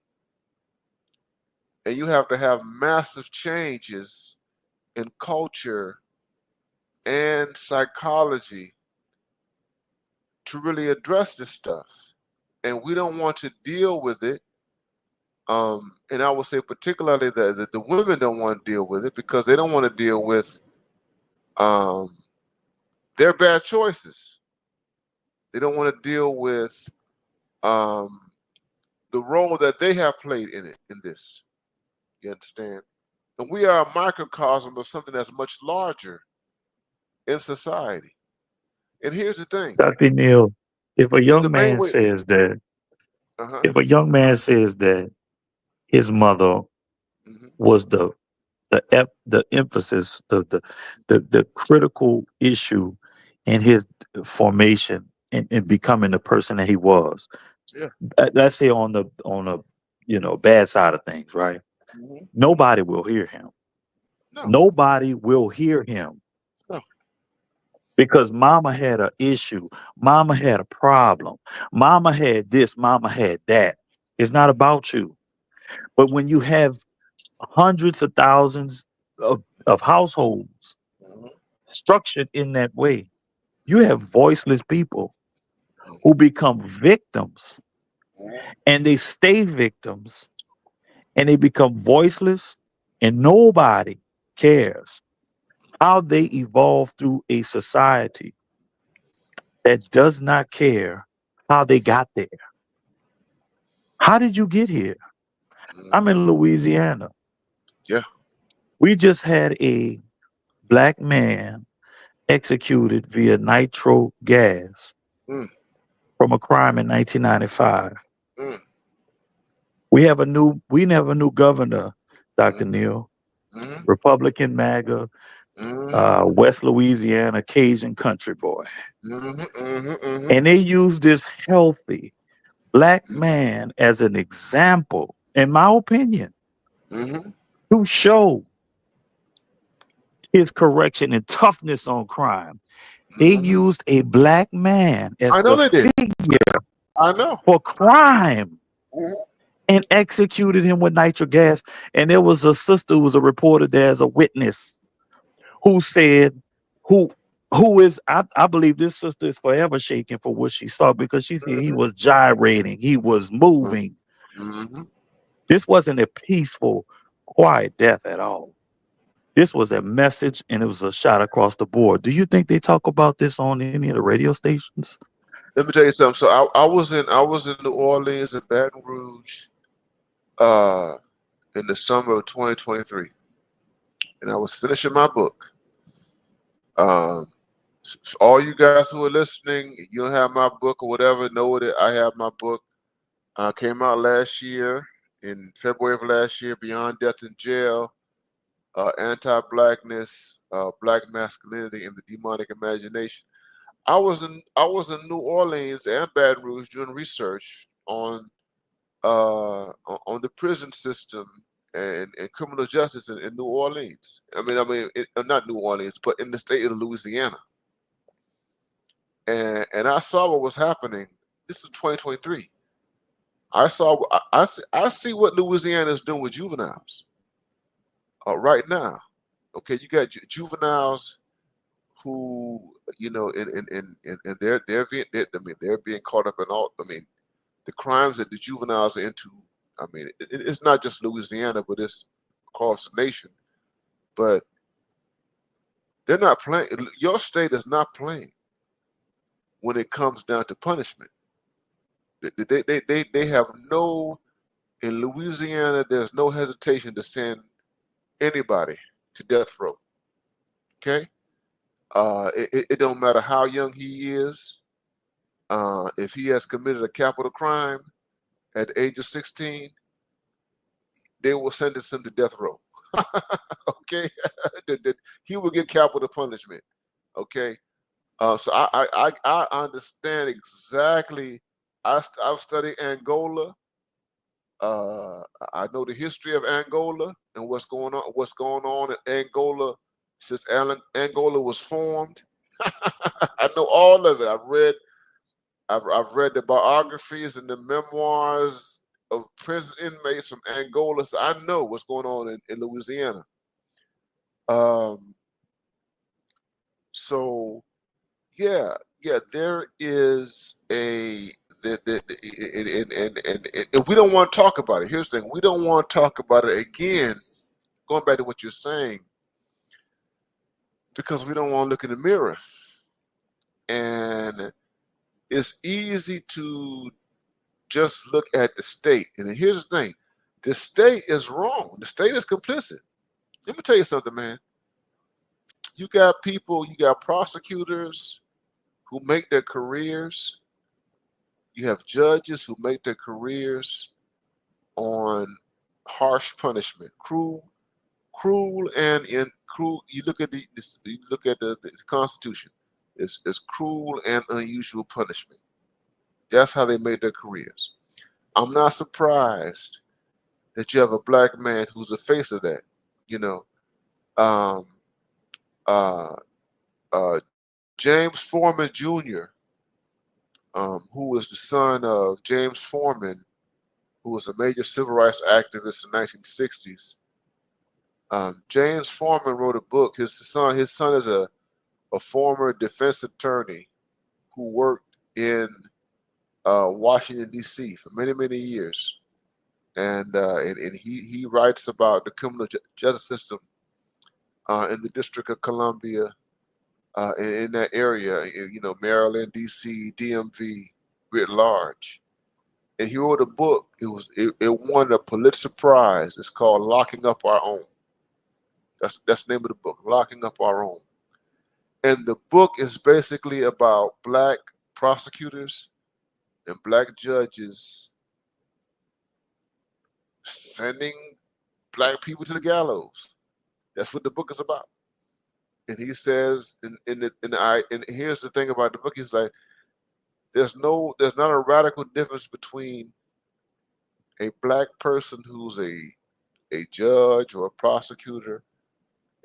And you have to have massive changes in culture and psychology to really address this stuff. And we don't want to deal with it. And I would say particularly the women don't want to deal with it because they don't want to deal with um, their bad choices. They don't want to deal with um, the role that they have played in it, in this. You understand? And we are a microcosm of something that's much larger in society. And here's the thing: Dr. Neil, if a the young main man way. says that, Uh-huh. if a young man says that his mother Hmm. was the emphasis, the critical issue in his formation and becoming the person that he was. Yeah. Let's say on the bad side of things, right? Mhm. Nobody will hear him. No, Nobody will hear him no. because mama had an issue. Mama had a problem. Mama had this. Mama had that. It's not about you. But when you have hundreds of thousands of households Mhm, structured in that way, you have voiceless people mhm, who become victims mhm, and they stay victims and they become voiceless and nobody cares how they evolve through a society that does not care how they got there. How did you get here? I'm mhm. in Louisiana. Yeah. We just had a black man executed via nitro gas Mm, from a crime in 1995. mm, We have a new governor, Dr. mhm, Neal, mhm, Republican MAGA, mhm, West Louisiana Cajun country boy. mhm, mhm, mhm, And they use this healthy black man as an example, in my opinion, mhm, to show his correction and toughness on crime. They mhm. used a black man as I know the they did. figure I know. for crime Mhm, and executed him with nitric gas. And there was a sister who was a reporter there as a witness who said, who who is I believe this sister is forever shaking for what she saw because she said he mhm, was gyrating, he was moving. mhm. This wasn't a peaceful, quiet death at all. This was a message and it was a shot across the board. Do you think they talk about this on any of the radio stations? Let me tell you something. So I was in New Orleans and Baton Rouge uh in the summer of 2023, and I was finishing my book. Um, all you guys who are listening, you don't have my book or whatever, know that I have my book. Came out last year in February of last year. Beyond Death in Jail: Anti-Blackness, Black Masculinity, and the Demonic Imagination. I was in New Orleans and Baton Rouge doing research on the prison system and criminal justice in New Orleans. Not New Orleans, but in the state of Louisiana. And I saw what was happening. This is 2023. I see what Louisiana is doing with juveniles right now. Okay, you got juveniles who, and they're being caught up in all. The crimes that the juveniles are into. It's not just Louisiana, but it's across the nation. But they're not playing. Your state is not playing when it comes down to punishment. They have no, in Louisiana, there's no hesitation to send anybody to death row. Okay? It don't matter how young he is. If he has committed a capital crime at the age of 16, they will sentence him to death row. Okay? He will get capital punishment. Okay? So I understand exactly. I've studied Angola. Uh, I know the history of Angola and what's going on in Angola since Angola was formed. I know all of it. I've read the biographies and the memoirs of prison inmates from Angola, so I know what's going on in Louisiana. Um, so yeah, there is and we don't want to talk about it. Here's the thing: we don't want to talk about it again. Going back to what you're saying, because we don't want to look in the mirror, and it's easy to just look at the state. And here's the thing: the state is wrong. The state is complicit. Let me tell you something, man. You got prosecutors who make their careers. You have judges who make their careers on harsh punishment, cruel, and in cruel. You look at the Constitution. It's cruel and unusual punishment. That's how they made their careers. I'm not surprised that you have a black man who's the face of that. You know, um, uh, James Foreman Jr., who was the son of James Foreman, who was a major civil rights activist in the 1960s. James Foreman wrote a book. His son is a former defense attorney who worked in Washington D.C. for many many years, and he writes about the criminal justice system in the District of Columbia, in that area, Maryland, D.C., DMV, writ large. And he wrote a book. It won a Pulitzer Prize. It's called "Locking Up Our Own." That's the name of the book, "Locking Up Our Own." And the book is basically about black prosecutors and black judges sending black people to the gallows. That's what the book is about. And he says, and here's the thing about the book. He's like, there's not a radical difference between a black person who's a judge or a prosecutor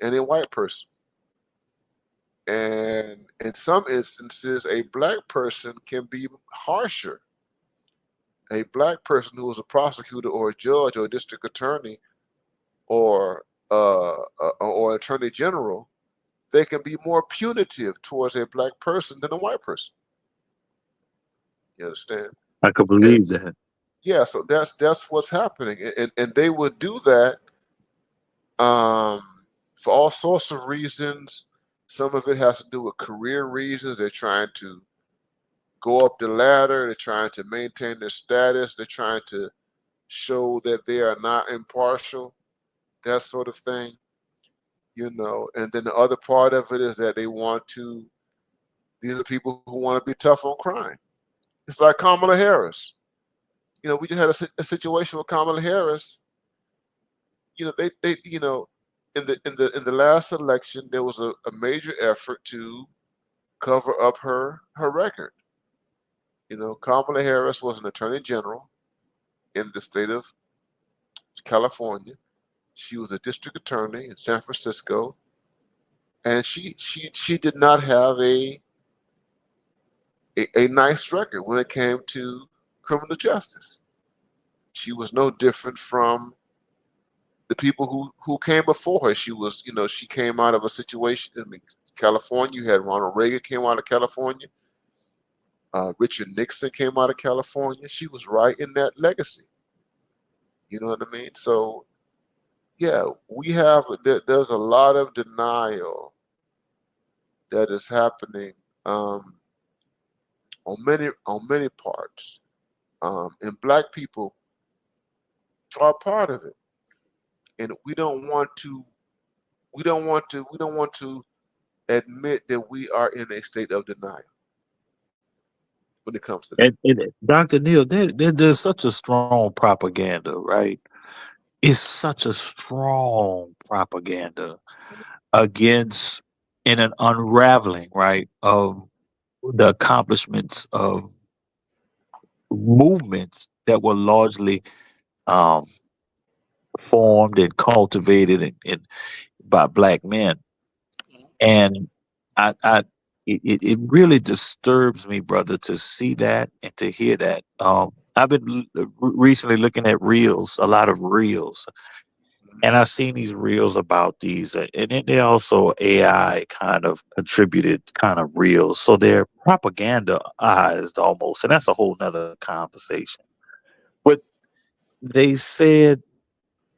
and a white person. And in some instances, a black person can be harsher. A black person who is a prosecutor or a judge or a district attorney or attorney general, they can be more punitive towards a black person than a white person. You understand? I could And believe that. yeah, so that's what's happening, and they would do that for all sorts of reasons. Some of it has to do with career reasons. They're trying to go up the ladder. They're trying to maintain their status. They're trying to show that they are not impartial, that sort of thing. And then the other part of it is that these are people who want to be tough on crime. It's like Kamala Harris. We just had a situation with Kamala Harris. They in the last election, there was a major effort to cover up her record. Kamala Harris was an attorney general in the state of California. She was a district attorney in San Francisco, and she did not have a nice record when it came to criminal justice. She was no different from the people who came before her. She came out of a situation. I mean, California. You had Ronald Reagan came out of California. Richard Nixon came out of California. She was right in that legacy. You know what I mean? So, yeah, there's a lot of denial that is happening on many parts, and black people are part of it, and we don't want to admit that we are in a state of denial when it comes to that. And Dr. Neil, there's such a strong propaganda, right? It's such a strong propaganda against in an unraveling, right, of the accomplishments of movements that were largely um, formed and cultivated and by black men. And I it really disturbs me, brother, to see that and to hear that. I've been recently looking at reels, a lot of reels, and I've seen these reels about these, and then they also AI kind of contributed kind of reels, so they're propagandized almost, and that's a whole nother conversation. But they said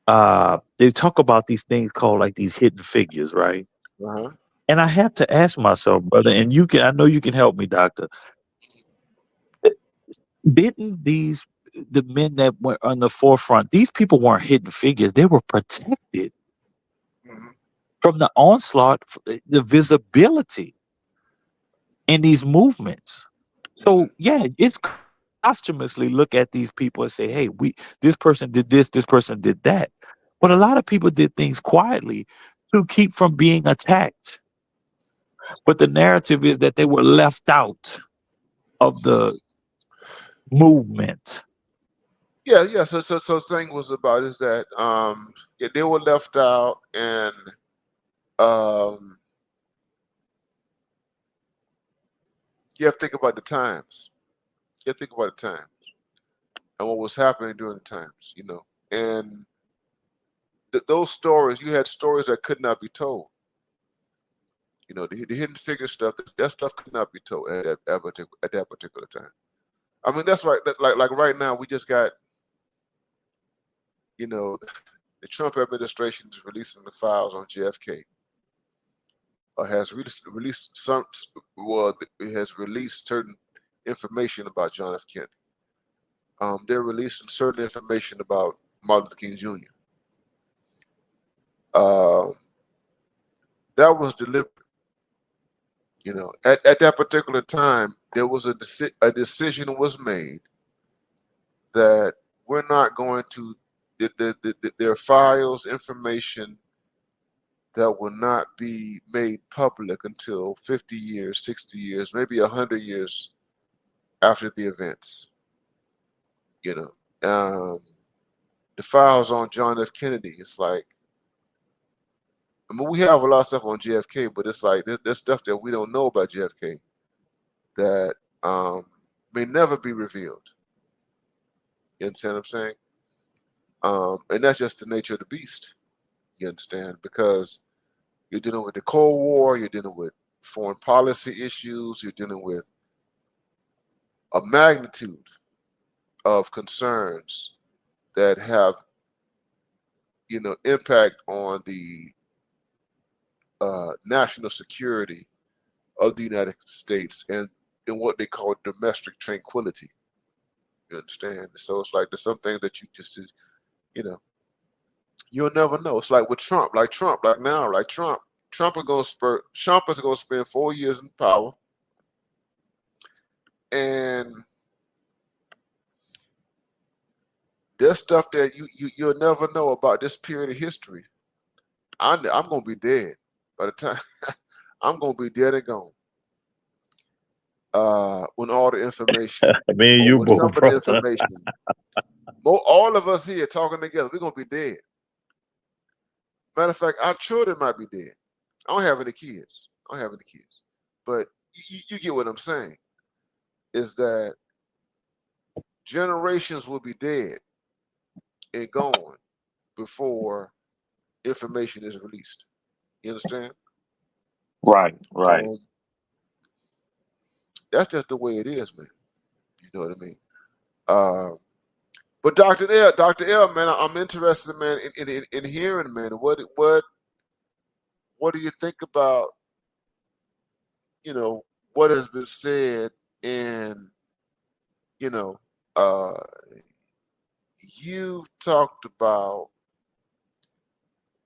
they talk about these things called like these hidden figures, right? Uh-huh. And I have to ask myself, brother, and I know you can help me, doctor. Didn't the men that were on the forefront, these people weren't hidden figures. They were protected Hmm. from the onslaught, the visibility in these movements. Hmm. So yeah, it's posthumously look at these people and say, hey, this person did this person did that. But a lot of people did things quietly to keep from being attacked. But the narrative is that they were left out of the movement. Yeah. So thing was about is that yeah, they were left out, and um, you have to think about the times. You have to think about the times and what was happening during the times, and those stories. You had stories that could not be told. The hidden figure stuff. That stuff could not be told at that particular time. I mean, that's right. Like right now, we just got the Trump administration is releasing the files on JFK. Has released some. Well, it has released certain information about John F. Kennedy. They're releasing certain information about Martin Luther King Jr. Um, that was deliberate. At that particular time, there was a decision was made that we're not going to their files information that will not be made public until 50 years, 60 years, maybe 100 years after the events. The files on John F. Kennedy, it's like, I mean, we have a lot of stuff on JFK, but it's like there's stuff that we don't know about JFK that may never be revealed. You understand what I'm saying? And that's just the nature of the beast. You understand? Because you're dealing with the Cold War, you're dealing with foreign policy issues, you're dealing with a magnitude of concerns that have, impact on the national security of the United States and in what they call domestic tranquility. You understand? So it's like there's some things that you just, you'll never know. It's like with Trump, like now, like Trump is gonna spend 4 years in power, and there's stuff that you'll never know about this period of history. I'm gonna be dead by the time I'm gonna be dead and gone. When all the information, Me and or you when both, some of the brother. information, all of us here talking together, we're gonna be dead. Matter of fact, our children might be dead. I don't have any kids. But you get what I'm saying. Is that generations will be dead and gone before information is released. You understand? Right. That's just the way it is, man. You know what I mean? But Dr. L, man, I'm interested, man, in hearing, man, what do you think about, what has been said, and uh, you've talked about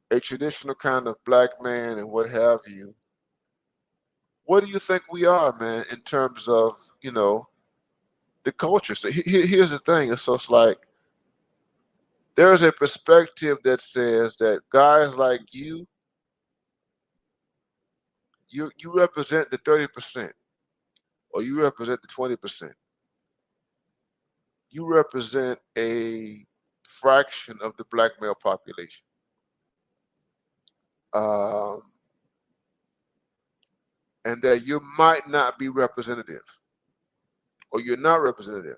a traditional kind of black man and what have you. What do you think we are, man, in terms of, the culture? So here's the thing. So it's like there's a perspective that says that guys like you represent the 30%, or you represent the 20%. You represent a fraction of the black male population. And that you might not be representative, or you're not representative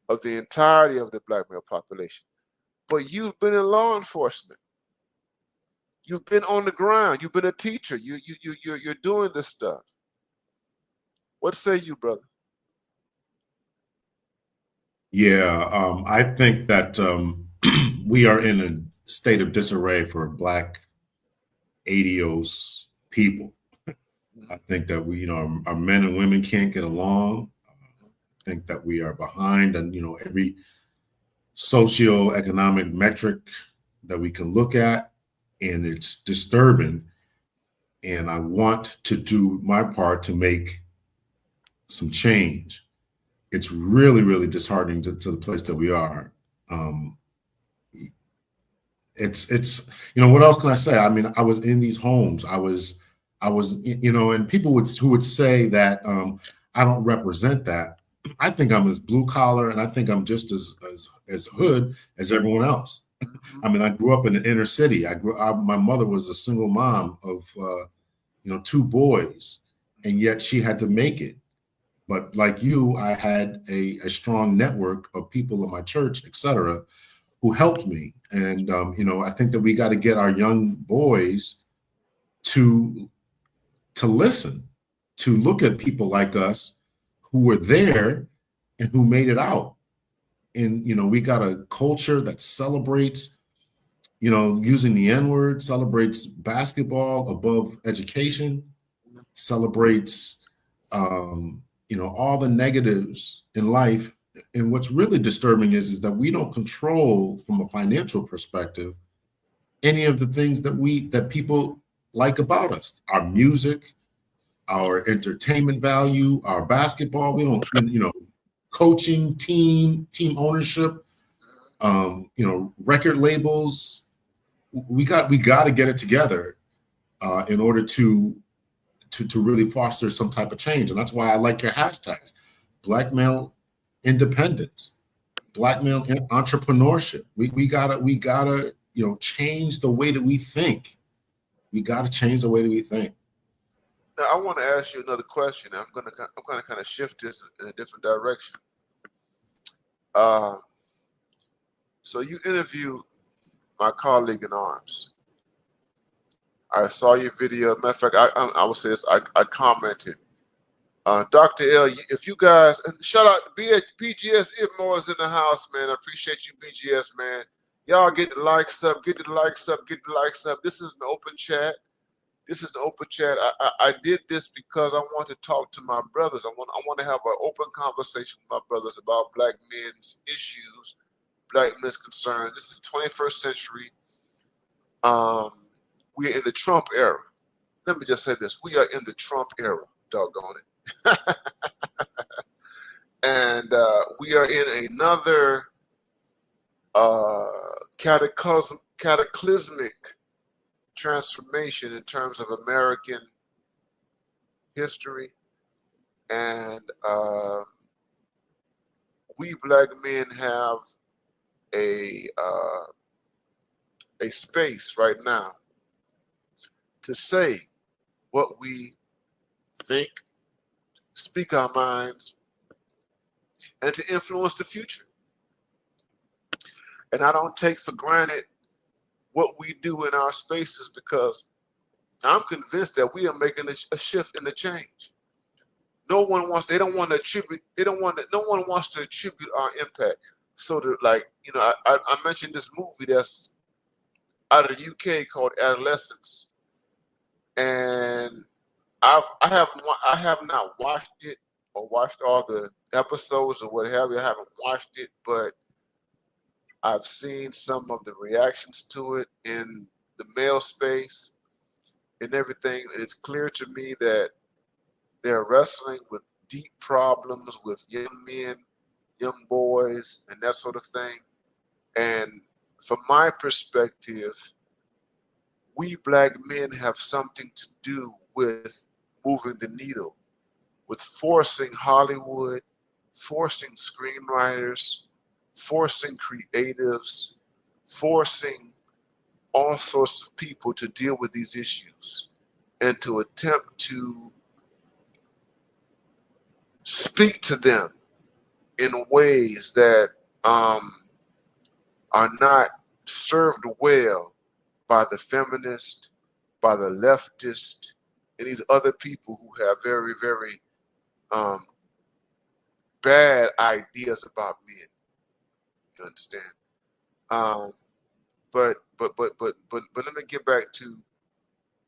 of the entirety of the black male population. But you've been in law enforcement. You've been on the ground. You've been a teacher. You're doing this stuff. What say you, brother? Yeah, I think that we are in a state of disarray for Black ADOS people. I think that we, our men and women can't get along. I think that we are behind, and every socioeconomic metric that we can look at, and it's disturbing. And I want to do my part to make some change. It's really, really disheartening to the place that we are. It's what else can I say? I mean, I was in these homes. I was and people who would say that I don't represent that. I think I'm as blue collar, and I think I'm just as hood as everyone else. Mm-hmm. I mean, I grew up in the inner city. My mother was a single mom of 2 boys, and yet she had to make it. But like you, I had a strong network of people in my church, et cetera, who helped me. And I think that we got to get our young boys to listen, to look at people like us who were there and who made it out. And we got a culture that celebrates, using the N-word, celebrates basketball above education, celebrates all the negatives in life. And what's really disturbing is that we don't control, from a financial perspective, any of the things that people like about us. Our music, our entertainment value, our basketball. We don't, coaching, team ownership, record labels. We got to get it together in order to really foster some type of change. And that's why I like your hashtags: Black male independence, Black male entrepreneurship. We gotta change the way that we think. We gotta change the way that we think. Now, I want to ask you another question. I'm gonna kind of shift this in a different direction. So you interviewed my colleague in arms. I saw your video. Matter of fact, I would say this. I commented. Dr. L, if you guys, shout out to BGS Itmore is in the house, man. I appreciate you, BGS, man. Y'all get the likes up, get the likes up, get the likes up. This is an open chat. This is an open chat. I did this because I want to talk to my brothers. I want to have an open conversation with my brothers about Black men's issues, Black men's concerns. This is the 21st century. We're in the Trump era. Let me just say this. We are in the Trump era, doggone it. And we are in another cataclysmic transformation in terms of American history. And we Black men have a space right now to say what we think, speak our minds, and to influence the future. And I don't take for granted what we do in our spaces, because I'm convinced that we are making a shift in the change. No one wants to attribute our impact. So I mentioned this movie that's out of the UK called Adolescence. And I have not watched it or watched all the episodes or what have you. I haven't watched it, but I've seen some of the reactions to it in the male space and everything. It's clear to me that they're wrestling with deep problems with young men, young boys, and that sort of thing. And from my perspective, we Black men have something to do with moving the needle, with forcing Hollywood, forcing screenwriters, forcing creatives, forcing all sorts of people to deal with these issues and to attempt to speak to them in ways that are not served well by the feminist, by the leftist, and these other people who have very, very bad ideas about men. You understand? But let me get back to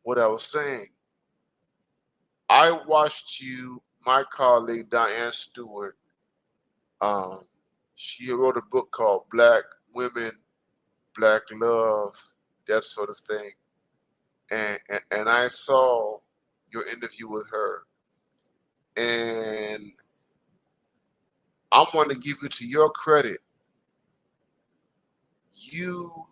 what I was saying. I watched my colleague Diane Stewart. She wrote a book called Black Women, Black Love, that sort of thing. And I saw your interview with her. And I want to give you, to your credit, you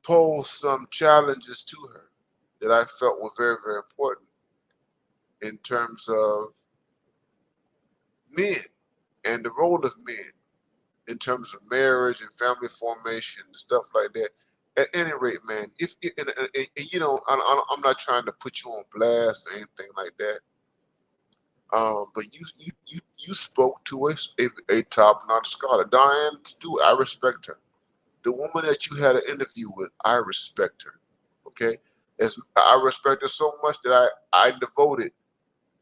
posed some challenges to her that I felt were very, very important in terms of men and the role of men in terms of marriage and family formation and stuff like that. At any rate, man, if and you know, I'm not trying to put you on blast or anything like that. But you spoke to a top-notch scholar, Diane Stewart. I respect her. The woman that you had an interview with, I respect her. Okay, as I respect her so much that I devoted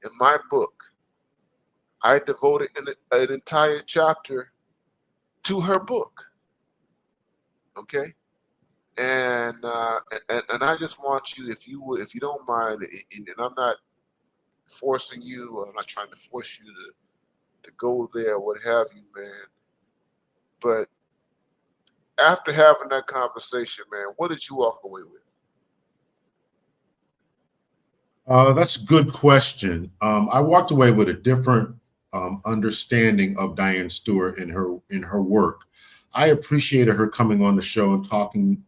in my book, I devoted an entire chapter to her book. Okay, and I just want you, if you would, if you don't mind, and I'm not forcing you, or I'm not trying to force you to go there, what have you, man. But after having that conversation, man, what did you walk away with? That's a good question. I walked away with a different understanding of Diane Stewart in her work. I appreciated her coming on the show and talking,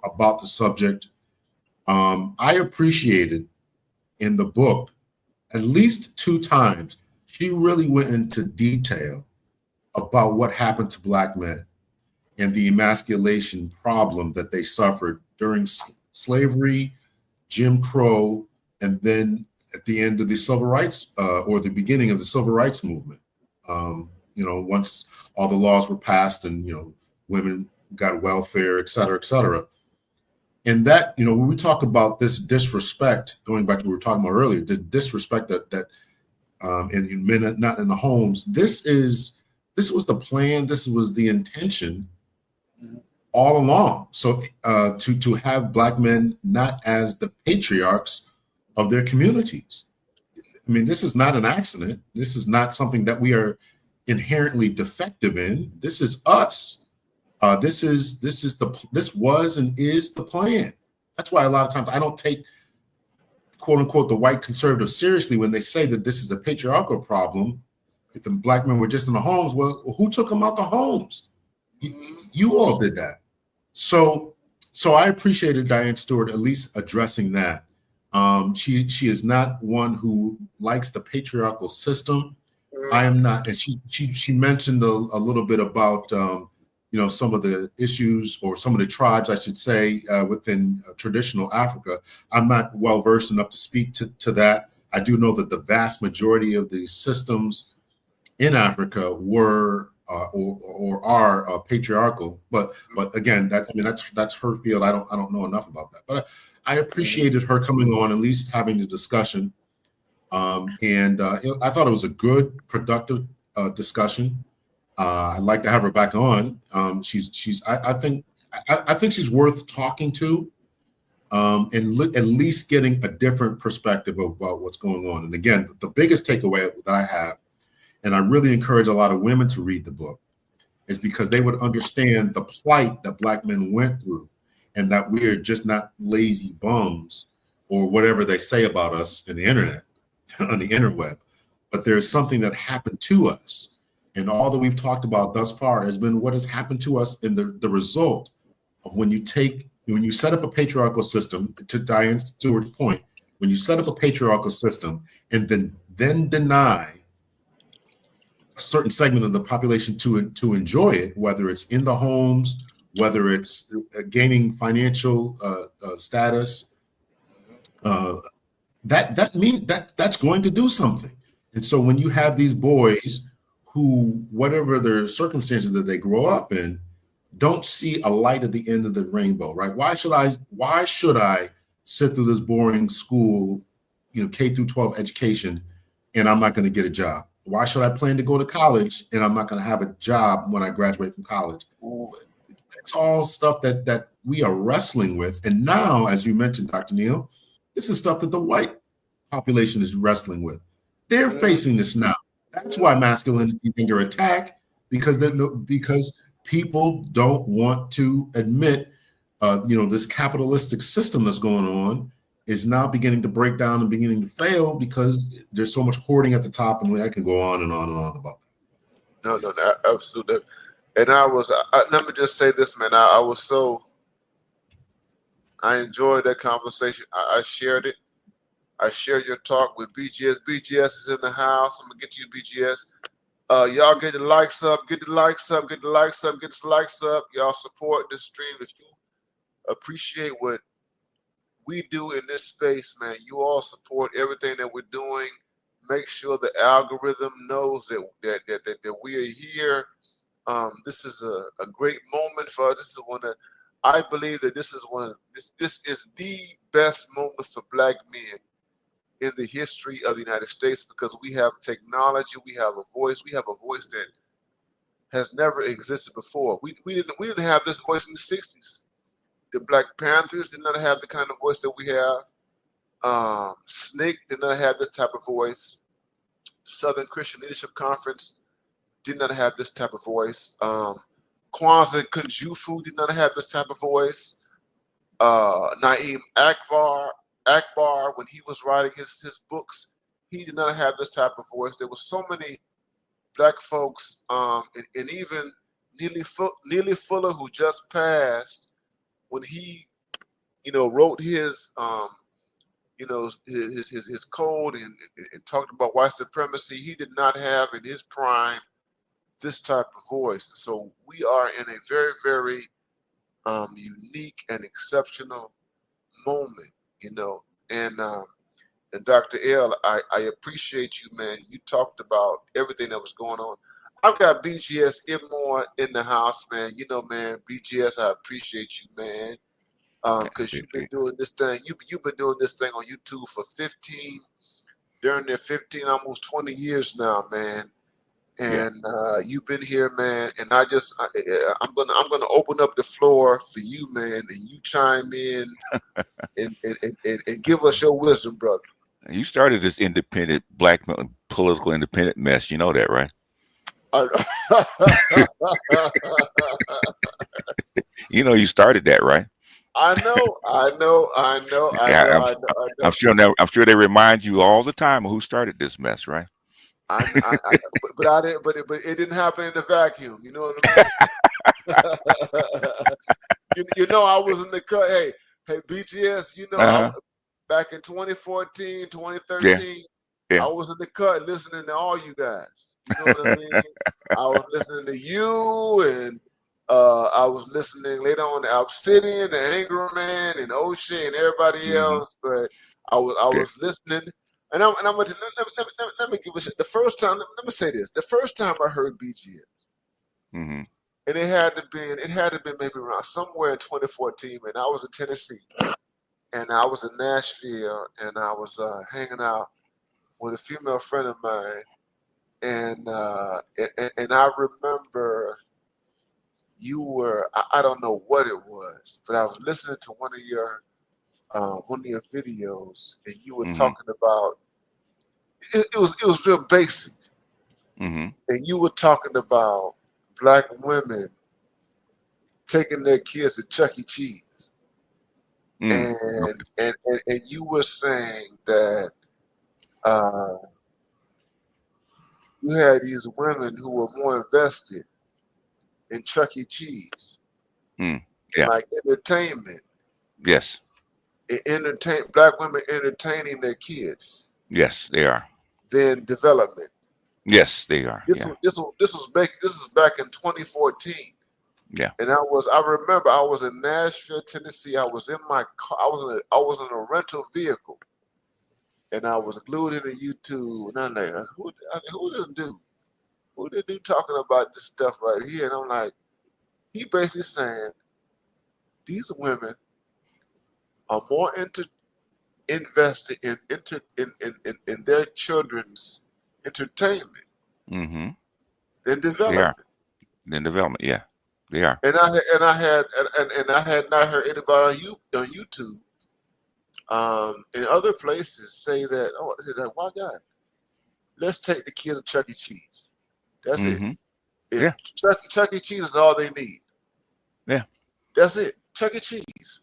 about the subject. I appreciated in the book at least 2 times she really went into detail about what happened to Black men and the emasculation problem that they suffered during slavery, Jim Crow, and then at the end of the civil rights or the beginning of the civil rights movement. Once all the laws were passed and women got welfare, et cetera, et cetera. And that, when we talk about this disrespect, going back to what we were talking about earlier, this disrespect that and men not in the homes, this was the plan, this was the intention all along. So to have Black men not as the patriarchs of their communities. I mean, this is not an accident. This is not something that we are inherently defective in. This is us. This was and is the plan. That's why a lot of times I don't take, quote unquote, the white conservatives seriously when they say that this is a patriarchal problem. If the Black men were just in the homes, well, who took them out the homes? You all did that. So I appreciated Diane Stewart at least addressing that. She is not one who likes the patriarchal system. I am not, and she mentioned a little bit about some of the issues, or some of the tribes, I should say, within traditional Africa. I'm not well versed enough to speak to that. I do know that the vast majority of the systems in Africa were or are patriarchal, but again, that's her field. I don't know enough about that, but I appreciated her coming on, at least having the discussion, and I thought it was a good, productive discussion. I'd like to have her back on. I think she's worth talking to, and at least getting a different perspective about what's going on. And again, the biggest takeaway that I have, and I really encourage a lot of women to read the book, is because they would understand the plight that Black men went through, and that we're just not lazy bums or whatever they say about us in the internet, on the interweb, but there's something that happened to us. And all that we've talked about thus far has been what has happened to us in the result of when you set up a patriarchal system, to Diane Stewart's point, when you set up a patriarchal system and then deny a certain segment of the population to enjoy it, whether it's in the homes, whether it's gaining financial status, that means that's going to do something. And so when you have these boys who, whatever their circumstances that they grow up in, don't see a light at the end of the rainbow, right? Why should I sit through this boring school, K through 12 education, and I'm not going to get a job? Why should I plan to go to college and I'm not going to have a job when I graduate from college? It's all stuff that we are wrestling with. And now, as you mentioned, Dr. Neal, this is stuff that the white population is wrestling with. They're facing this now. That's why masculinity is under attack, because people don't want to admit, this capitalistic system that's going on is now beginning to break down and beginning to fail because there's so much hoarding at the top, and I can go on and on and on about that. No, absolutely. And let me just say this, man. I enjoyed that conversation. I shared it. I share your talk with BGS. BGS is in the house. I'm gonna get to you, BGS. Y'all get the likes up, get the likes up, get the likes up, get the likes up. Y'all support this stream. If you appreciate what we do in this space, man, you all support everything that we're doing. Make sure the algorithm knows that we are here. This is a great moment for us. This is I believe that this is this is the best moment for Black men in the history of the United States, because we have technology, we have a voice that has never existed before. We didn't have this voice in the 60s. The Black Panthers did not have the kind of voice that we have. SNCC did not have this type of voice. Southern Christian Leadership Conference did not have this type of voice. Kwanzaa Kunjufu did not have this type of voice. Naeem Akbar, when he was writing his books, he did not have this type of voice. There were so many Black folks, and even Neely Fuller, who just passed, when he, wrote his, his code and talked about white supremacy, he did not have in his prime this type of voice. So we are in a very, very unique and exceptional moment, and Dr. L, I appreciate you, man. You talked about everything that was going on. I've got BGS Imore in the house, man. Man, BGS, I appreciate you, man. Because you've been doing this thing. You've been doing this thing on YouTube for 15, almost 20 years now, man. And you've been here, man. And I'm gonna open up the floor for you, man, and you chime in and give us your wisdom, brother. You started this independent Black political independent mess. You know that, right? You started that, right? I know. I'm sure they remind you all the time of who started this mess, right? But I didn't. But it didn't happen in the vacuum. You know what I mean? I was in the cut. Hey, BGS. Back in 2014, 2013, I was in the cut listening to all you guys. You know what I mean? I was listening to you, and I was listening later on to Obsidian, the Anger Man, and O'Shea, and everybody else. But I was listening, and I'm going to let me give a shit. The first time, let me say this: the first time I heard BGS, and it had to be maybe around somewhere in 2014, man. I was in Tennessee. And I was in Nashville, and I was hanging out with a female friend of mine, and I remember you were, I don't know what it was, but I was listening to one of your videos, and you were talking about it was real basic, and you were talking about Black women taking their kids to Chuck E. Cheese. And you were saying that you had these women who were more invested in Chuck E. Cheese, like entertainment. Yes. Black women entertaining their kids. Yes, they are. Than development. Yes, they are. This was back in 2014. Yeah. And I remember I was in Nashville, Tennessee. I was in my car. I was in a rental vehicle, and I was glued into YouTube. And I'm like, who this dude? Who this dude talking about this stuff right here? And I'm like, he basically saying these women are more invested in their children's entertainment than development. Than development, yeah. They are. And I had not heard anybody on YouTube, in other places say that. Oh, why God? Let's take the kids to Chuck E. Cheese. That's it. Chuck E. Cheese is all they need. Yeah. That's it. Chuck E. Cheese.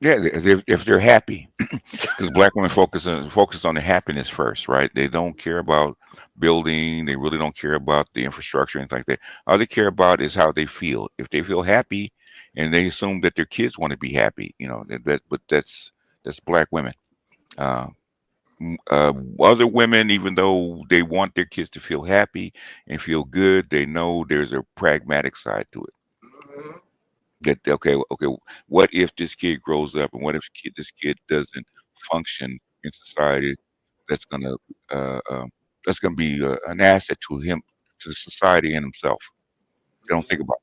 Yeah, if they're happy, because Black women focus on the happiness first, right? They don't care about building. They really don't care about the infrastructure and things like that. All they care about is how they feel. If they feel happy, and they assume that their kids want to be happy, but that's Black women. Other women, even though they want their kids to feel happy and feel good, they know there's a pragmatic side to it. Mhm. That okay, what if this kid grows up, and what if this kid doesn't function in society? That's gonna uh, um, that's gonna be an asset to him, to society and himself. They don't think about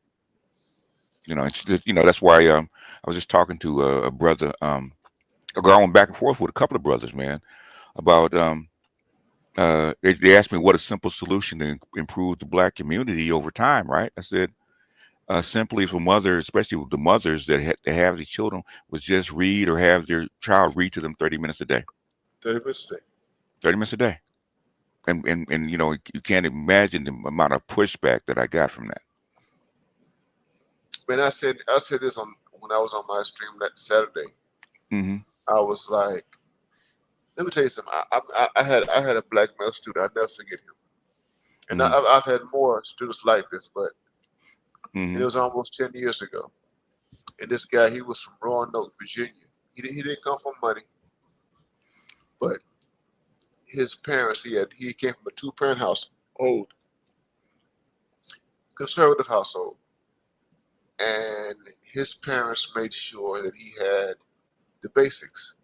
it. It's just, that's why I was just talking to a brother, going back and forth with a couple of brothers, man, about they asked me what a simple solution to improve the black community over time, right? I said, simply for mothers, especially with the mothers that have these children, was just read or have their child read to them 30 minutes a day. 30 minutes a day. 30 minutes a day. And you can't imagine the amount of pushback that I got from that. Man, I said this when I was on my stream that Saturday. Mm-hmm. I was like, let me tell you something. I had a black male student. I'll never forget him. And Mm-hmm. I've had more students like this, but Mm-hmm. it was almost 10 years ago. And this guy, he was from Roanoke, Virginia. He didn't come from money, but his parents, he came from a two-parent household, conservative household. And his parents made sure that he had the basics: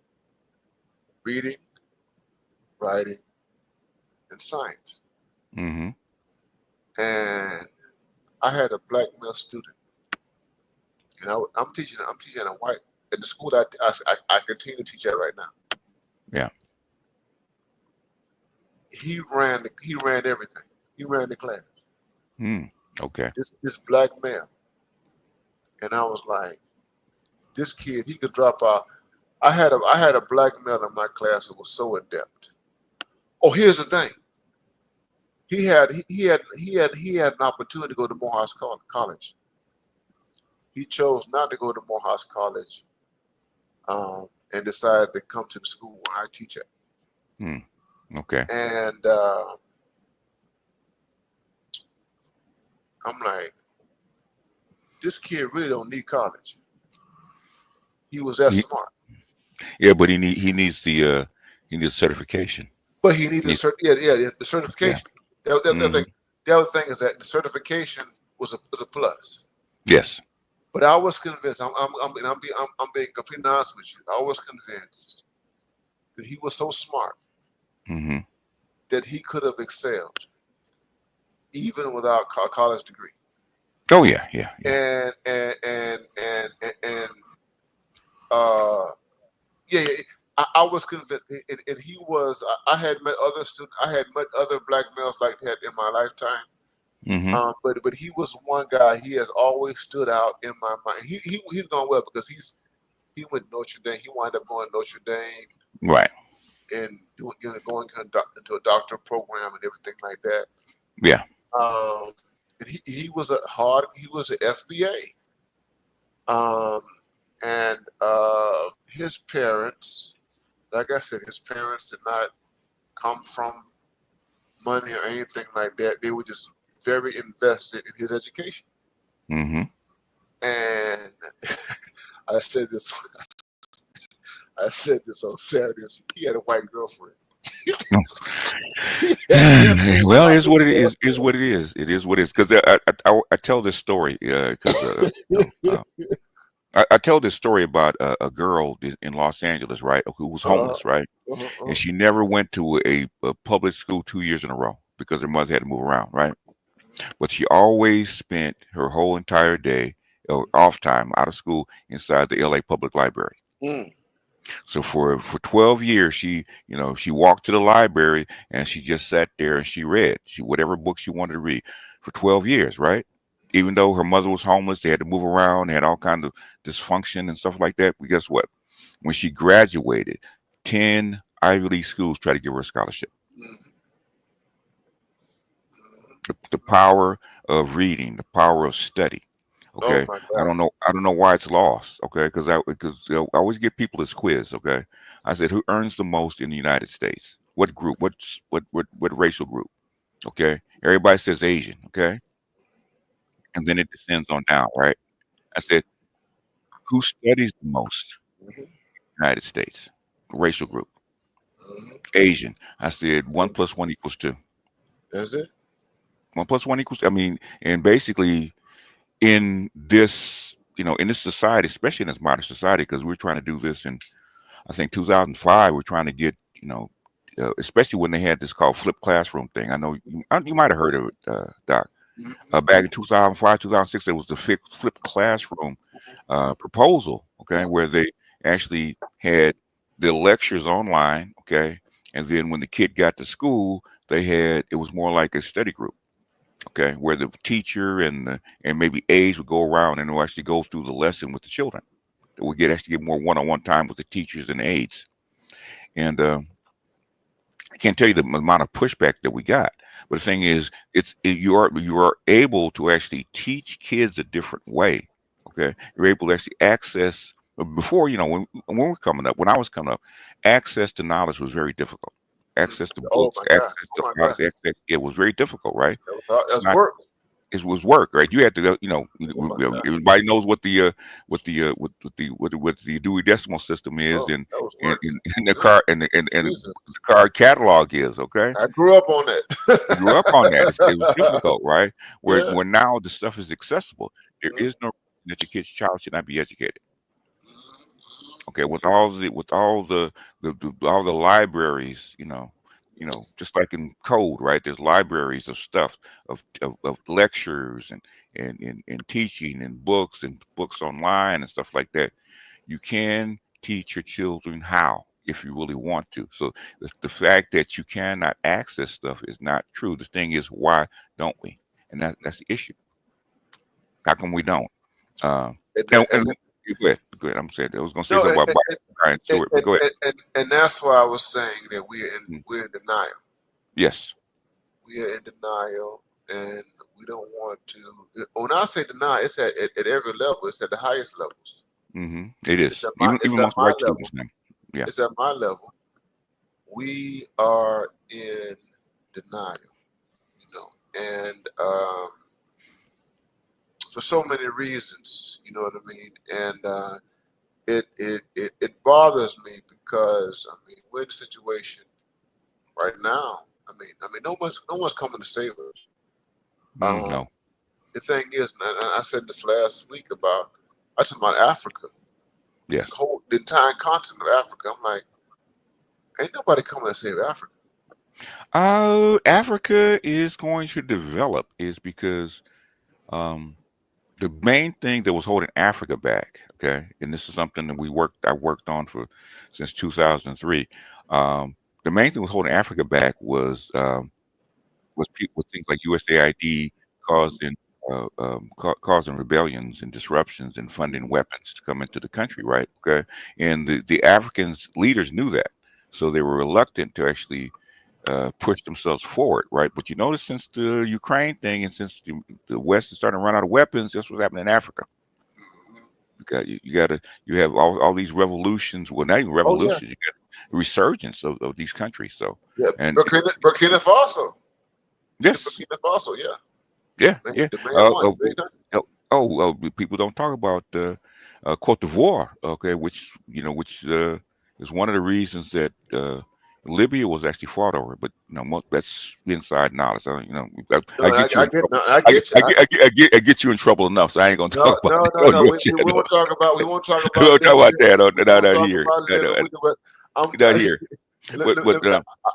reading, writing, and science. Mm-hmm. And I had a black male student, and I'm teaching a white at the school that I continue to teach at right now. Yeah. He ran everything. He ran the class. Okay. This black male, and I was like, this kid, he could drop out. I had a black male in my class who was so adept. Oh, here's the thing. He had an opportunity to go to Morehouse College. He chose not to go to Morehouse College, and decided to come to the school where I teach at. Okay. And I'm like, this kid really don't need college. He was that He, smart, yeah, but he needs certification. but he needed Needs, the yeah. certification. The Mm-hmm. thing, the other thing is that the certification was a plus. Yes. But I was convinced. I'm being completely honest with you. I was convinced that he was so smart Mm-hmm. that he could have excelled even without a college degree. Oh yeah, yeah, yeah. And yeah, I was convinced, and he was. I had met other students. I had met other black males like that in my lifetime. Mm-hmm. But he was one guy. He has always stood out in my mind. He's gone well because he went to Notre Dame. He wound up going to Notre Dame Right. and going into a doctoral program and everything like that. Yeah. And he was he was an FBA. And his parents, like I said, his parents did not come from money or anything like that. They were just very invested in his education. Mm-hmm. And I said this. I said this on Saturday. He had a white girlfriend. Well, it's what it is. Is what it is. It is what it is. Because I tell this story because I tell this story about a girl in Los Angeles, right, who was uh, homeless, right, and she never went to a public school 2 years in a row because her mother had to move around, right. But she always spent her whole entire day or off time out of school inside the LA Public Library. mm, So for 12 years, she walked to the library and she just sat there and she read whatever book she wanted to read for 12 years, right? Even though her mother was homeless, they had to move around, they had all kinds of dysfunction and stuff like that. But guess what? When she graduated, 10 Ivy League schools tried to give her a scholarship. mm, The power of reading, the power of study. oh Okay, my I God. don't know why it's lost. Okay, because I always give people this quiz. Okay, I said who earns the most in the United States? What group? What racial group? Okay, everybody says Asian. Okay, and then it descends on down. Right? I said who studies the most Mhm, in the United States? Racial group. Asian. I said 1 + 1 = 2. That's it. 1 + 1 = I mean, and basically in this, in this society, especially in this modern society, because we're trying to do this in, I think 2005, we're trying to get, especially when they had this called flipped classroom thing. I know you might have heard of it, Doc. Back in 2005, 2006, there was the flipped classroom proposal, okay, where they actually had the lectures online, okay, and then when the kid got to school, it was more like a study group, okay, where the teacher and maybe aides would go around and actually go through the lesson with the children. That would actually get more one-on-one time with the teachers and aides. And I can't tell you the amount of pushback that we got, but the thing is, you are able to actually teach kids a different way. Okay, you're able to actually access. Before, when when I was coming up, access to knowledge was very difficult. Access to Oh books, my God. access Oh to my God. it was very difficult, right? It's That's not. work. It was work, right? You had to go. Oh my God. Everybody knows what the Dewey Decimal System is, Oh, and that was and, work. and and the car and Jesus. the card catalog is, okay. I grew up on You grew up that. on that. It was difficult, right? Yeah. Where now the stuff is accessible. There is no reason that your kid's child should not be educated. Okay, with all the libraries, just like in code, right? There's libraries of stuff, of lectures and teaching and books online and stuff like that. You can teach your children how, if you really want to. So the fact that you cannot access stuff is not true. The thing is, why don't we? And that's the issue. How come we don't? And go ahead. Go ahead. I'm saying I was going to say No, something about Brian Stewart, but go ahead. and that's why I was saying that Mm. we're in denial. Yes. We are in denial, and we don't want to. When I say denial, it's at every level. It's at the highest levels. It is. It's at Even amongst my white level. students now. Yeah. It's at my level. We are in denial, and for so many reasons, you know what I mean. And it bothers me because we're in a situation right now. No one's coming to save us. No. The thing is, and I said this last week I talked about Africa, Yes. the entire continent of Africa. I'm like, ain't nobody coming to save Africa. Africa is going to develop is because the main thing that was holding Africa back, okay, and this is something that I worked on since 2003. The main thing was holding Africa back was things like USAID causing causing rebellions and disruptions and funding weapons to come into the country, right? Okay, and the Africans leaders knew that, so they were reluctant to actually push themselves forward, right? But you notice since the Ukraine thing and since the West is starting to run out of weapons, that's what's happening in Africa. You have all these revolutions. Well, not even revolutions. You got a resurgence of these countries. So yeah, and Burkina Faso. yes, Burkina Faso. yeah. The main one. People don't talk about Cote d'Ivoire, okay, which is one of the reasons that Libya was actually fought over, but that's inside knowledge. I get you in trouble. I get you in trouble enough, so I ain't gonna talk about that. No. We won't talk about. We won't talk about. We won't talk about that. Not here. Not here.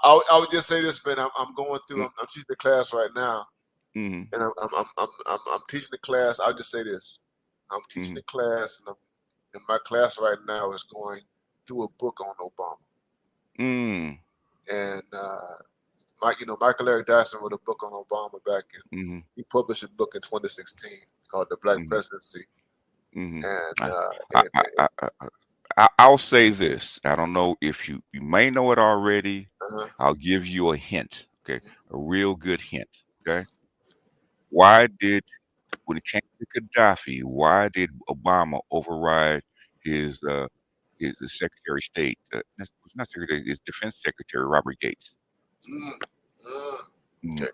I would just say this, man. I'm going through. I'm teaching the class right now, Mm-hmm. and I'm teaching the class. I'll just say this. I'm teaching the class, and my class right now is going through a book on Obama. And Michael Eric Dyson wrote a book on Obama back in. He published a book in 2016 called The Black Presidency. And I'll say this. I don't know if you may know it already. I'll give you a hint. Okay, a real good hint. Okay, when it came to Gaddafi, why did Obama override his Secretary of State? Not Secretary, his Defense Secretary Robert Gates.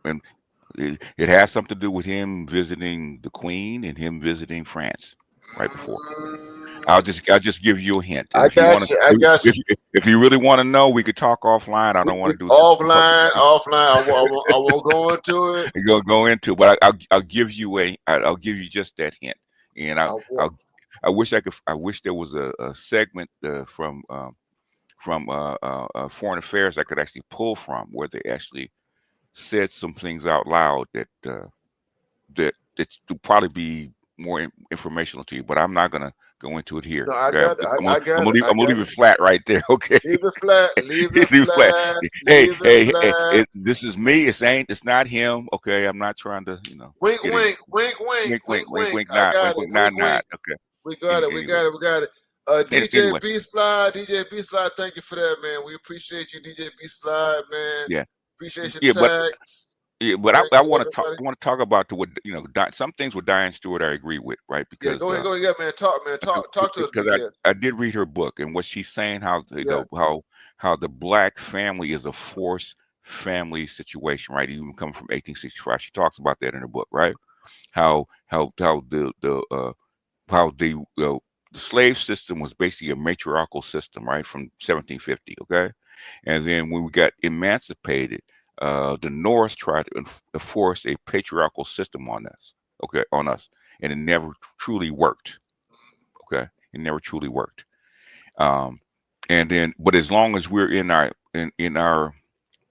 And it has something to do with him visiting the Queen and him visiting France right before. I'll just give you a hint. And I got you. I got you. if you really want to know, we could talk offline. I don't want to do offline. I won't go into it. Go into, but I'll give you I'll give you just that hint. And I wish there was a segment from Foreign Affairs I could actually pull from, where they actually said some things out loud that would probably be more informational to you, but I'm not gonna go into it here. No, Okay? I'm gonna leave it flat right there. Okay. Leave it flat. Leave it Leave flat. Hey, this is me. It's not him. Okay. I'm not trying to, Wink, get wink, it. wink, wink, Wink, wink, wink. not, I got wink, it. not, Wink, not. wink. Okay. We got it. We got it. We got it. DJ Anyway. B Slide, thank you for that, man. We appreciate you, DJ B Slide, man. Yeah. Appreciate your tags. But I want to talk about what some things with Diane Stewart I agree with, right? Because go ahead, yeah, man. Talk to us. Because I did read her book, and what she's saying, how the black family is a forced family situation, right? Even coming from 1865, she talks about that in her book, right? How the slave system was basically a matriarchal system, right, from 1750, okay, and then when we got emancipated, the North tried to enforce a patriarchal system on us, and it never truly worked, okay, it never truly worked. And then, but as long as we're in our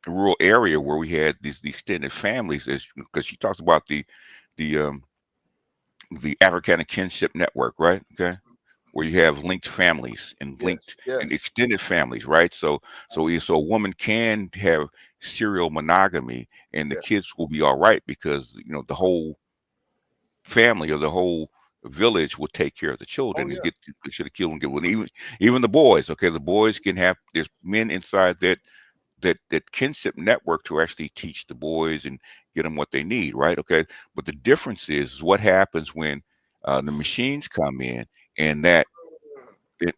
rural area where we had these extended families, because she talks about the Africana kinship network, right? Okay, where you have linked families and and extended families, right? So a woman can have serial monogamy, and the kids will be all right because the whole family or the whole village will take care of the children and get the children even the boys. Okay, the boys can have there's men inside that kinship network to actually teach the boys and get them what they need, right? Okay, but the difference is what happens when the machines come in and that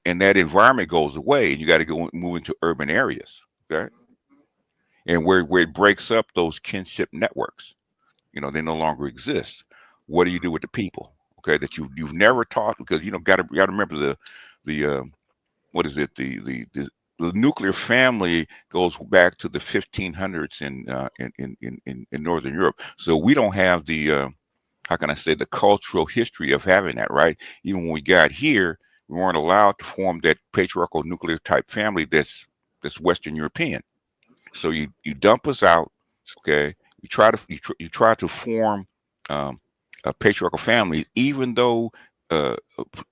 environment goes away, and you got to move into urban areas, okay? And where it breaks up those kinship networks, they no longer exist. What do you do with the people, okay, that you've never taught? Because got to remember the what is it, the nuclear family goes back to the 1500s in Northern Europe. So we don't have the how can I say, the cultural history of having that, right? Even when we got here, we weren't allowed to form that patriarchal nuclear type family that's Western European. So you dump us out, okay? You try to form a patriarchal family, even though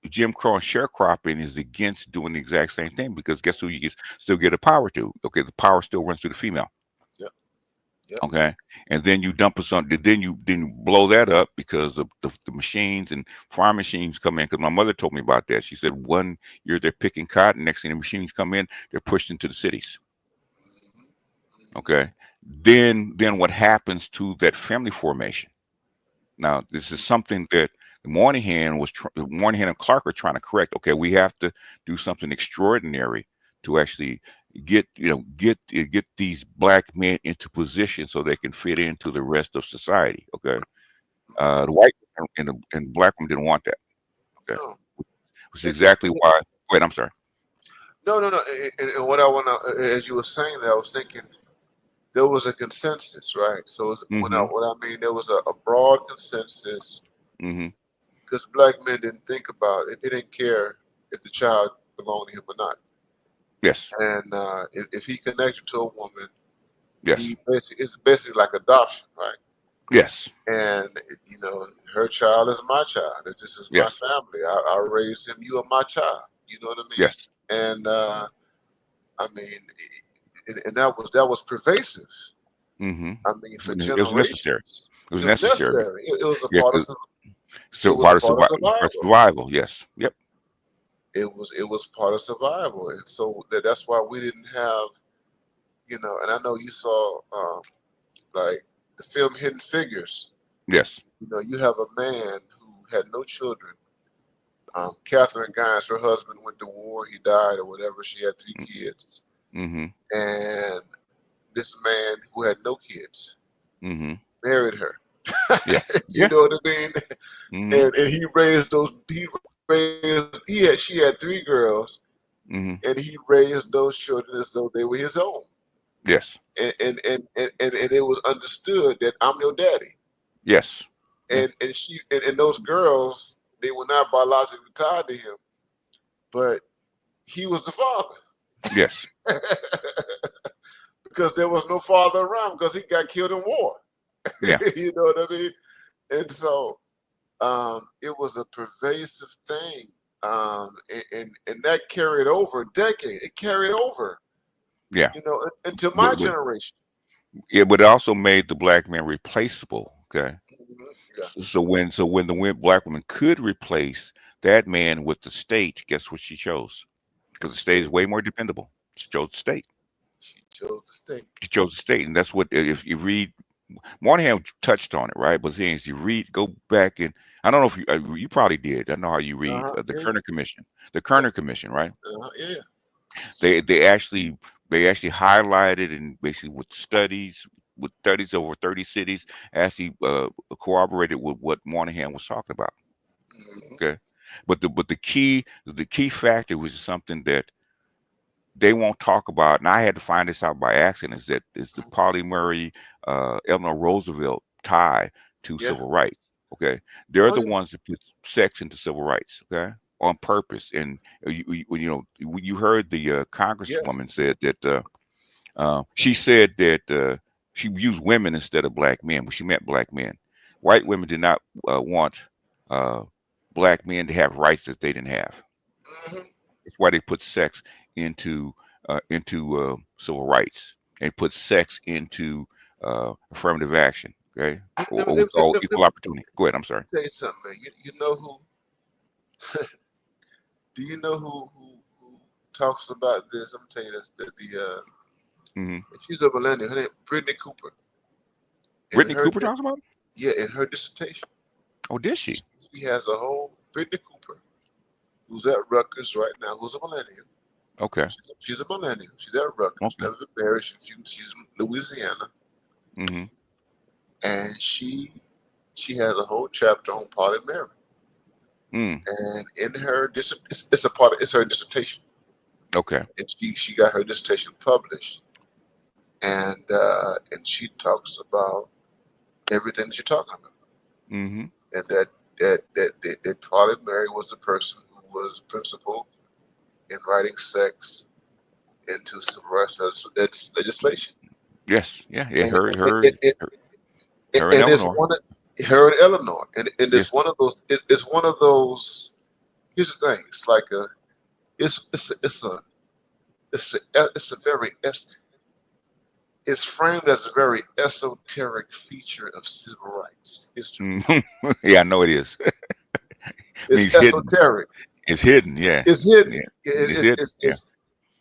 Jim Crow and sharecropping is against doing the exact same thing, because guess who you still get the power to? Okay, the power still runs through the female. Yep. Okay, and then you dump us on. Then you blow that up because of the machines and farm machines come in. Because my mother told me about that. She said 1 year they're picking cotton, next thing the machines come in, they're pushed into the cities. Okay, then what happens to that family formation? Now this is something that Moynihan and Clark are trying to correct. Okay, we have to do something extraordinary to actually get these black men into position so they can fit into the rest of society. Okay, the white and black women didn't want that. Okay, which is exactly why. Wait, I'm sorry. No. And what I want to, as you were saying that, I was thinking there was a consensus, right? So what I mean, there was a broad consensus. Because black men didn't think about it. They didn't care if the child belonged to him or not. Yes. And if he connected to a woman, yes, it's basically like adoption, right? Yes. And her child is my child. This is my family. I raised him. You are my child. You know what I mean? Yes. And I mean, and that was pervasive. I mean, for generations. It was necessary. It was necessary. It was a part of survival. Yes. Yep. It was part of survival, and so that's why we didn't have, and I know you saw like the film Hidden Figures. Yes. You have a man who had no children. Catherine Guines, her husband went to war. He died or whatever. She had 3 kids. And this man who had no kids married her. Yeah. You know what I mean? And he raised those raised. She had 3 girls, and he raised those children as though they were his own. Yes. And it was understood that I'm your daddy. Yes. And those girls, they were not biologically tied to him, but he was the father. Yes. Because there was no father around because he got killed in war. Yeah. You know what I mean? And so it was a pervasive thing. And that carried over a decade. It carried over. Yeah. You know, into my generation. Yeah, but it also made the black man replaceable. Okay. Yeah. So when the black woman could replace that man with the state, guess what she chose? Because the state is way more dependable. She chose the state. She chose the state. She chose the state, and that's what, if you read, Moynihan touched on it, right? But if you read, go back, and I don't know if you probably did. I know how you read the Kerner Commission, Commission, right? Yeah. They actually highlighted, and basically with studies over 30 cities, actually corroborated with what Moynihan was talking about. Okay, but the key factor was something that they won't talk about, and I had to find this out by accident, is the Pauli Murray, Eleanor Roosevelt tie to civil rights. Okay, they're the ones that put sex into civil rights. Okay, on purpose. And you heard the congresswoman said that she said that she used women instead of black men, but she meant black men. White women did not want black men to have rights that they didn't have. That's why they put sex into civil rights, and put sex into affirmative action. Okay, or equal opportunity. Go ahead. I'm sorry. Tell you something, man. You know who? Do you know who talks about this? I'm gonna tell you this. She's a millennial. Her name Brittany Cooper. Brittany Cooper talks about it? Yeah, in her dissertation. Oh, did she? She has a whole Brittany Cooper, who's at Rutgers right now, who's a millennial. Okay. She's a millennial. She's at Rutgers. She's never been married. She's in Louisiana. And she has a whole chapter on Pauli Murray. And in her it's her dissertation. Okay. And she got her dissertation published. And she talks about everything that you're talking about. And that Pauli Murray was the person who was principal in writing sex into civil rights legislation. Yes. Yeah. Her and Eleanor. And it's one of those. It's one of those. Here's the thing. It's like it's framed as a very esoteric feature of civil rights history. Yeah, I know it is. It's esoteric. It's hidden. Yeah. It's hidden. Yeah.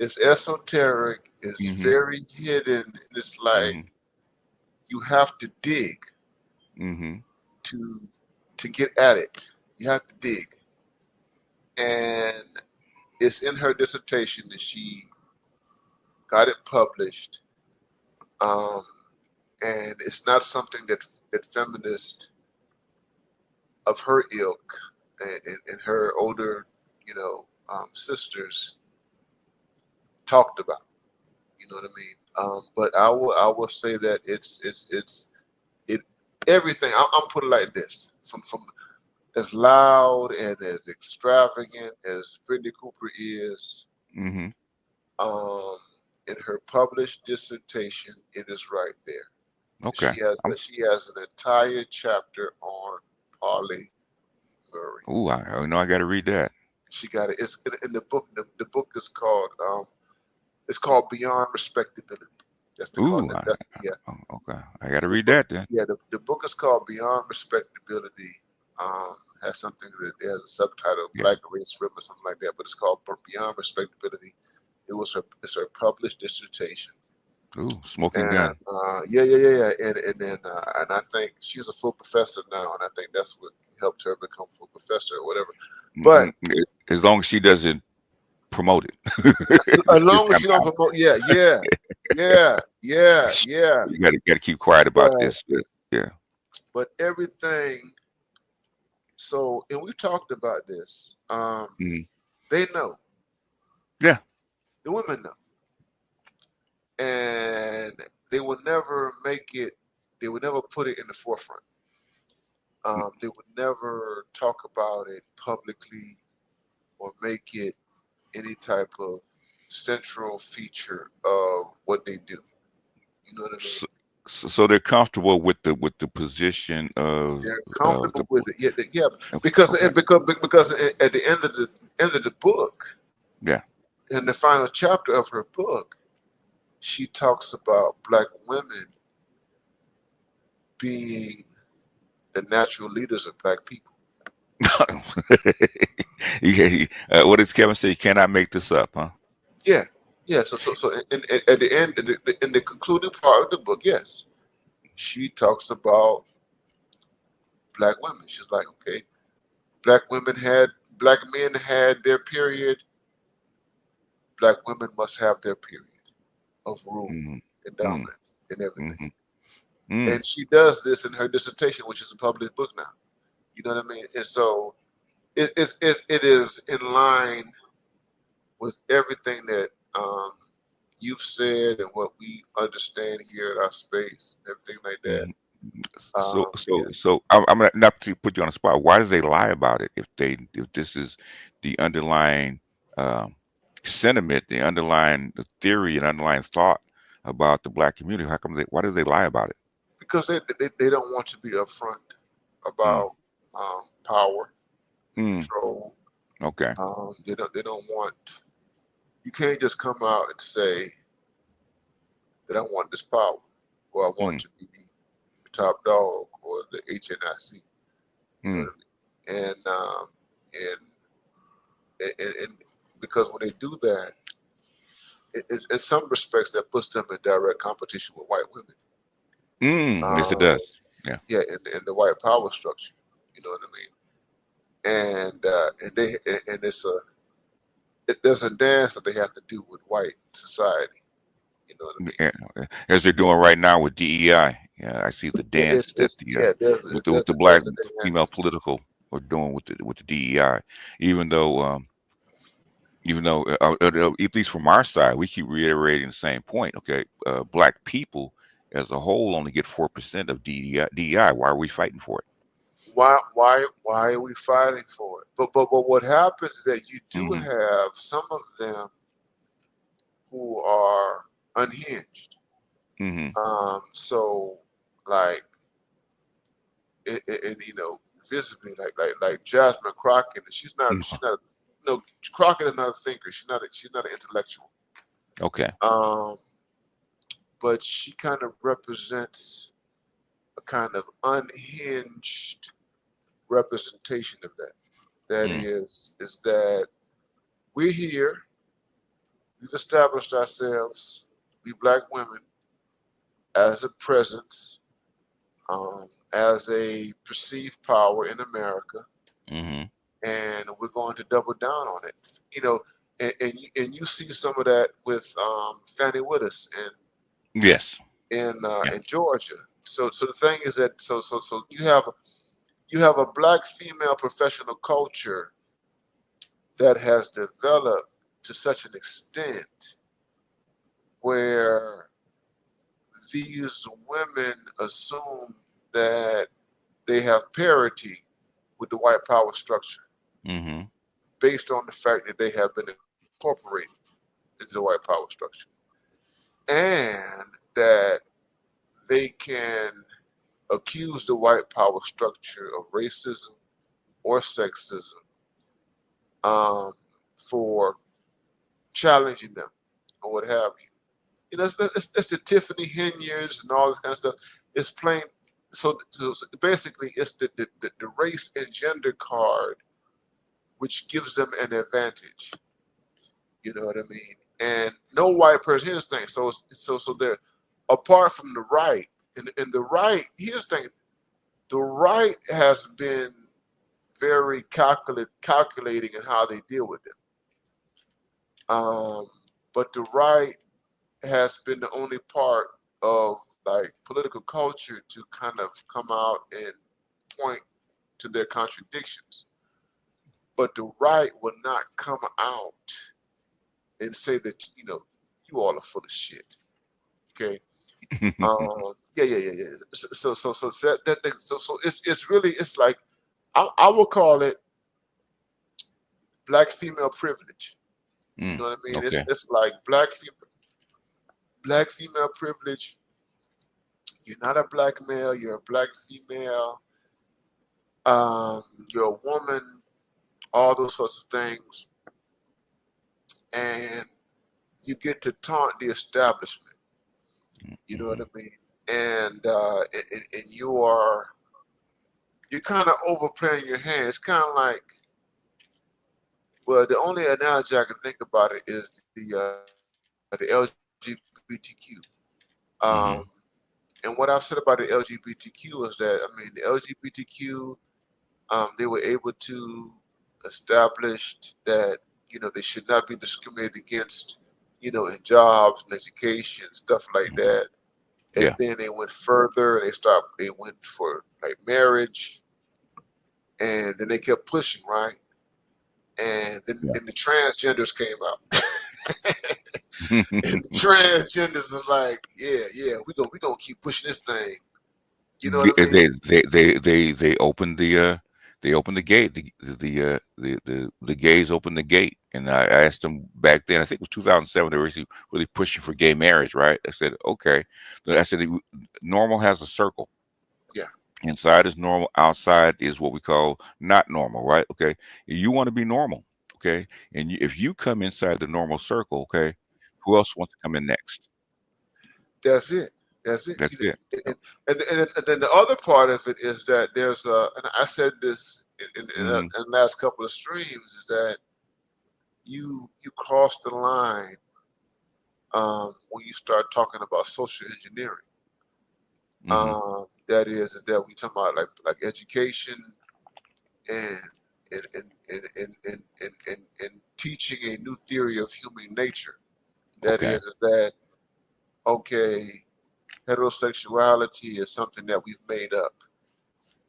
It's esoteric. It's very hidden. And it's like you have to dig to get at it. You have to dig. And it's in her dissertation that she got it published. And it's not something that feminists of her ilk and her older, sisters talked about. You know what I mean? But I will say that it's everything. I'm putting it like this: from as loud and as extravagant as Brittany Cooper is, in her published dissertation, it is right there. Okay. She has an entire chapter on Pauli Murray. Ooh, I know I got to read that. She got it. It's in the book. The book is called Beyond Respectability. That's the Ooh, okay. I got to read that then. Yeah, the book is called Beyond Respectability. Has something that has a subtitle, Black Race Rim or something like that, but it's called Beyond Respectability. It's her published dissertation. Ooh, smoking gun. Yeah. And I think she's a full professor now, and I think that's what helped her become full professor or whatever. But as long as she doesn't promote it. As long as you don't promote, yeah. You got to keep quiet about this. Yeah. But everything So, and we talked about this. Mm. They know, Yeah. the women know, and they will never make it. They would never put it in the forefront. They would never talk about it publicly or make it any type of central feature of what they do. You know what I mean? So they're comfortable with the position of They're the comfortable with it. Yeah, yeah. okay. Because Okay. because at the end of the book, Yeah. in the final chapter of her book, she talks about black women being the natural leaders of black people. Yeah, what does Kevin say? You cannot make this up, huh? Yeah, yeah. So at the end, in the concluding part of the book, yes, she talks about black women. She's like, okay, black women had black men had their period. Black women must have their period of rule Mm-hmm. and Mm-hmm. dominance and everything. Mm-hmm. And she does this in her dissertation, which is a published book now. You know what I mean? And so it is in line with everything that you've said and what we understand here at our space, everything like that. Mm-hmm. Yeah. So I'm gonna not to put you on the spot. Why do they lie about it if this is the underlying um, sentiment, the underlying theory, and underlying thought about the black community? How come why do they lie about it? Because they don't want to be upfront Mm. about power, Mm. control. Okay. They don't want. You can't just come out and say that I want this power, or I want Mm. to be the top dog, or the HNIC. You know Mm. what I mean? And because when they do that, in some respects, that puts them in direct competition with white women. Mm. Yes, it Um, does. Yeah. yeah, in the white power structure. You know what I mean? And there's a dance that they have to do with white society. You know what I mean? Yeah, as they're doing right now with DEI. Yeah, I see the Yeah, dance that it's yeah. with the black There's a female dance. political are doing with the DEI, even though at least from our side we keep reiterating the same point. Okay, black people as a whole only get 4% of DEI. Why are we fighting for it? Why are we fighting for it? But what happens is that you do Mm-hmm. have some of them who are unhinged. Mm-hmm. So like and visibly like Jasmine Crockett, she's not no Crockett is not a thinker. She's not an intellectual. Okay. Um, but she kind of represents a kind of unhinged representation of that. That Mm. is that we're here, we've established ourselves, we black women, as a presence, as a perceived power in America, Mm-hmm. and we're going to double down on it. You know, and you see some of that with Fannie Willis Yes. Yeah. in Georgia. So the thing is that so you have a black female professional culture that has developed to such an extent where these women assume that they have parity with the white power structure Mm-hmm. based on the fact that they have been incorporated into the white power structure and that they can accuse the white power structure of racism or sexism um, for challenging them or what have you. You know, it's the Tiffany Henyards and all this kind of stuff. It's plain. So basically, it's the race and gender card which gives them an advantage. You know what I mean? And no white person. Here's the thing. So they're apart from the right, and the right. Here's the thing. The right has been very calculating in how they deal with them. But the right has been the only part of like political culture to kind of come out and point to their contradictions. But the right will not come out and say that, you all are full of shit. Okay. Yeah. So it's really, it's like, I will call it black female privilege. You know what I mean? Okay. It's like black female privilege. You're not a black male. You're a black female. You're a woman. All those sorts of things, and you get to taunt the establishment. You know what I mean? And you're kind of overplaying your hand. It's kind of like, well, the only analogy I can think about it is the LGBTQ. And what I've said about the LGBTQ is that, I mean, the LGBTQ, they were able to establish that, they should not be discriminated against, in jobs and education, stuff like that. And Yeah. then they went further. They went for like marriage, and then they kept pushing, right? And then the transgenders came out. And the transgenders are like, yeah, we gonna keep pushing this thing. You know what I mean? They opened the gate. The gays opened the gate, and I asked them back then. I think it was 2007. They were really pushing for gay marriage, right? I said, okay. I said, normal has a circle. Yeah. Inside is normal. Outside is what we call not normal, right? Okay. You want to be normal, okay? And if you come inside the normal circle, okay, who else wants to come in next? That's it. That's it. That's it. And then the other part of it is that there's and I said this in the last couple of streams, is that you cross the line when you start talking about social engineering. That is that when you talk about like education and teaching a new theory of human nature. That is that, okay, heterosexuality is something that we've made up,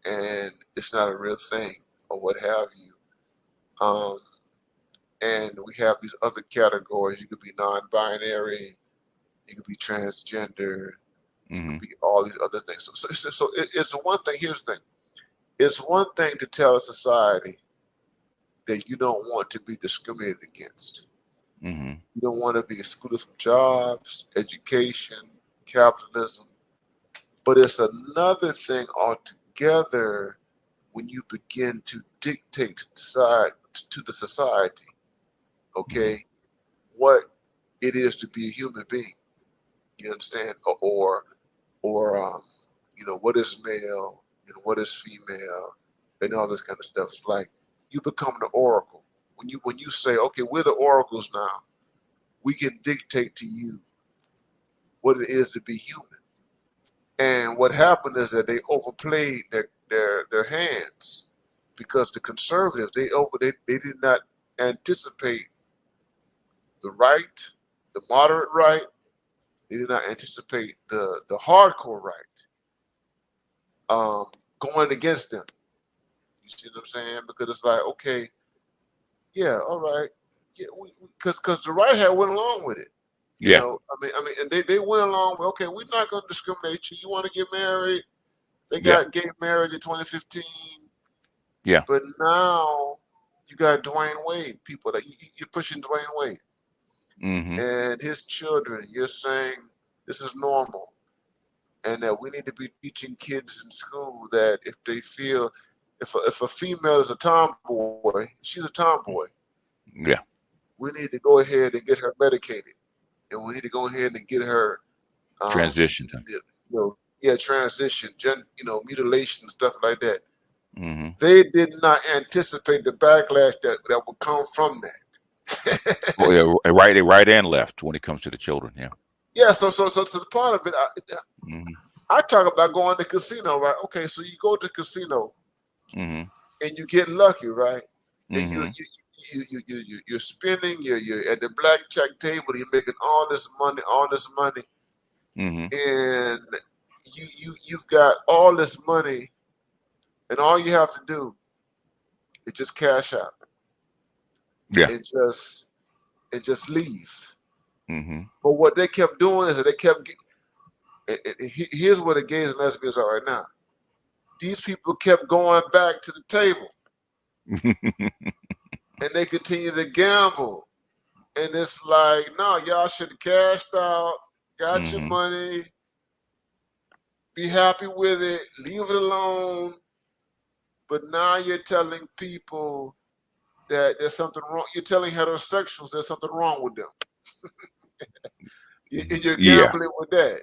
and it's not a real thing, or what have you. And we have these other categories. You could be non-binary, you could be transgender, you could be all these other things. So it's one thing. Here's the thing: it's one thing to tell a society that you don't want to be discriminated against. You don't want to be excluded from jobs, education, capitalism. But it's another thing altogether when you begin to dictate to the society, okay, what it is to be a human being. You understand? Or what is male and what is female and all this kind of stuff. It's like you become the oracle. When you say, okay, we're the oracles now, we can dictate to you what it is to be human. And what happened is that they overplayed their hands, because the conservatives, they did not anticipate the right, the moderate right. They did not anticipate the hardcore right going against them. You see what I'm saying? Because it's like, okay, yeah, all right, yeah, because the right hand went along with it. You know, I mean, and they went along with, okay, we're not going to discriminate you. You want to get married? They got gay marriage in 2015. Yeah. But now you got Dwayne Wade. People that you're pushing Dwayne Wade and his children. You're saying this is normal, and that we need to be teaching kids in school that if they feel, if a female is a tomboy, she's a tomboy. Yeah. We need to go ahead and get her medicated, and we need to go ahead and get her transition. Transition, mutilation, stuff like that. They did not anticipate the backlash that would come from that. Well, yeah, right and left when it comes to the children. Yeah. Yeah. So the part of it, I talk about going to casino, right? Okay, so you go to casino, and you get lucky, right? And you're spending, you're at the blackjack table, you're making all this money, and you've got all this money and all you have to do is just cash out Yeah. and just leave. Mm-hmm. But what they kept doing is that they kept. Here's where the gays and lesbians are right now. These people kept going back to the table, and they continue to gamble. And it's like, no, y'all should have cashed out, got your Mm-hmm. money, be happy with it, leave it alone. But now you're telling people that there's something wrong. You're telling heterosexuals there's something wrong with them. And you're Yeah. gambling with that.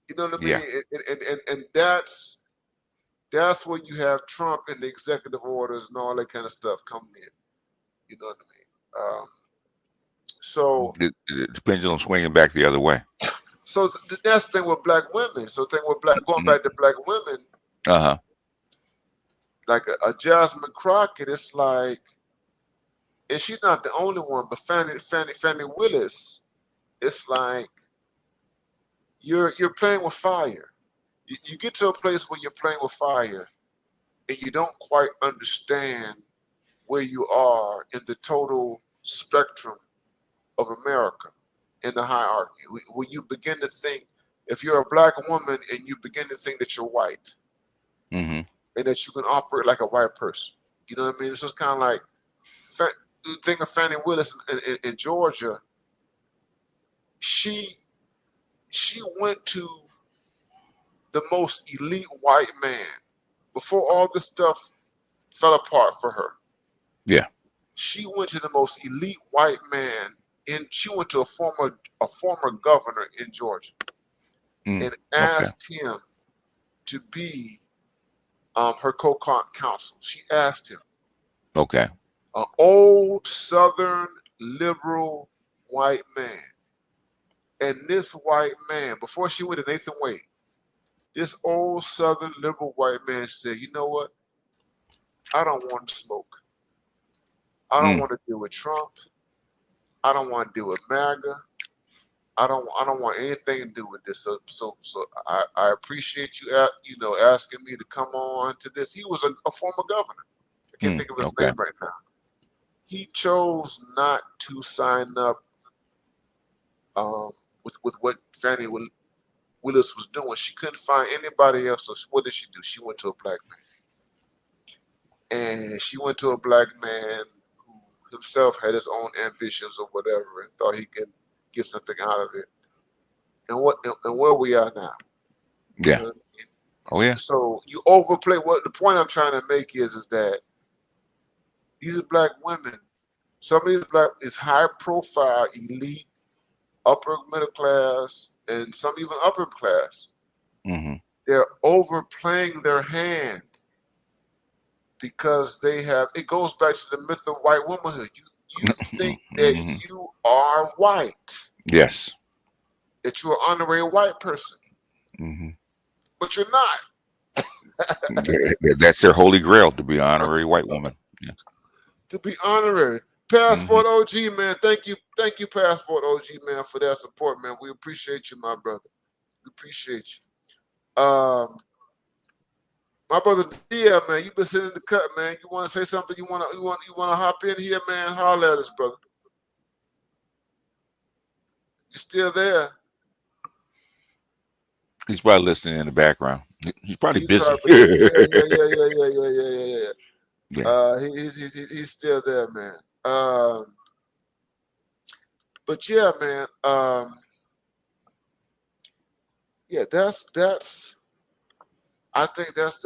You know what I mean? Yeah. And that's where you have Trump and the executive orders and all that kind of stuff coming in. You know what I mean? So The pendulum swinging back the other way. So that's the thing with black women. So the thing with going back to black women, Uh-huh. like a Jasmine Crockett, it's like, and she's not the only one, but Fannie Willis, it's like you're playing with fire. You get to a place where you're playing with fire, and you don't quite understand where you are in the total spectrum of America in the hierarchy. When you begin to think, if you're a black woman and you begin to think that you're white, Mm-hmm. and that you can operate like a white person, you know what I mean? So it's kind of like, think of Fannie Willis in Georgia. She went to the most elite white man before all this stuff fell apart for her. Yeah. She went to the most elite white man, and she went to a former governor in Georgia, and Okay. asked him to be her co-counsel. She asked him, Okay. an old Southern liberal white man, and this white man, before she went to Nathan Wade, this old Southern liberal white man said, "You know what? I don't want to smoke. I don't want to deal with Trump. I don't want to deal with MAGA. I don't want anything to do with this. So I appreciate you asking me to come on to this." He was a former governor. I can't think of his Okay. name right now. He chose not to sign up with what Fannie Willis was doing. She couldn't find anybody else. So what did she do? She went to a black man, and she went to a black man who himself had his own ambitions or whatever, and thought he could get something out of it. And where we are now. Yeah. You know, Oh yeah. So you overplay. What the point I'm trying to make is that these are black women. Some of these black is high profile, elite, upper middle class, and some even upper class. Mm-hmm. They're overplaying their hand because they have. It goes back to the myth of white womanhood. You think that you are white, Yes. that you're an honorary white person, Mm-hmm. but you're not. That's their holy grail, to be an honorary white woman. Yeah. To be honorary. Passport OG, man. Thank you, Passport OG, man, for that support, man. We appreciate you, my brother. We appreciate you. My brother D, man, you've been sitting in the cut, man. You want to say something? You want to hop in here, man? Holler at us, brother. You still there? He's probably listening in the background. He's probably busy. Yeah. He's still there, man. But yeah, man. Yeah, that's. I think that's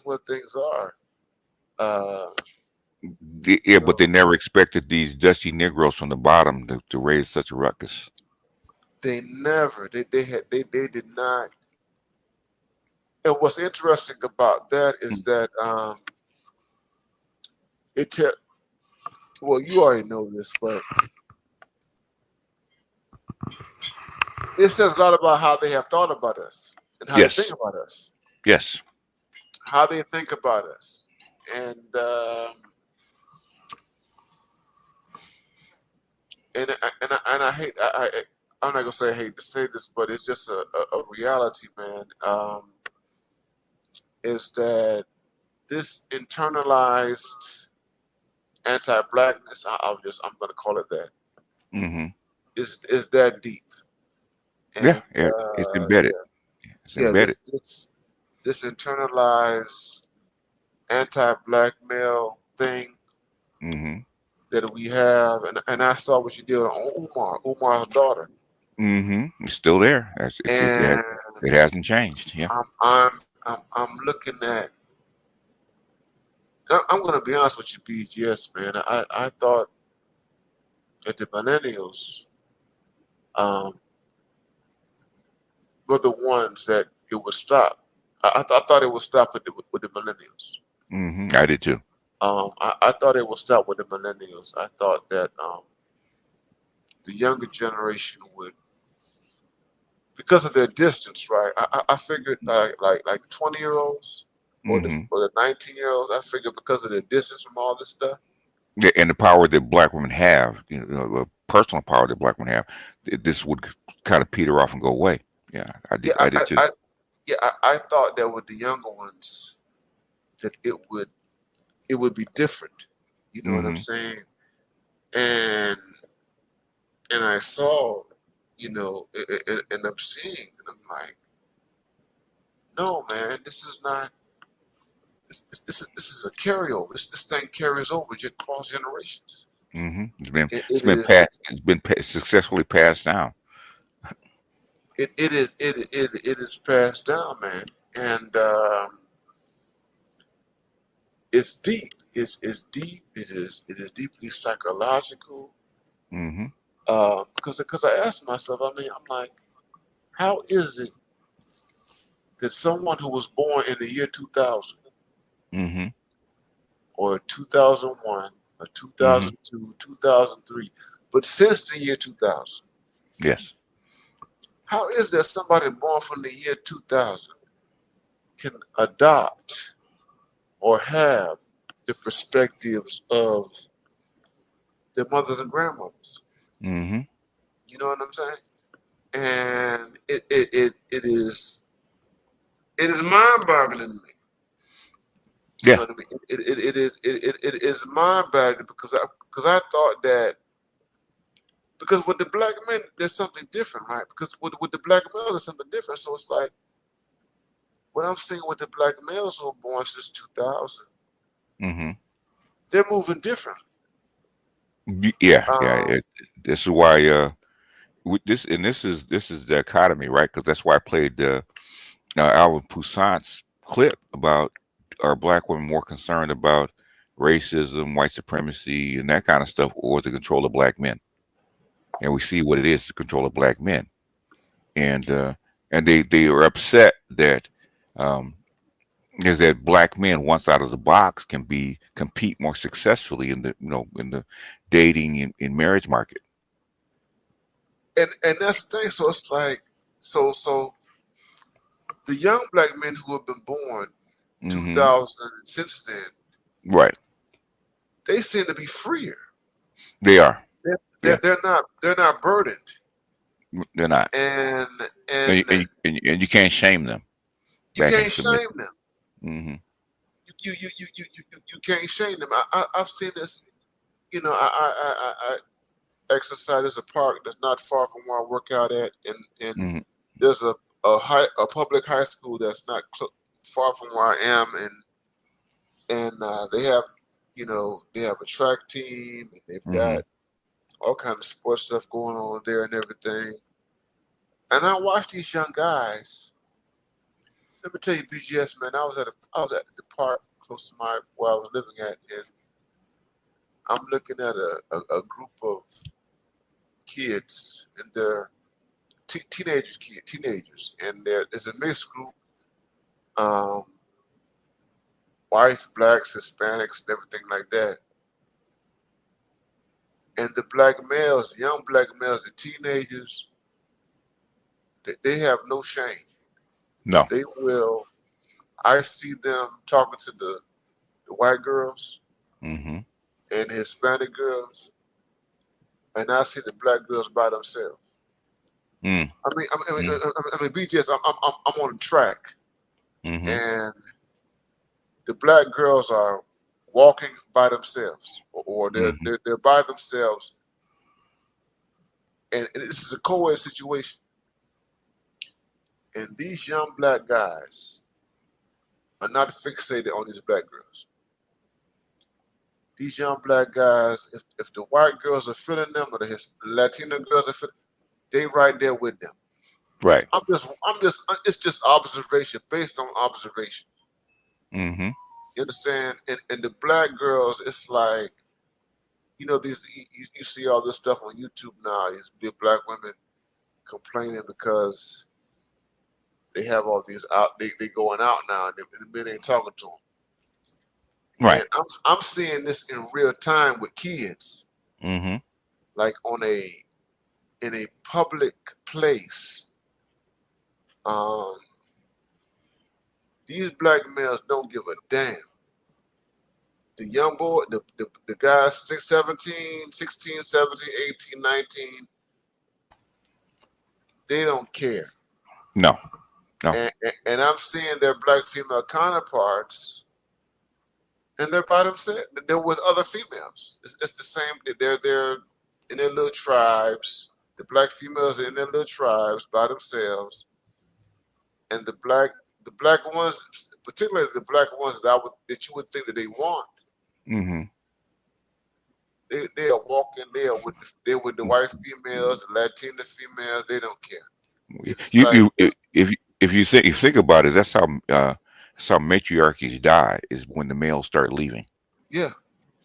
what things are. Yeah, but they never expected these dusty Negroes from the bottom to raise such a ruckus. They never. They did not. And what's interesting about that is that well, you already know this, but it says a lot about how they have thought about us and how they think about us. Yes. How they think about us. And I hate I'm not gonna say I hate to say this, but it's just a reality, man. is that this internalized anti-blackness, I'm going to call it that, Mm-hmm. is that deep. Yeah, And yeah, it's embedded. It's yeah, embedded. this internalized anti-black male thing Mm-hmm. that we have, and I saw what you did on Umar's daughter, Mm-hmm. It's still there. and It hasn't changed. Yeah. I'm looking at. I'm going to be honest with you, BGS man. I thought that the millennials um, were the ones that it would stop. I thought it would stop with the millennials. Mm-hmm. I did too. I thought it would stop with the millennials. I thought that the younger generation would, because of their distance, right? I figured like 20-year-olds or Mm-hmm. the 19-year-olds. I figured because of their distance from all this stuff. Yeah, and the power that black women have, the personal power that black women have, this would kind of peter off and go away. Yeah, I Yeah, did. I did too. I thought that with the younger ones that it would be different. You know what I'm Mm-hmm. saying? And I saw, and I'm seeing, and I'm like, no, man, this is not. This is a carryover. This thing carries over across generations. Mm-hmm. It, It's it been is passed. It's been successfully passed down. it is passed down, man, and it's deep. It's deep. It is deeply psychological. Mm-hmm. Because I asked myself, I mean, I'm like, how is it that someone who was born in the year 2000 Mm-hmm. or 2001 or Mm-hmm. 2002, 2003, but since the year 2000, Yes. how is there somebody born from the year 2000 can adopt or have the perspectives of their mothers and grandmothers? Mm-hmm. You know what I'm saying? And it is mind-boggling to me. You know Yeah. what I mean? It is mind-boggling because I thought that because with the black men there's something different, right? Because with the black male there's something different. So it's like what I'm seeing with the black males who were born since 2000, Mm-hmm. they're moving different. Yeah. Yeah. Um, This is why. With this and this is the dichotomy, right? Because that's why I played Alvin Poussaint's clip about are black women more concerned about racism, white supremacy, and that kind of stuff, or the control of black men? And we see what it is to control of black men, and they are upset that um, is that black men once out of the box can compete more successfully in the in the dating and marriage market. and that's the thing. So it's like so the young black men who have been born Hmm. 2000 and since then, Right, they seem to be freer. they are. They're, Yeah, they're not burdened, they're not, and and and you can't shame them you back can't into shame submission. them. Hmm. You can't shame them. I've seen this. I exercise as a park that's not far from where I work out at, and Hmm. there's a public high school that's not far from where I am, and they have a track team, and they've Hmm. got all kinds of sports stuff going on there and everything. And I watch these young guys. Let me tell you, BGS man, I was at the park close to my where I was living at, and I'm looking at a group of kids, and they're teenagers, and there's a mixed group, um, whites, blacks, Hispanics, and everything like that. And the black males, the young black males, the teenagers, they have no shame. No. They will. I see them talking to the white girls Hmm. and the Hispanic girls, and I see the black girls by themselves. Mm. I mean, Mm. BGS. I'm on the track, Hmm. and the black girls are walking by themselves, or Mm-hmm. they're by themselves, and this is a co-ed situation. And these young black guys are not fixated on these black girls. These young black guys, if the white girls are feeling them or the Latino girls are feeling, they right there with them. Right. It's just observation based on observation. Mm-hmm. You understand? And the black girls, it's like, these you see all this stuff on YouTube now. These black women complaining because they have all these out. They going out now, and the men ain't talking to them. Right. And I'm seeing this in real time with kids, Mm-hmm. like in a public place. These black males don't give a damn. The young boy, the guys 17, 16, 17, 18, 19, they don't care. No. And I'm seeing their black female counterparts, and they're by themselves. They're with other females. It's the same. They're in their little tribes. The black females are in their little tribes by themselves, and the black ones, particularly the black ones that you would think that they want. Mm-hmm. They are walking. They're with the white females, the Latina females. They don't care. It's like If you think about it, that's how matriarchies die, is when the males start leaving. yeah.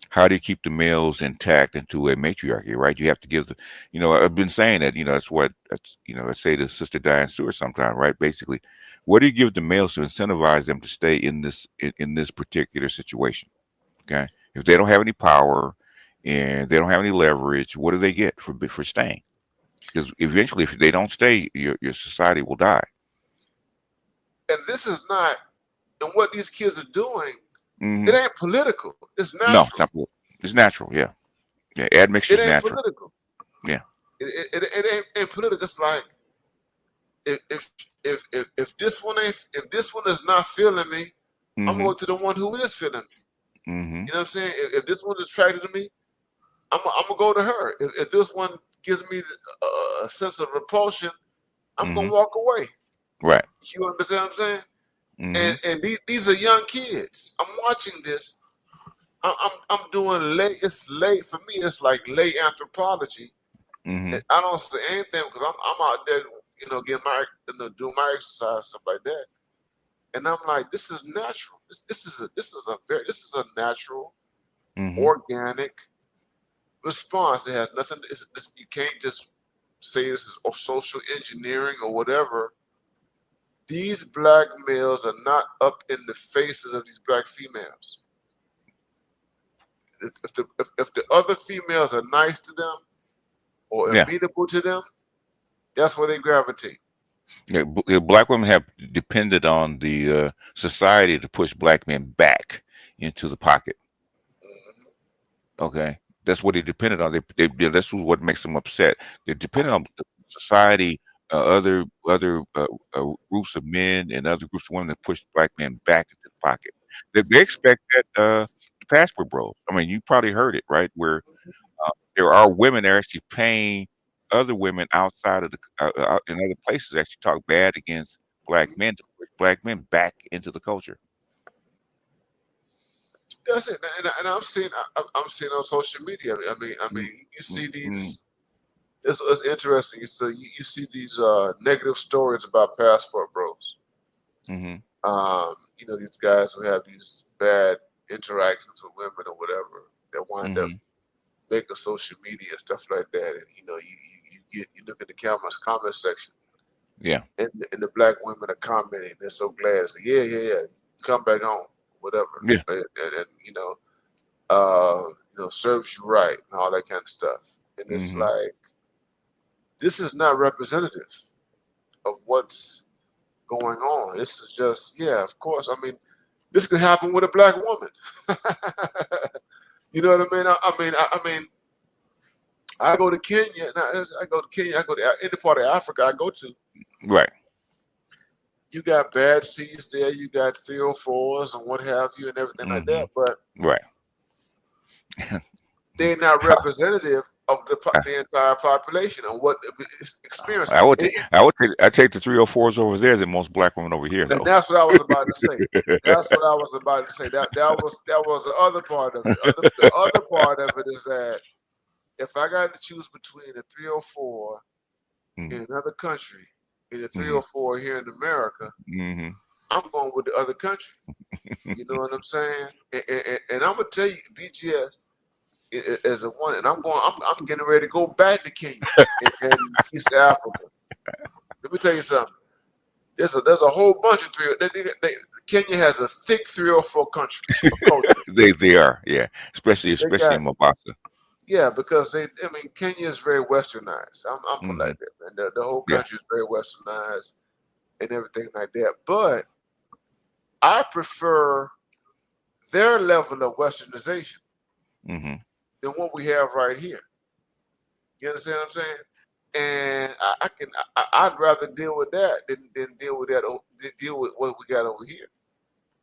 How do you keep the males intact into a matriarchy, right? You have to give I've been saying that, I say to Sister Diane Stewart sometimes, right? Basically, what do you give the males to incentivize them to stay in this particular situation? Okay. If they don't have any power and they don't have any leverage, what do they get for staying? Because eventually, if they don't stay, your society will die. And this is not, and what these kids are doing, Mm-hmm. it ain't political. It's natural. No, it's not political. It's natural. Yeah. Yeah. Admixture It is ain't natural. political. Yeah. It ain't political. It's like if this one is not feeling me, Mm-hmm. I'm going to the one who is feeling me. Mm-hmm. You know what I'm saying? If this one's attracted to me, I'm gonna go to her. If this one gives me a sense of repulsion, I'm Mm-hmm. gonna walk away. Right. You understand what I'm saying? Mm-hmm. And these are young kids. I'm watching this. I'm doing late. It's late for me. It's like late anthropology. Mm-hmm. And I don't say anything because I'm out there, getting my, doing my exercise, stuff like that. And I'm like, this is natural. This is a natural, Mm-hmm. organic response. It has nothing. You can't just say this is social engineering or whatever. These black males are not up in the faces of these black females. If the other females are nice to them or Yeah. amenable to them, that's where they gravitate. Yeah. Black women have depended on the society to push black men back into the pocket. Mhm. Okay. That's what they depended on. That's what makes them upset. They're dependent on society, other groups of men and other groups of women that push black men back into the pocket. They expect that the passport bros. I mean, you probably heard it, right? Where there are women that are actually paying other women outside of in other places actually talk bad against black men to push black men back into the culture. That's it. And I'm seeing on social media. I mean, you see these. It's interesting. So you see these negative stories about passport bros. Mm-hmm. These guys who have these bad interactions with women or whatever that wind up making social media and stuff like that. And you look at the comment section. Yeah. And the black women are commenting. They're so glad. It's like, yeah. Come back home, whatever. Yeah. And serves you right and all that kind of stuff. And it's like, this is not representative of what's going on. This is just, of course. I mean, this could happen with a black woman. You know what I mean? I mean, I go to Kenya. I go to any part of Africa I go to. Right. You got bad seeds there. You got 304s and what have you, and everything like that. But Right. they're not representative of the entire population and what it's experienced. I take the 304s over there than most black women over here, And though. that's what I was about to say. That's what I was about to say. That was the other part of it. The other part of it is that if I got to choose between a 304 in another country and a 304 here in America, I'm going with the other country. You know what I'm saying? And I'm gonna tell you, BGS as a one, and I'm getting ready to go back to Kenya and East Africa. Let me tell you something. There's a whole bunch of Kenya has a thick 304 country culture. they are, yeah, especially in Mombasa. Yeah, because Kenya is very westernized. I'm put like that, man. The whole country is very westernized and everything like that. But I prefer their level of westernization than what we have right here. You understand what I'm saying? And I'd rather deal with that than deal with what we got over here.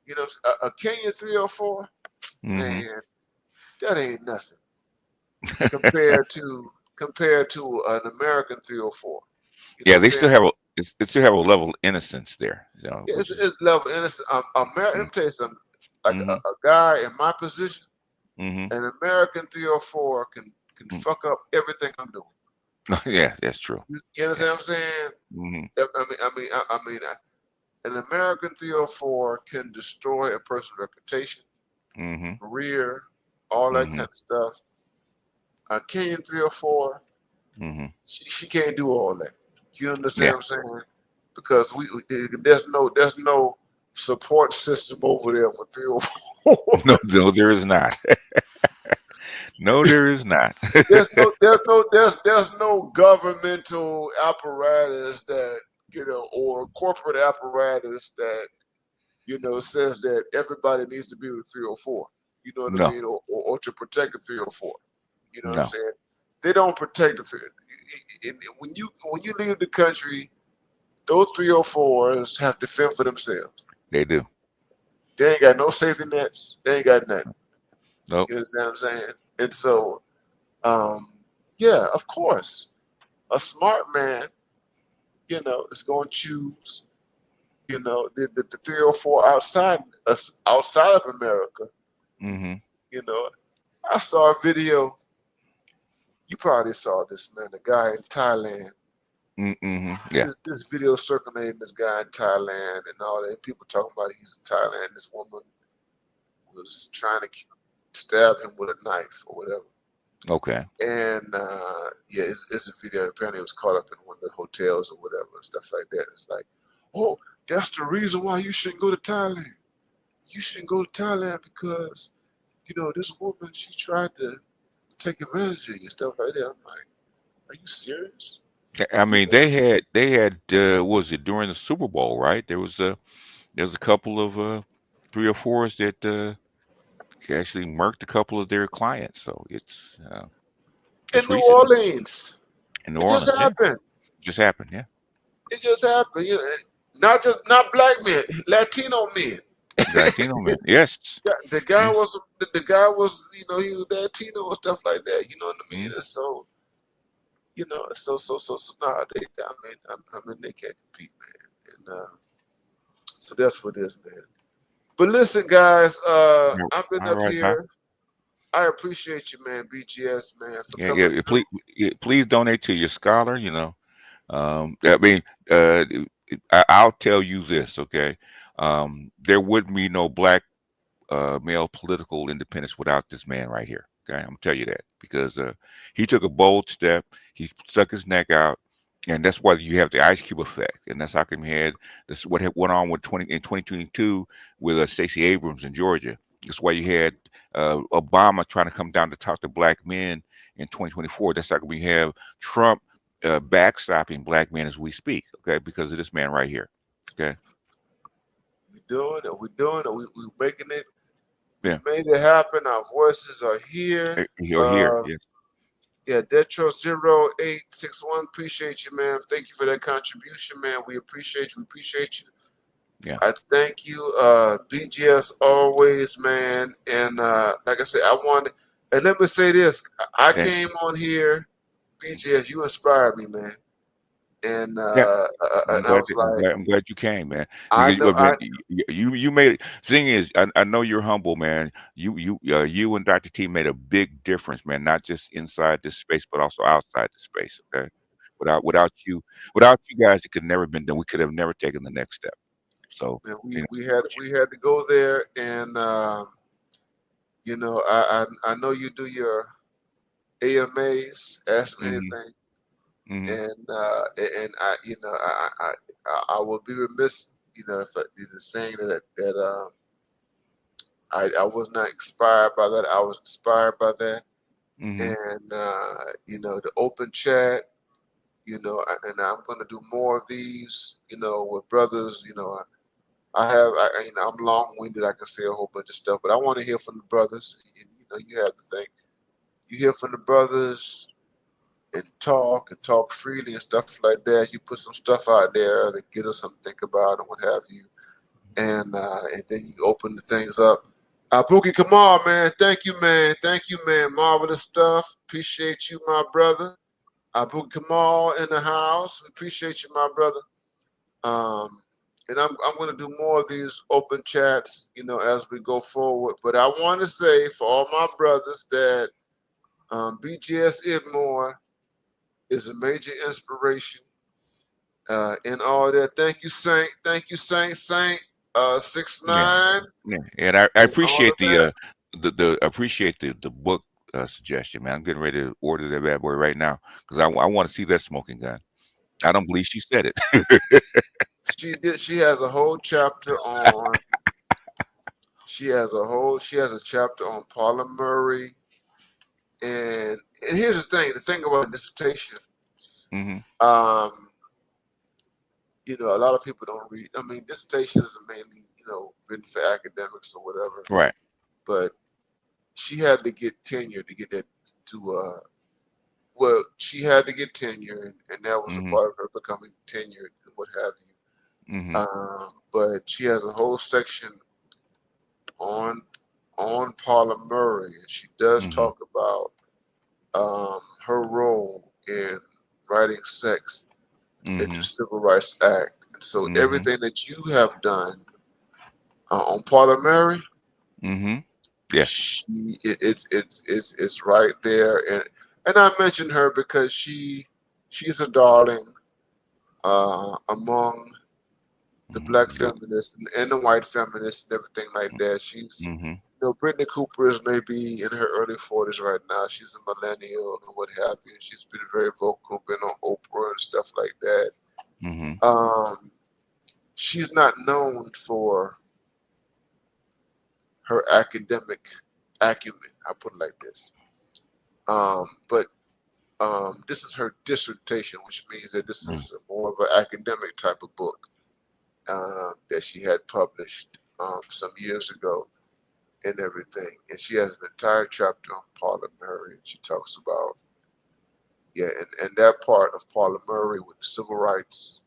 You know, a Kenya 304, man, that ain't nothing compared to an American 304. You know They still have a level of innocence there. You know, it's level innocent. Let me tell you something. Like a guy in my position, an American 304 can fuck up everything I'm doing. Yeah, that's true. You understand what I'm saying? I mean, an American 304 can destroy a person's reputation, career, all that kind of stuff. A Kenyan 304, she can't do all that. You understand what I'm saying? Because there's no support system over there for 304. No, there is not. No, there is not. there's no governmental apparatus that or corporate apparatus that says that everybody needs to be with 304. You know what I mean, or to protect the 304. You know what I'm saying? They don't protect the 304. When you leave the country, those 304s have to fend for themselves. They do. They ain't got no safety nets. They ain't got nothing. Nope. You understand what I'm saying? And so, yeah, of course, a smart man, is going to choose, the 304 outside of America. I saw a video. You probably saw this, man. The guy in Thailand. Yeah. This video circulating this guy in Thailand and all that. People talking about he's in Thailand. This woman was trying to stab him with a knife or whatever. Okay. And it's a video. Apparently, it was caught up in one of the hotels or whatever and stuff like that. It's like, oh, that's the reason why you shouldn't go to Thailand. You shouldn't go to Thailand because, this woman, she tried to take advantage of you and stuff like that. I'm like, are you serious? I mean, they had was it during the Super Bowl, right? There was a couple of 304s that actually murked a couple of their clients. So it's in New Orleans. In New Orleans, just happened. Just happened, yeah. It just happened. Not black men, Latino men. Latino men, yes. The guy was he was Latino and stuff like that. You know what I mean? And so, nah, they can't compete, man. And so that's what it is, man. But listen, guys, I've been up here. I appreciate you, man, BGS, man. For coming please donate to your scholar. I mean, I'll tell you this, okay? There wouldn't be no black male political independence without this man right here. Okay, I'm gonna tell you that because he took a bold step. He stuck his neck out, and that's why you have the ice cube effect. And that's how come he had this. What went on with 2022 with Stacey Abrams in Georgia. That's why you had Obama trying to come down to talk to black men in 2024. That's how we have Trump backstopping black men as we speak. Okay, because of this man right here. Okay. We're making it. Yeah. We made it happen. Our voices are here. You're here. Yes. Yeah, Detro 0861. Appreciate you, man. Thank you for that contribution, man. We appreciate you. We appreciate you. Yeah. I thank you, BGS, always, man. And like I said, I wanted, and let me say this: I Yeah. came on here, BGS. You inspired me, man. And Yeah. and I was like, I'm glad you came, man. I Because know, man, you made it. Thing is, I know you're humble, man. You and Dr. T made a big difference, man. Not just inside this space, but also outside the space. Okay. Without you guys, it could never been done. We could have never taken the next step. So, man, you know, we had to go there, and you know, I know you do your AMAs, ask me hmm anything, hmm and I, you know, I will be remiss, you know, if I did saying that I was not inspired by that. I was inspired by that, hmm and you know, the open chat, you know, and I'm going to do more of these, you know, with brothers. You know, you know, I'm long winded. I can say a whole bunch of stuff, but I want to hear from the brothers. And, you know, you have to think. You hear from the brothers and talk freely and stuff like that. You put some stuff out there that get us something to think about and what have you, and then you open the things up. Pookie Kamal, man, thank you, man. Thank you, man. Marvelous stuff. Appreciate you, my brother. Pookie Kamal in the house. We appreciate you, my brother. Um, and I'm going to do more of these open chats, you know, as we go forward. But I want to say for all my brothers that BGS Idmore is a major inspiration in all that. Thank you, Saint. Thank you, Saint. Six yeah, nine yeah. And I and all appreciate of that. the appreciate the book suggestion, man. I'm getting ready to order that bad boy right now because I want to see that smoking gun. I don't believe she said it. She did. She has a whole chapter on. She has a chapter on Paula Murray. And here's the thing. The thing about dissertation. hmm Um, you know, a lot of people don't read. I mean, dissertations are mainly, you know, written for academics or whatever. Right. But she had to get tenure to get that to. Well, she had to get tenure, and that was a hmm part of her becoming tenured and what have you. hmm But she has a whole section on Paula Murray, and she does hmm talk about her role in writing sex in the hmm Civil Rights Act. And so hmm everything that you have done on Paula Murray, hmm Yes. it's right there. And I mentioned her because she's a darling among the black The, feminists and the white feminists and everything like that. She's, hmm you know, Brittany Cooper is maybe in her early 40s right now. She's a millennial and what have you. She's been very vocal, been on Oprah and stuff like that. hmm Um, she's not known for her academic acumen. I put it like this. But this is her dissertation, which means that this is more of an academic type of book that she had published some years ago and everything. And she has an entire chapter on Paula Murray. And she talks about, yeah, and that part of Paula Murray with the Civil Rights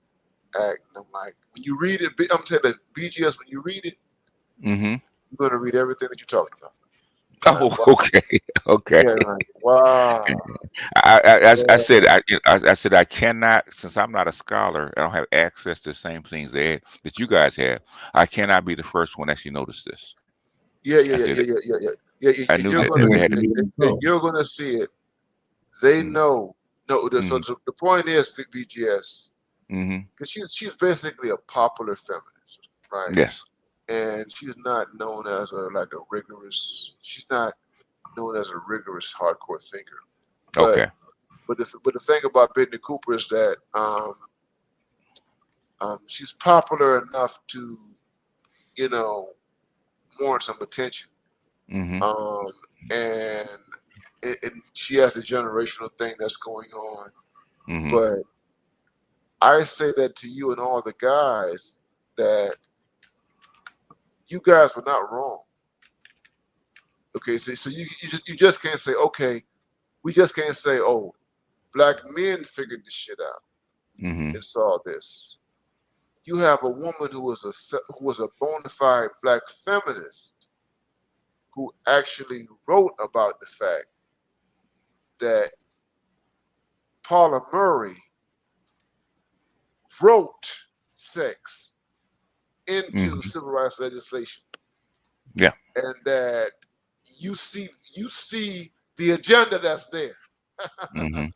Act. And I'm like, when you read it, I'm telling you, BGS, when you read it, hmm you're going to read everything that you talked about. Like, Oh, wow. okay, okay. Yeah, like, wow. I Yeah, said I said I cannot, since I'm not a scholar. I don't have access to the same things that you guys have. I cannot be the first one to actually notice this. yeah, yeah, I yeah, said yeah, yeah, yeah, yeah. Yeah, I and knew you're that gonna it had to be. and you're gonna see it. They Mm-hmm. know. No, so Mm-hmm. the point is, BGS, Mm-hmm. because she's basically a popular feminist, right? Yes. And she's not known as a like a rigorous. She's not known as a rigorous hardcore thinker. But Okay. but the thing about Brittany Cooper is that she's popular enough to, you know, warrant some attention. Mm-hmm. Um, and and she has a generational thing that's going on. Mm-hmm. But I say that to you and all the guys that you guys were not wrong. Okay, so you just can't say, okay, we just can't say, oh, black men figured this shit out Mm-hmm. and saw this. you have a woman who was a bona fide black feminist who actually wrote about the fact that Paula Murray wrote sex into civil rights legislation, Yeah. and that you see the agenda that's there. Mm-hmm.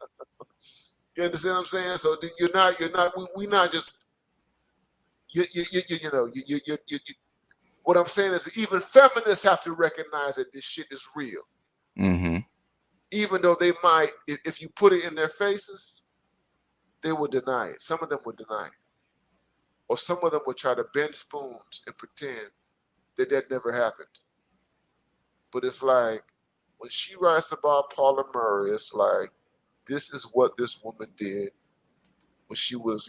You understand what I'm saying? So you're not we not just you know you what I'm saying is even feminists have to recognize that this shit is real, Mm-hmm. even though they might, if you put it in their faces, they will deny it. Some of them would deny it, or some of them would try to bend spoons and pretend that that never happened. But it's like when she writes about Paula Murray, it's like this is what this woman did when she was,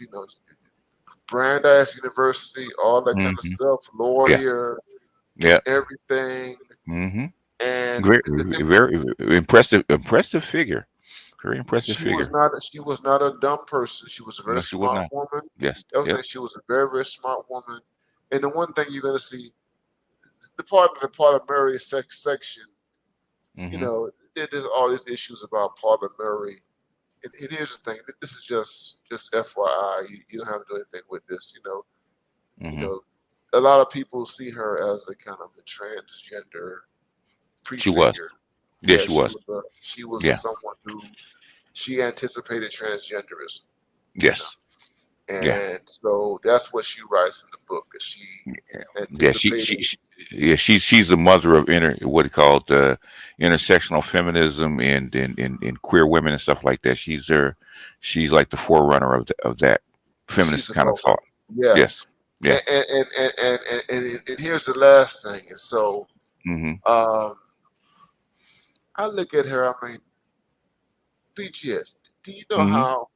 Brandeis University, all that kind of Mm-hmm. stuff, Yeah. lawyer, Yeah. everything. Mm-hmm. And Very, the thing, very impressive figure. Very impressive figure. she was not a dumb person. She was a very No, she was smart not. woman. Yes. That was Yep. the, she was a very, very smart woman. And the one thing you're gonna see, the part of Murray section, Mm-hmm. there's all these issues about Paula Murray. And here's the thing: this is just FYI. You don't have to do anything with this. Mm-hmm. A lot of people see her as a kind of a transgender She was. prefigure. Yeah, Yeah, she was. she was Yeah. someone who she anticipated transgenderism. Yes. Yeah. And so that's what she writes in the book. That she Yeah. anticipated. She's the mother of what he called intersectional feminism and queer women and stuff like that. She's like the forerunner of that She's feminist the kind of forerunner. thought. Yeah. Yes. Yeah. And here's the last thing. And so Mm-hmm. I look at her. I mean, BGS. Do you know Mm-hmm. how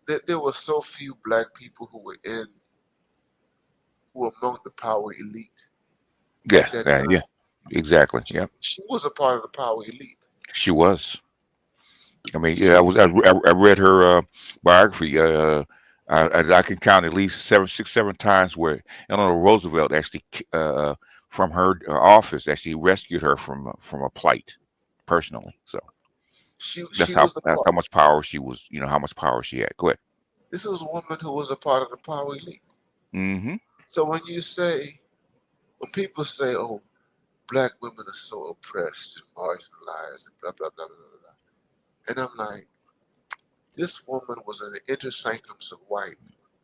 that there were so few black people who were among the power elite Yeah. at that time? Yeah. Exactly. Yep. She was a part of the power elite. She was. I mean, yeah, She, I read her biography. I can count at least 7 times where Eleanor Roosevelt actually, from her office, actually rescued her from a plight, personally. So she was a that's part. how much power she was. How much power she had. Go ahead. This was a woman who was a part of the power elite. Mm-hmm. So when people say, "Oh, black women are so oppressed and marginalized," and blah blah blah blah blah, blah, and I'm like, this woman was in the inner sanctums of white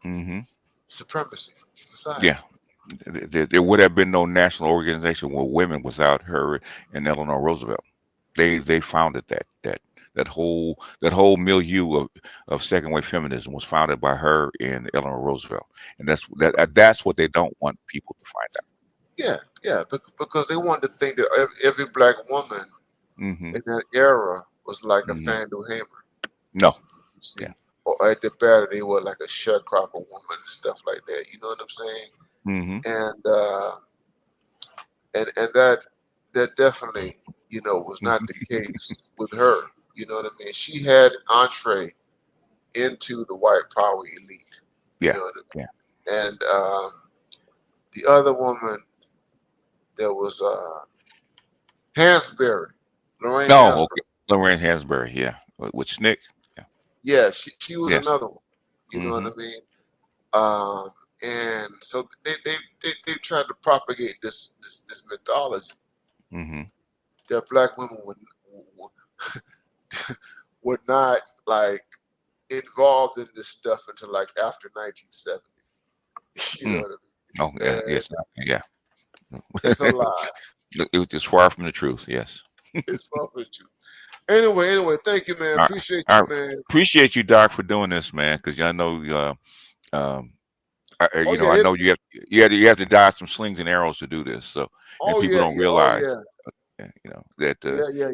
Mm-hmm. supremacy society. Yeah. There would have been no national organization with women without her and Eleanor Roosevelt. They founded that whole milieu of second wave feminism was founded by her and Eleanor Roosevelt, and that's what they don't want people to find out. Yeah, because they wanted to think that every black woman Mm-hmm. in that era was like a Mm-hmm. Fanduel Hamer. No. See, Yeah. or at the better they were like a sharecropper woman and stuff like that. You know what I'm saying? Mm-hmm. And that definitely was not the case with her. You know what I mean? She had entree into the white power elite. You Yeah. know what I mean? Yeah. And the other woman, there was Hansberry, Lorraine No. Hansberry. Okay. Lorraine Hansberry. Yeah. With Snick. Yeah. Yeah, she was Yes. another one. You know Mm-hmm. what I mean? And so they tried to propagate this mythology Mm-hmm. that black women were not like involved in this stuff until like after 1970. You know what Oh, I mean? yeah. Yes. Yeah. It's a lie. It was just far from the truth. Yes. It's far from the truth. Anyway, thank you, man. All right. Appreciate All you, right. man. Appreciate you, Doc, for doing this, man. Because I know, Oh yeah, I know you have to dodge some slings and arrows to do this. So, and oh people yeah, don't yeah, oh realize, yeah. that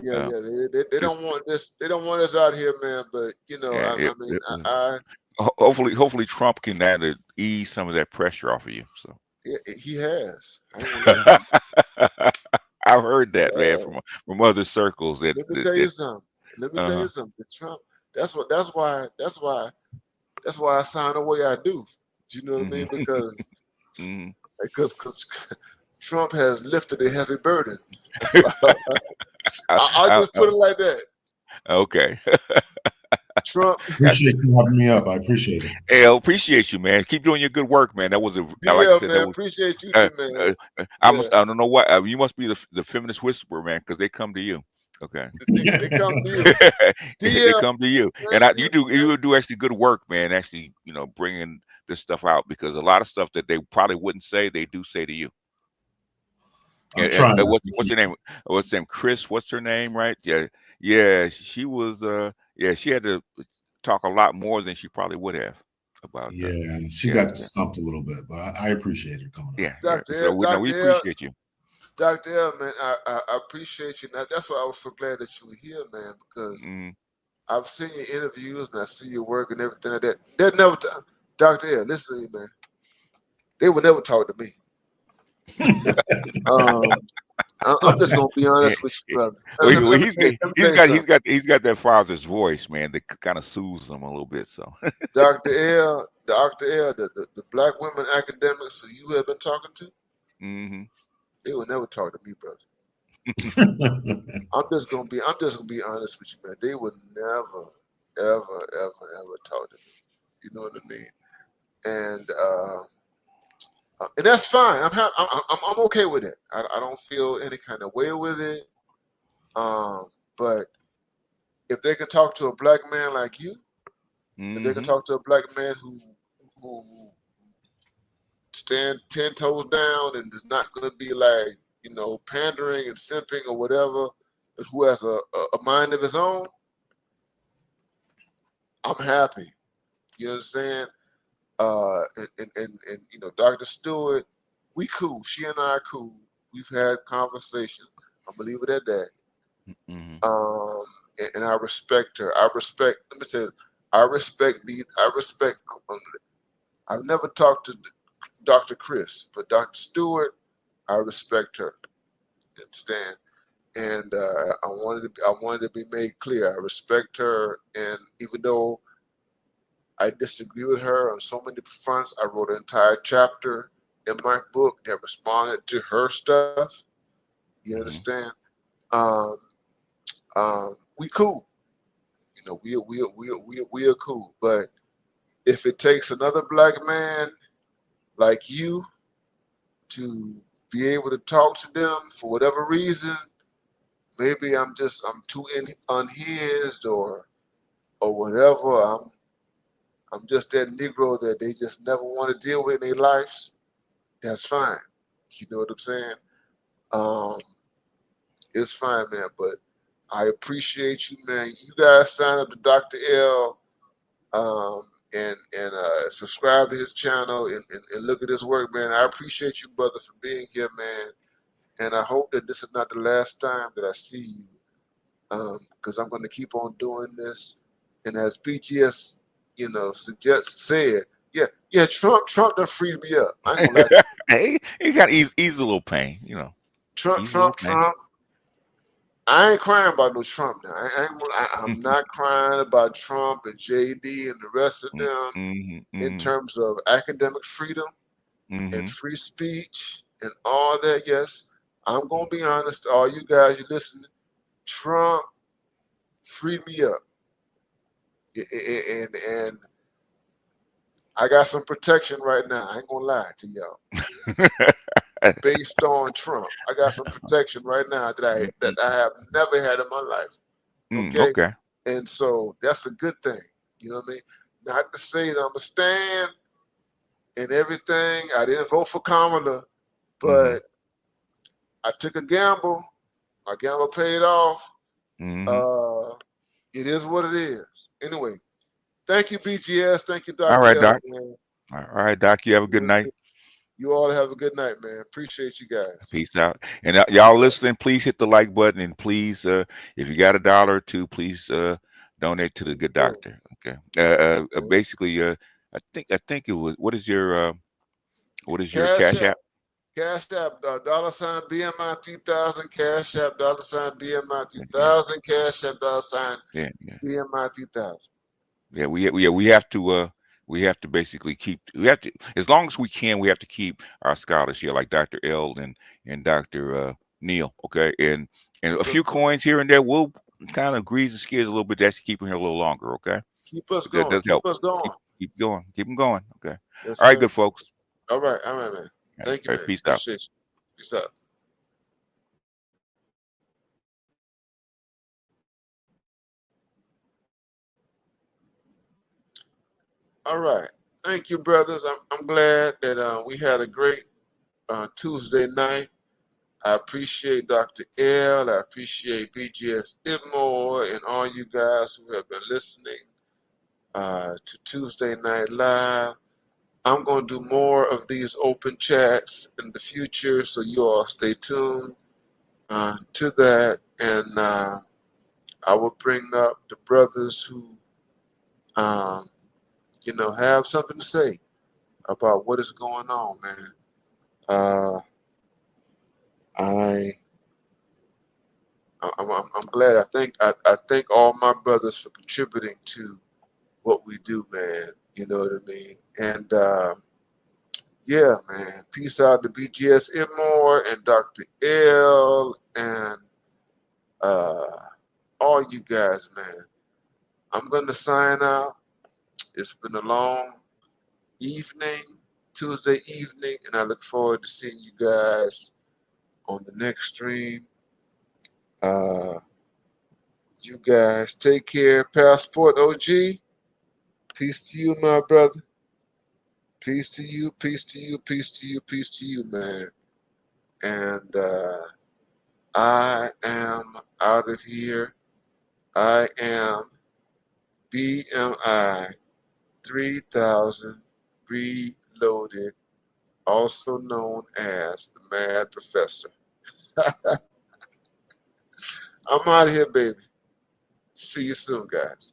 Yeah. They this, don't want this. They don't want us out here, man. But yeah, I mean, I hopefully Trump can ease some of that pressure off of you. So. yeah, he has. I ain't gonna lie. I've heard that, man, Uh, from other circles let me tell you something. Let me tell uh-huh. you something. Trump. That's why I sign the way I do. You know what I mean? Because Mhm. because Trump has lifted a heavy burden. I, I'll I, just put it like that. okay. Trump, Appreciate you having me up. I appreciate it. Hey, I appreciate you, man. Keep doing your good work, man. That was like I yeah, said, that man. was. Appreciate you too, man. I Yeah, don't know what you must be the feminist whisperer, man, because they come to you. Okay. they come to you. They DL, come to you, man, and you do actually good work, man. Actually, bringing this stuff out, because a lot of stuff that they probably wouldn't say, they do say to you. I'm And trying. what's your name? What's her name? Chris. What's her name? Right? Yeah, yeah. She was. Yeah, she had to talk a lot more than she probably would have about. Yeah, she Yeah, got stumped a little bit, but I appreciate her coming up. yeah, yeah. Dr. So L, we Dr. L, appreciate you. Dr. L, man, I appreciate you. Now, that's why I was so glad that you were here, man, because Mm. I've seen your interviews and I see your work and everything like that. They'll never, Dr. L, listen to me, man. They would never talk to me. I'm just gonna be Yeah, honest with you, yeah. brother. Well, Let me tell you, he's got that father's voice, man, that kind of soothes him a little bit. So, Dr. L, the black women academics who you have been talking to, mm-hmm. they will never talk to me, brother. I'm just gonna be honest with you, man. They would never, ever talk to me. You know what I mean? And that's fine. I'm okay with it. I don't feel any kind of way with it. But if they can talk to a black man like you, if they can Mm-hmm. talk to a black man who stand 10 toes down and is not going to be like pandering and simping or whatever, who has a mind of his own, I'm happy. You understand? And Dr. Stewart, we cool. She and I are cool. We've had conversations. I'm gonna leave it at that. Mm-hmm. And I respect her. I respect. Let me say, I respect the. I respect. I've never talked to Dr. Chris, but Dr. Stewart, I respect her. You understand? And I wanted to be made clear. I respect her, and even though I disagree with her on so many fronts, I wrote an entire chapter in my book that responded to her stuff. You Mm-hmm. understand? Um, we cool. We are cool. But if it takes another black man like you to be able to talk to them for whatever reason, maybe I'm too unhinged or whatever. I'm just that Negro that they just never want to deal with in their lives. That's fine. You know what I'm saying? Um, it's fine, man. But I appreciate you, man. You guys sign up to Dr. L and subscribe to his channel and look at his work, man. I appreciate you, brother, for being here, man. And I hope that this is not the last time that I see you, because I'm going to keep on doing this. And as BGS, said, yeah, Trump done freed me up. I ain't gonna lie. Hey, he got ease a little pain, ease a little pain. Trump. I ain't crying about no Trump now. I'm not crying about Trump and JD and the rest of them Mm-hmm. in Mm-hmm. terms of academic freedom Mm-hmm. and free speech and all that. Yes, I'm gonna be honest to all you guys. You listening? Trump freed me up, and I got some protection right now. I ain't gonna lie to y'all. Based on Trump, I got some protection right now that I have never had in my life. Okay, Okay. and so that's a good thing. You know what I mean? Not to say that I'm a stand and everything. I didn't vote for Kamala, but I took a gamble. My gamble paid off. Mm-hmm. It is what it is. Anyway, thank you, BGS. Thank you, All Dr. right, L. Doc. Man. All right, Doc. You have a good night. You all have a good night, man. Appreciate you guys. Peace out. And y'all listening, please hit the like button, and please, if you got $1 or $2, please donate to the good doctor. Okay. Basically, I think it was. What is your Cash App? Cash App, $ BMI 3000. Cash App, $ BMI 3000. Cash App, $ Yeah. BMI 3000. Yeah. We have to we have to basically keep. We have to, as long as we can, we have to keep our scholars here, like Dr. L and Dr. Neil. Okay, and a Keep us few going. coins here and there will kind of grease the skids a little bit. That's to keep them here a little longer. Okay, Keep us that going. does help. Keep us going. Keep going. Keep them going. Okay. Yes, All right, sir. good folks. All right, man. All right, Thank you, all right, man. peace out. Appreciate you. Peace out. All right. Thank you, brothers. I'm glad that we had a great Tuesday night. I appreciate Dr. L. I appreciate BGS Itmore and all you guys who have been listening to Tuesday Night Live. I'm going to do more of these open chats in the future, so you all stay tuned to that. And I will bring up the brothers who, um, have something to say about what is going on, man. Uh, I I'm glad. I thank all my brothers for contributing to what we do, man. You know what I mean? And yeah, man. Peace out to BGS Itmore and Dr. L and uh, all you guys, man. I'm gonna sign out. It's been a long evening, Tuesday evening, and I look forward to seeing you guys on the next stream. Uh, you guys take care. Passport OG. Peace to you, my brother. Peace to you, peace to you, peace to you, peace to you, man. And I am out of here. I am BMI 3000 Reloaded, also known as the Mad Professor. I'm out of here, baby. See you soon, guys.